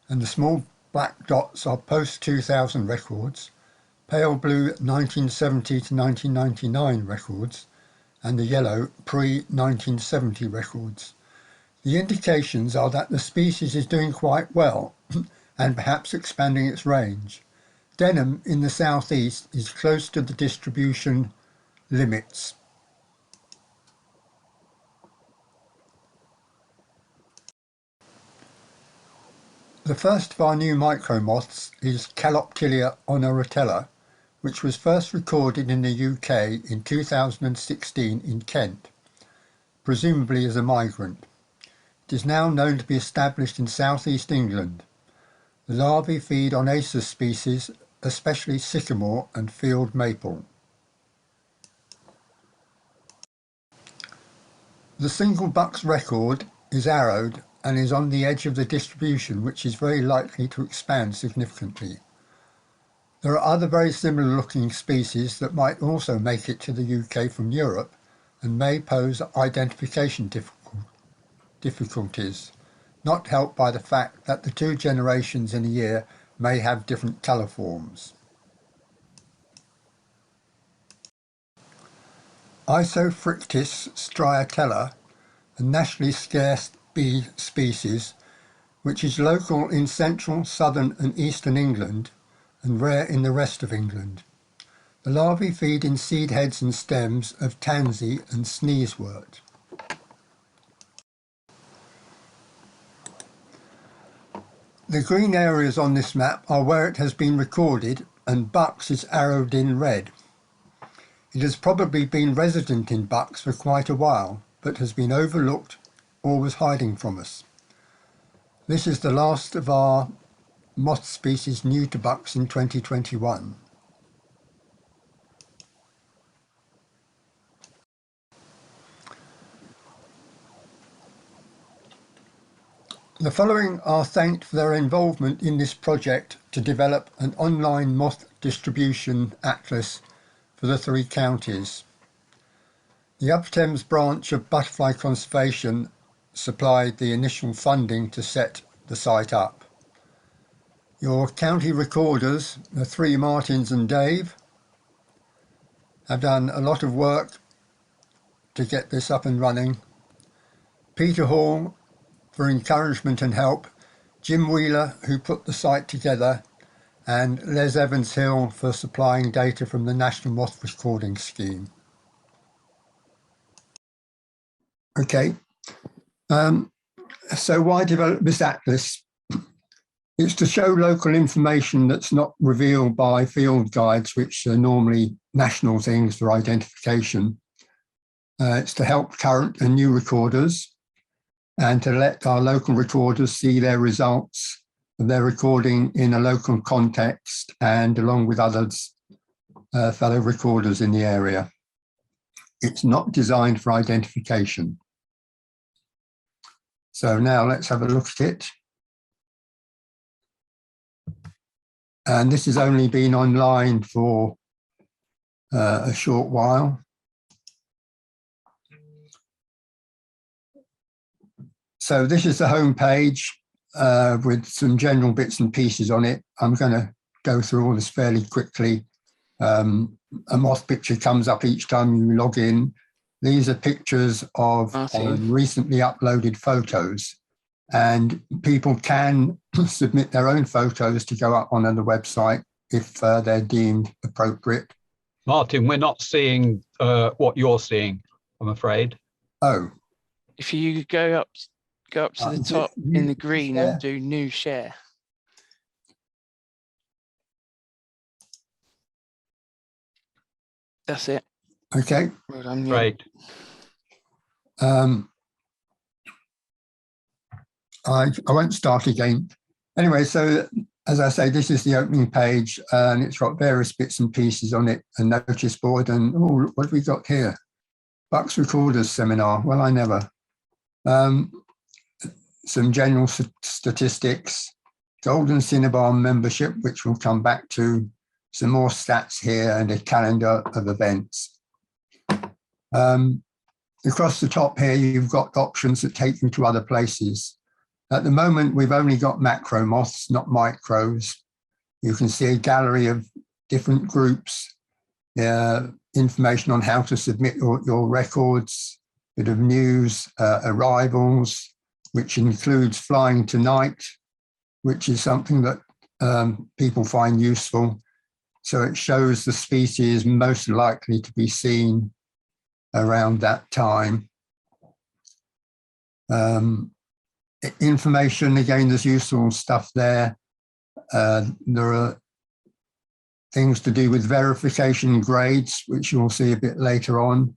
and the small black dots are post-2000 records, pale blue 1970 to 1999 records, and the yellow pre-1970 records. The indications are that the species is doing quite well and perhaps expanding its range. Denham in the southeast is close to the distribution limits. The first of our new micromoths is Caloptilia onorotella, which was first recorded in the UK in 2016 in Kent, presumably as a migrant. It is now known to be established in southeast England. The larvae feed on Acer species, especially sycamore and field maple. The single Bucks record is arrowed and is on the edge of the distribution, which is very likely to expand significantly. There are other very similar looking species that might also make it to the UK from Europe and may pose identification difficulties, not helped by the fact that the two generations in a year may have different colour forms. Isophrictis striatella, a nationally scarce bee species, which is local in central, southern and eastern England and rare in the rest of England. The larvae feed in seed heads and stems of tansy and sneezewort. The green areas on this map are where it has been recorded, and Bucks is arrowed in red. It has probably been resident in Bucks for quite a while, but has been overlooked or was hiding from us. This is the last of our moth species new to Bucks in 2021. The following are thanked for their involvement in this project to develop an online moth distribution atlas for the 3 counties. The Upper Thames branch of Butterfly Conservation supplied the initial funding to set the site up. Your county recorders, the 3 Martins and Dave, have done a lot of work to get this up and running. Peter Hall for encouragement and help, Jim Wheeler who put the site together, and Les Evans Hill for supplying data from the National Moth Recording Scheme. Okay, so why develop this atlas? It's to show local information that's not revealed by field guides, which are normally national things for identification. It's to help current and new recorders and to let our local recorders see their results of their recording in a local context and along with others, fellow recorders in the area. It's not designed for identification. So now let's have a look at it. And this has only been online for a short while. So this is the home page with some general bits and pieces on it. I'm going to go through all this fairly quickly. A moth picture comes up each time you log in. These are pictures of recently uploaded photos, and people can submit their own photos to go up on the website if they're deemed appropriate. Martin, we're not seeing what you're seeing, I'm afraid. Oh. If you go up to the top in the green and do new share. That's it. Okay. Well done, yeah. Great. I won't start again. Anyway, so as I say, this is the opening page, and it's got various bits and pieces on it, a notice board, and oh, what have we got here? BMERC Recorders Seminar. Well, I never. Some general statistics, Golden Cinnabar membership, which we'll come back to, some more stats here, and a calendar of events. Across the top here, you've got options that take you to other places. At the moment, we've only got macro moths, not micros. You can see a gallery of different groups, information on how to submit your records, bit of news, arrivals, which includes flying tonight, which is something that people find useful. So it shows the species most likely to be seen around that time. Information, again, there's useful stuff there. There are things to do with verification grades, which you'll see a bit later on,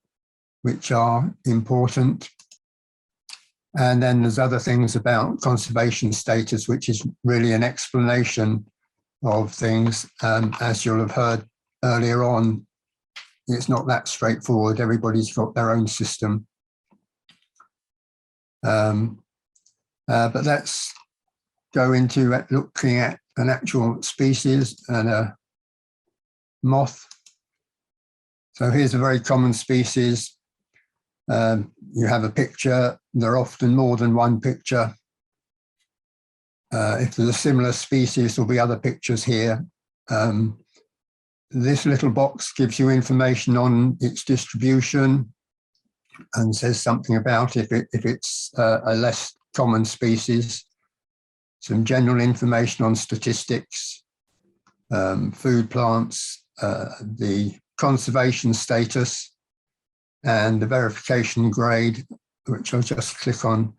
which are important. And then there's other things about conservation status, which is really an explanation of things. As you'll have heard earlier on, it's not that straightforward. Everybody's got their own system. But let's go into looking at an actual species and a moth. So here's a very common species. You have a picture. There are often more than one picture. If there's a similar species, there'll be other pictures here. This little box gives you information on its distribution and says something about if it's a less common species. Some general information on statistics, food plants, the conservation status, and the verification grade, which I'll just click on.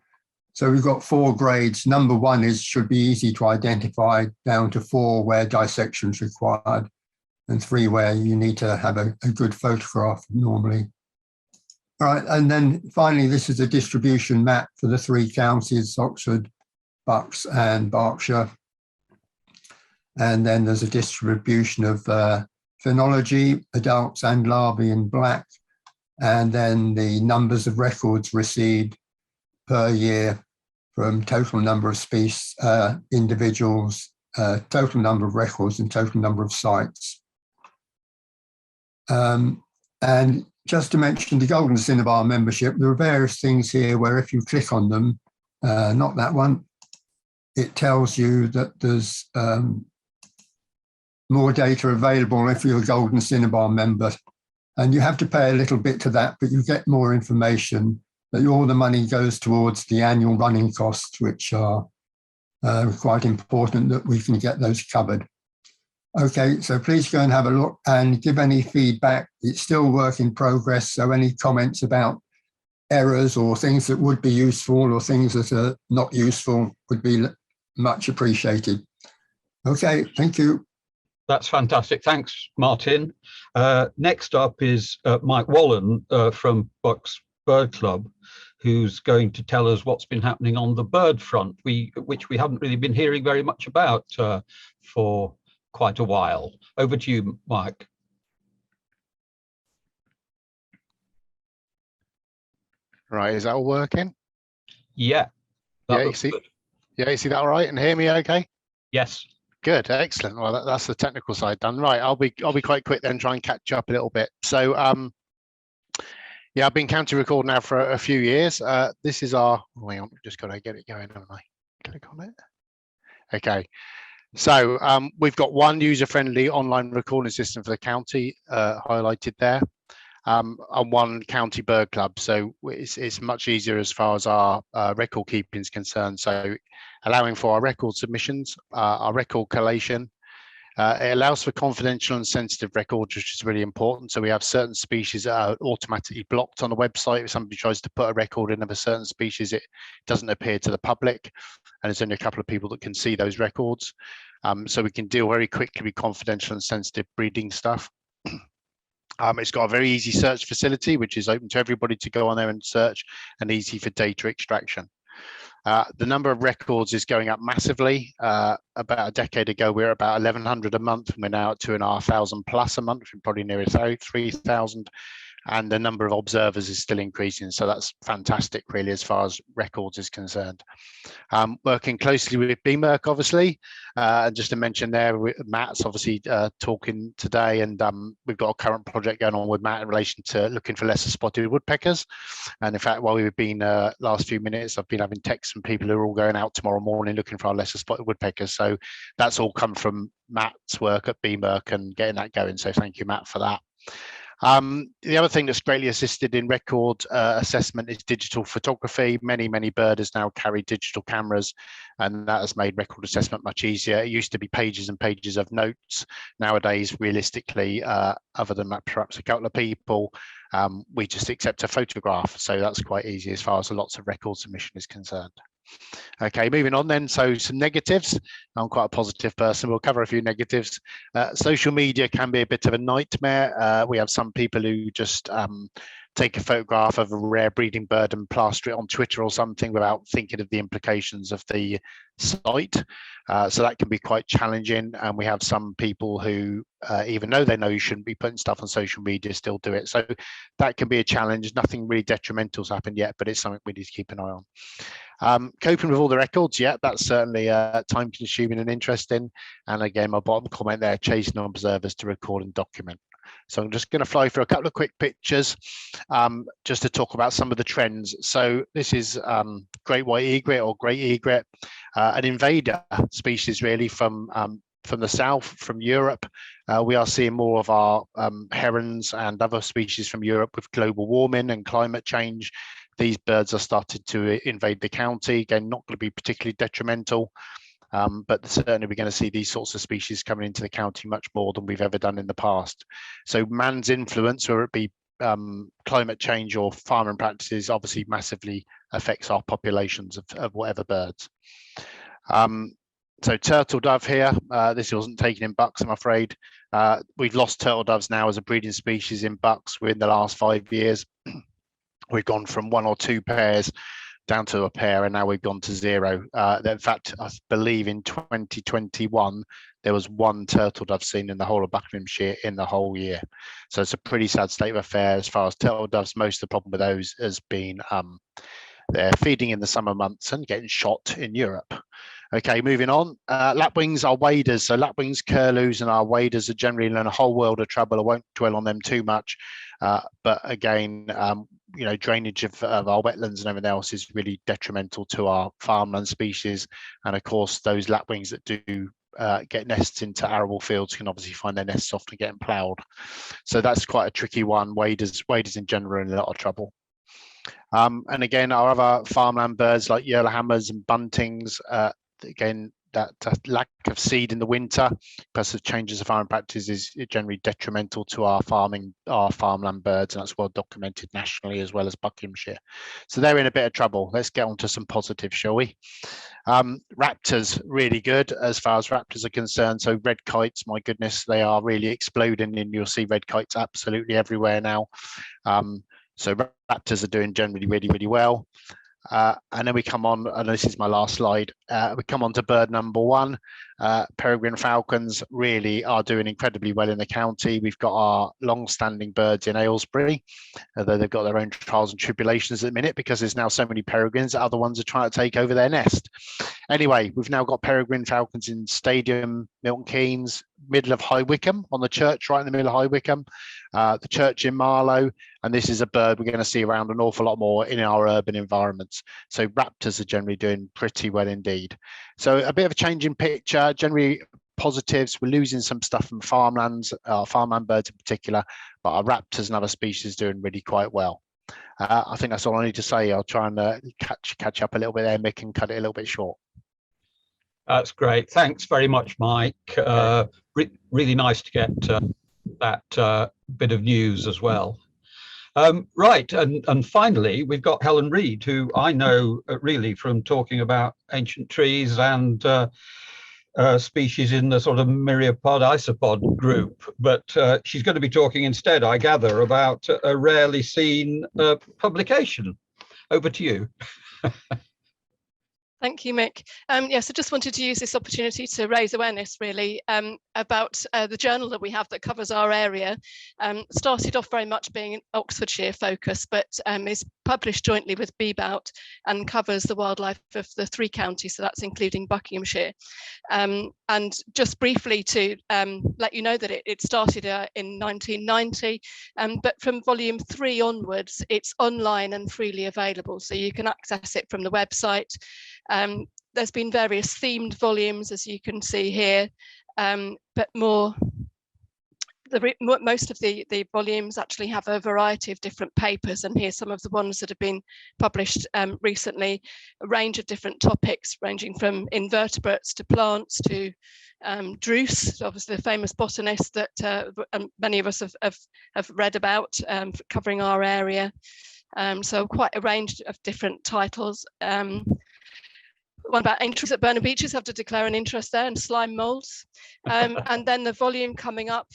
So we've got 4 grades. Number 1 should be easy to identify, down to 4 where dissection is required, and 3 where you need to have a good photograph normally. All right, and then finally, this is a distribution map for the 3 counties, Oxford, Bucks and Berkshire. And then there's a distribution of phenology, adults and larvae in black, and then the numbers of records received per year from total number of species, individuals, total number of records and total number of sites. And just to mention the Golden Cinnabar membership, there are various things here where if you click on them, not that one, it tells you that there's more data available if you're a Golden Cinnabar member. And you have to pay a little bit to that, but you get more information. That all the money goes towards the annual running costs, which are quite important that we can get those covered. Okay, so please go and have a look and give any feedback. It's still work in progress, so any comments about errors or things that would be useful or things that are not useful would be much appreciated. Okay, thank you. That's fantastic. Thanks, Martin. Next up is Mike Wallen from Bucks Bird Club, who's going to tell us what's been happening on the bird front, which we haven't really been hearing very much about for quite a while. Over to you, Mike. Right, is that all working? Yeah. You see that all right and hear me okay? Yes. Good, excellent. Well, that's the technical side done. Right, I'll be quite quick then, try and catch up a little bit. So yeah, I've been county record now for a few years. This is our, hang on, just got to get it going, haven't I? Click on it. Okay. So we've got one user-friendly online recording system for the county highlighted there, and one county bird club. So it's much easier as far as our record keeping is concerned. So allowing for our record submissions, our record collation. It allows for confidential and sensitive records, which is really important. So we have certain species that are automatically blocked on the website. If somebody tries to put a record in of a certain species, it doesn't appear to the public. And there's only a couple of people that can see those records. So we can deal very quickly with confidential and sensitive breeding stuff. It's got a very easy search facility, which is open to everybody to go on there and search, and easy for data extraction. The number of records is going up massively. About a decade ago, we were about 1,100 a month, and we're now at 2,500 plus a month. We're probably near 3,000. And the number of observers is still increasing. So that's fantastic, really, as far as records is concerned. Working closely with BMERC, obviously. And just to mention there, Matt's obviously talking today, and we've got a current project going on with Matt in relation to looking for lesser spotted woodpeckers. And in fact, while we've been last few minutes, I've been having texts from people who are all going out tomorrow morning looking for our lesser spotted woodpeckers. So that's all come from Matt's work at BMERC and getting that going. So thank you, Matt, for that. The other thing that's greatly assisted in record assessment is digital photography. Many birders now carry digital cameras, and that has made record assessment much easier. It used to be pages and pages of notes. Nowadays, realistically, other than perhaps a couple of people, we just accept a photograph. So that's quite easy as far as lots of record submission is concerned. Okay, moving on then. So some negatives. I'm quite a positive person. We'll cover a few negatives. Social media can be a bit of a nightmare. We have some people who just take a photograph of a rare breeding bird and plaster it on Twitter or something without thinking of the implications of the site. So that can be quite challenging. And we have some people who, even though they know you shouldn't be putting stuff on social media, still do it. So that can be a challenge. Nothing really detrimental has happened yet, but it's something we need to keep an eye on. Coping with all the records, yeah, that's certainly time consuming and interesting. And again, my bottom comment there, chasing observers to record and document. So I'm just going to fly through a couple of quick pictures just to talk about some of the trends. So this is great white egret or great egret, an invader species really from the south, from Europe. We are seeing more of our herons and other species from Europe with global warming and climate change. These birds are started to invade the county. Again, not going to be particularly detrimental, but certainly we're going to see these sorts of species coming into the county much more than we've ever done in the past. So man's influence, whether it be climate change or farming practices, obviously massively affects our populations of whatever birds. So turtle dove here, this wasn't taken in bucks, I'm afraid. We've lost turtle doves now as a breeding species in bucks within the last 5 years. We've gone from 1 or 2 pairs down to a pair, and now we've gone to 0. In fact, I believe in 2021, there was 1 turtle dove seen in the whole of Buckinghamshire in the whole year. So it's a pretty sad state of affairs as far as turtle doves. Most of the problem with those has been they're feeding in the summer months and getting shot in Europe. Okay, moving on. Lapwings are waders. So lapwings, curlews, and our waders are generally in a whole world of trouble. I won't dwell on them too much. But again, you know, drainage of our wetlands and everything else is really detrimental to our farmland species. And of course, those lapwings that do get nests into arable fields can obviously find their nests often getting ploughed. So that's quite a tricky one. Waders in general are in a lot of trouble. And again, our other farmland birds like yellowhammers and buntings, again, that lack of seed in the winter because of changes of farming practices is generally detrimental to our farmland birds, and that's well documented nationally as well as Buckinghamshire. So they're in a bit of trouble. Let's get on to some positives, shall we? Raptors, really good as far as raptors are concerned. So red kites, my goodness, they are really exploding, and you'll see red kites absolutely everywhere now. So raptors are doing generally really well. And then we come on, and this is my last slide, we come on to bird number 1. Peregrine falcons really are doing incredibly well in the county. We've got our long-standing birds in Aylesbury, although they've got their own trials and tribulations at the minute because there's now so many peregrines that other ones are trying to take over their nest. Anyway, we've now got peregrine falcons in Stadium, Milton Keynes, middle of High Wycombe, on the church, right in the middle of High Wycombe, the church in Marlow, and this is a bird we're going to see around an awful lot more in our urban environments. So raptors are generally doing pretty well indeed. So a bit of a change in picture, generally positives. We're losing some stuff from farmlands, farmland birds in particular, but our raptors and other species doing really quite well. I think that's all I need to say. I'll try and catch up a little bit there, Mick, and cut it a little bit short. That's great. Thanks very much, Mike. Really nice to get that bit of news as well. Right, and finally, we've got Helen Reid, who I know really from talking about ancient trees and species in the sort of myriapod isopod group, but she's going to be talking instead, I gather, about a rarely seen publication. Over to you. Thank you, Mick. Yes, I just wanted to use this opportunity to raise awareness really about the journal that we have that covers our area. Started off very much being Oxfordshire focused, but is published jointly with BMERC and covers the wildlife of the 3 counties, so that's including Buckinghamshire. And just briefly to let you know that it started in 1990, but from volume 3 onwards, it's online and freely available, so you can access it from the website. There's been various themed volumes, as you can see here, but most of the volumes actually have a variety of different papers, and here's some of the ones that have been published recently, a range of different topics ranging from invertebrates to plants to Druce, obviously the famous botanist that many of us have read about, covering our area. So quite a range of different titles. One about entries at Burnham Beaches, have to declare an interest there, and slime molds. And then the volume coming up,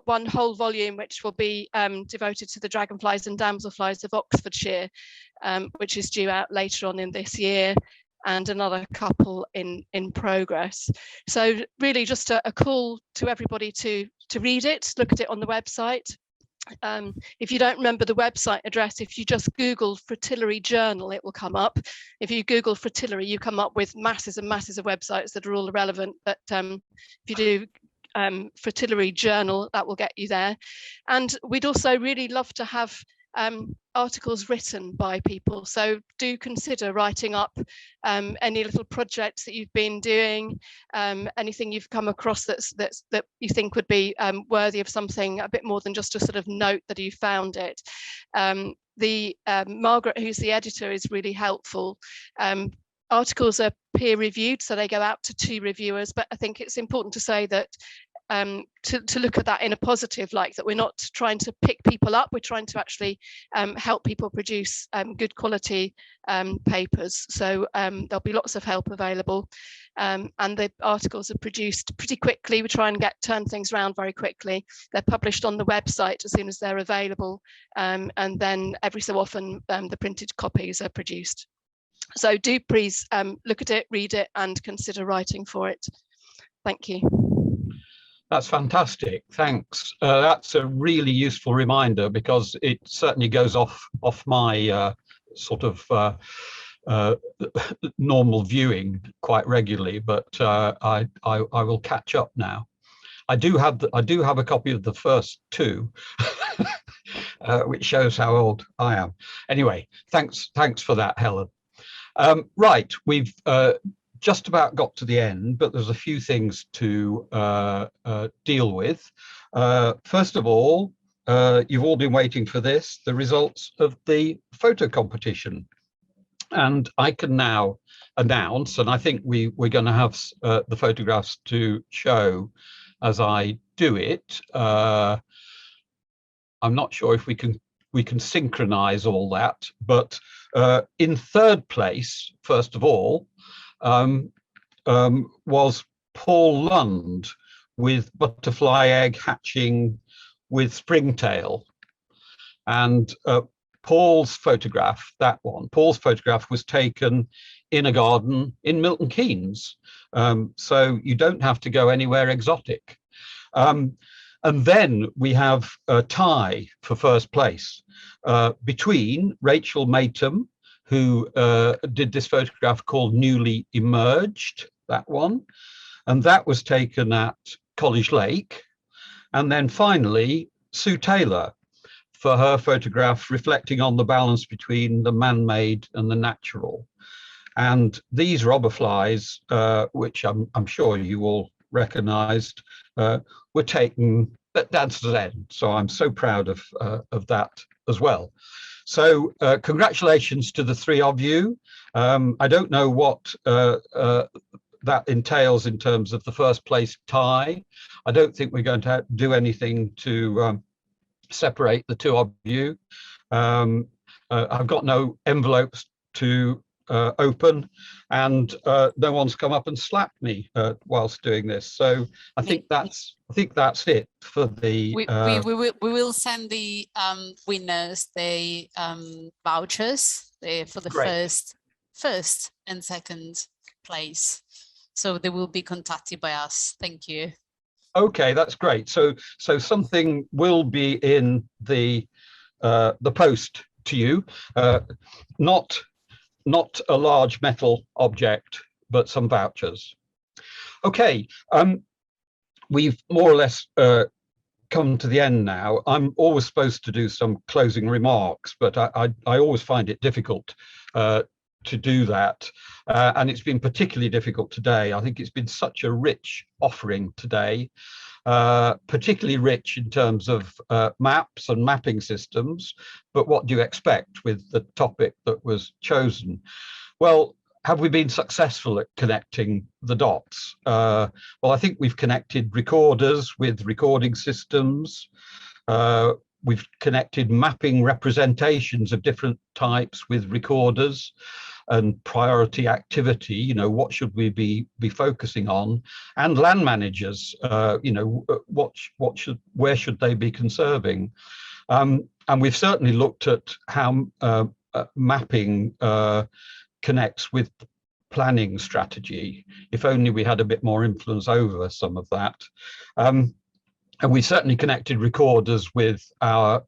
one whole volume which will be devoted to the dragonflies and damselflies of Oxfordshire, which is due out later on in this year, and another couple in progress. So really just a call to everybody to read it, look at it on the website. If you don't remember the website address, if you just Google Fritillary Journal, it will come up. If you Google Fritillary, you come up with masses and masses of websites that are all irrelevant. But if you do Fritillary Journal, that will get you there. And we'd also really love to have articles written by people, so do consider writing up any little projects that you've been doing, anything you've come across that you think would be worthy of something a bit more than just a sort of note that you found it. Margaret, who's the editor, is really helpful. Articles are peer reviewed, so they go out to 2 reviewers, but I think it's important to say that to look at that in a positive light, that we're not trying to pick people up, we're trying to actually help people produce good quality papers. So there'll be lots of help available, and the articles are produced pretty quickly. We try and turn things around very quickly. They're published on the website as soon as they're available, and then every so often the printed copies are produced. So do please look at it, read it, and consider writing for it. Thank you. That's fantastic. Thanks. That's a really useful reminder, because it certainly goes off my sort of normal viewing quite regularly, but I will catch up now. I do have a copy of the first 2, which shows how old I am. Anyway, thanks for that, Helen. Right, we've just about got to the end, but there's a few things to deal with. First of all, you've all been waiting for this, the results of the photo competition. And I can now announce, and I think we're going to have the photographs to show as I do it. I'm not sure if we can synchronize all that, but in 3rd place, first of all, was Paul Lund with butterfly egg hatching with springtail. And Paul's photograph was taken in a garden in Milton Keynes. So you don't have to go anywhere exotic. And then we have a tie for 1st place between Rachel Matham, who did this photograph called Newly Emerged, that one. And that was taken at College Lake. And then finally, Sue Taylor for her photograph reflecting on the balance between the man-made and the natural. And these robber flies, which I'm sure you all recognized, were taken at Dad's End. So I'm so proud of that as well. So congratulations to the 3 of you. I don't know what that entails in terms of the 1st place tie. I don't think we're going to do anything to separate the 2 of you. I've got no envelopes to open, and no one's come up and slapped me whilst doing this. So I think that's it for the. We will send the winners the vouchers for the first and second place. So they will be contacted by us. Thank you. Okay, that's great. So something will be in the post to you, not a large metal object, but some vouchers. Okay, we've more or less come to the end now. I'm always supposed to do some closing remarks, but I always find it difficult to do that. And it's been particularly difficult today. I think it's been such a rich offering today, particularly rich in terms of maps and mapping systems. But what do you expect with the topic that was chosen? Well, have we been successful at connecting the dots? Well, I think we've connected recorders with recording systems. We've connected mapping representations of different types with recorders and priority activity. You know, what should we be focusing on? And land managers, you know, where should they be conserving? And we've certainly looked at how mapping connects with planning strategy. If only we had a bit more influence over some of that. And we certainly connected recorders with our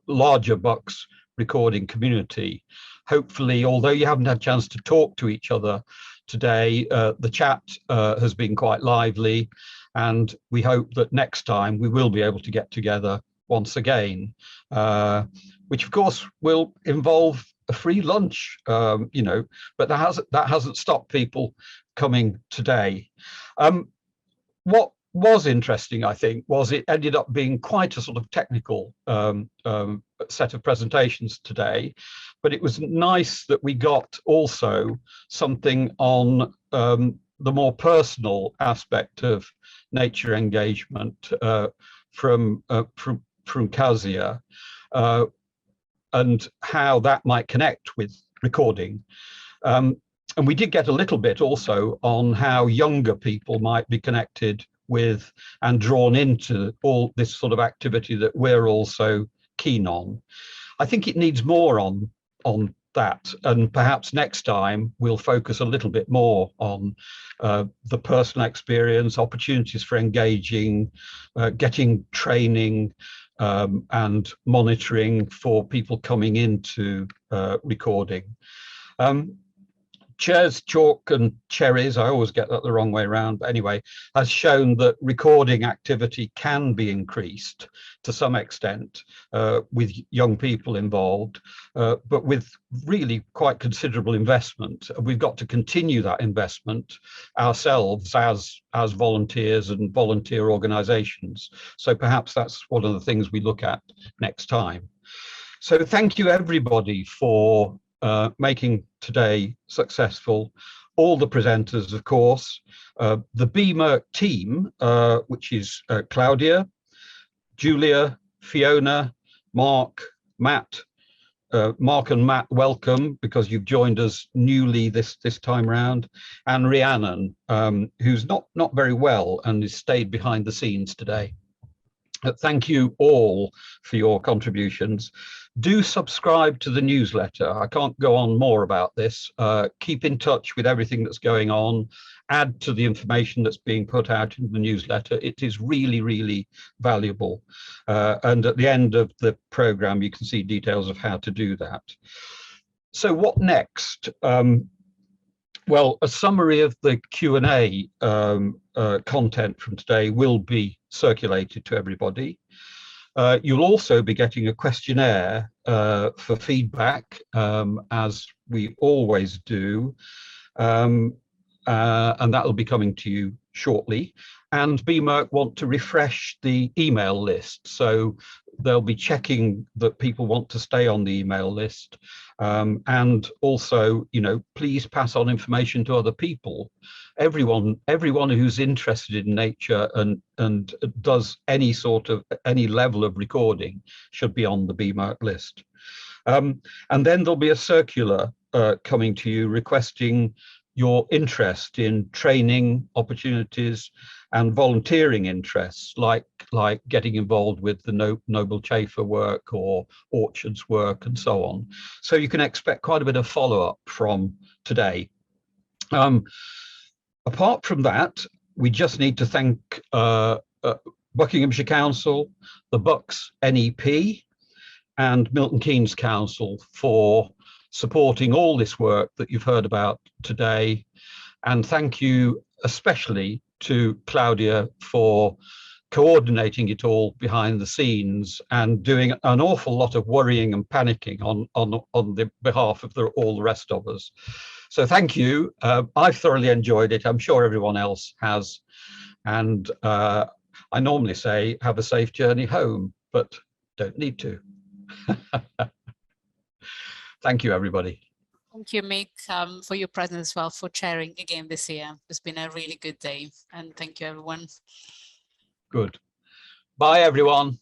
larger Bucks recording community. Hopefully, although you haven't had a chance to talk to each other today, the chat has been quite lively, and we hope that next time we will be able to get together once again, which of course will involve a free lunch, you know, but that hasn't stopped people coming today. What was interesting, I think, was it ended up being quite a sort of technical set of presentations today, but it was nice that we got also something on the more personal aspect of nature engagement from Kazia, and how that might connect with recording. And we did get a little bit also on how younger people might be connected with and drawn into all this sort of activity that we're also keen on. I think it needs more on that, and perhaps next time we'll focus a little bit more on the personal experience, opportunities for engaging, getting training, and monitoring for people coming into recording. Chairs, chalk and cherries, I always get that the wrong way around, but anyway, has shown that recording activity can be increased to some extent with young people involved, but with really quite considerable investment. We've got to continue that investment ourselves as volunteers and volunteer organisations. So perhaps that's one of the things we look at next time. So thank you everybody for making today successful. All the presenters, of course, the BMERC team, which is Claudia, Julia, Fiona, Mark, Matt. Mark and Matt, welcome, because you've joined us newly this time round, and Rhiannon, who's not very well and has stayed behind the scenes today. Thank you all for your contributions. Do subscribe to the newsletter. I can't go on more about this. Keep in touch with everything that's going on. Add to the information that's being put out in the newsletter. It is really, really valuable. And at the end of the programme, you can see details of how to do that. So what next? Well, a summary of the Q&A content from today will be circulated to everybody. You'll also be getting a questionnaire for feedback, as we always do, and that will be coming to you shortly. And BMERC want to refresh the email list, so they'll be checking that people want to stay on the email list, and also, you know, please pass on information to other people. Everyone who's interested in nature and does any level of recording should be on the BMERC list. And then there'll be a circular coming to you requesting your interest in training opportunities and volunteering interests, like getting involved with the Noble Chafer work or Orchards work and so on. So you can expect quite a bit of follow-up from today. Apart from that, we just need to thank Buckinghamshire Council, the Bucks NEP, and Milton Keynes Council for supporting all this work that you've heard about today. And thank you especially to Claudia for coordinating it all behind the scenes and doing an awful lot of worrying and panicking on the behalf of all the rest of us. So thank you. I've thoroughly enjoyed it. I'm sure everyone else has. And I normally say have a safe journey home, but don't need to. Thank you, everybody. Thank you, Mick, for your presence as well, for chairing again this year. It's been a really good day, and thank you, everyone. Good. Bye, everyone.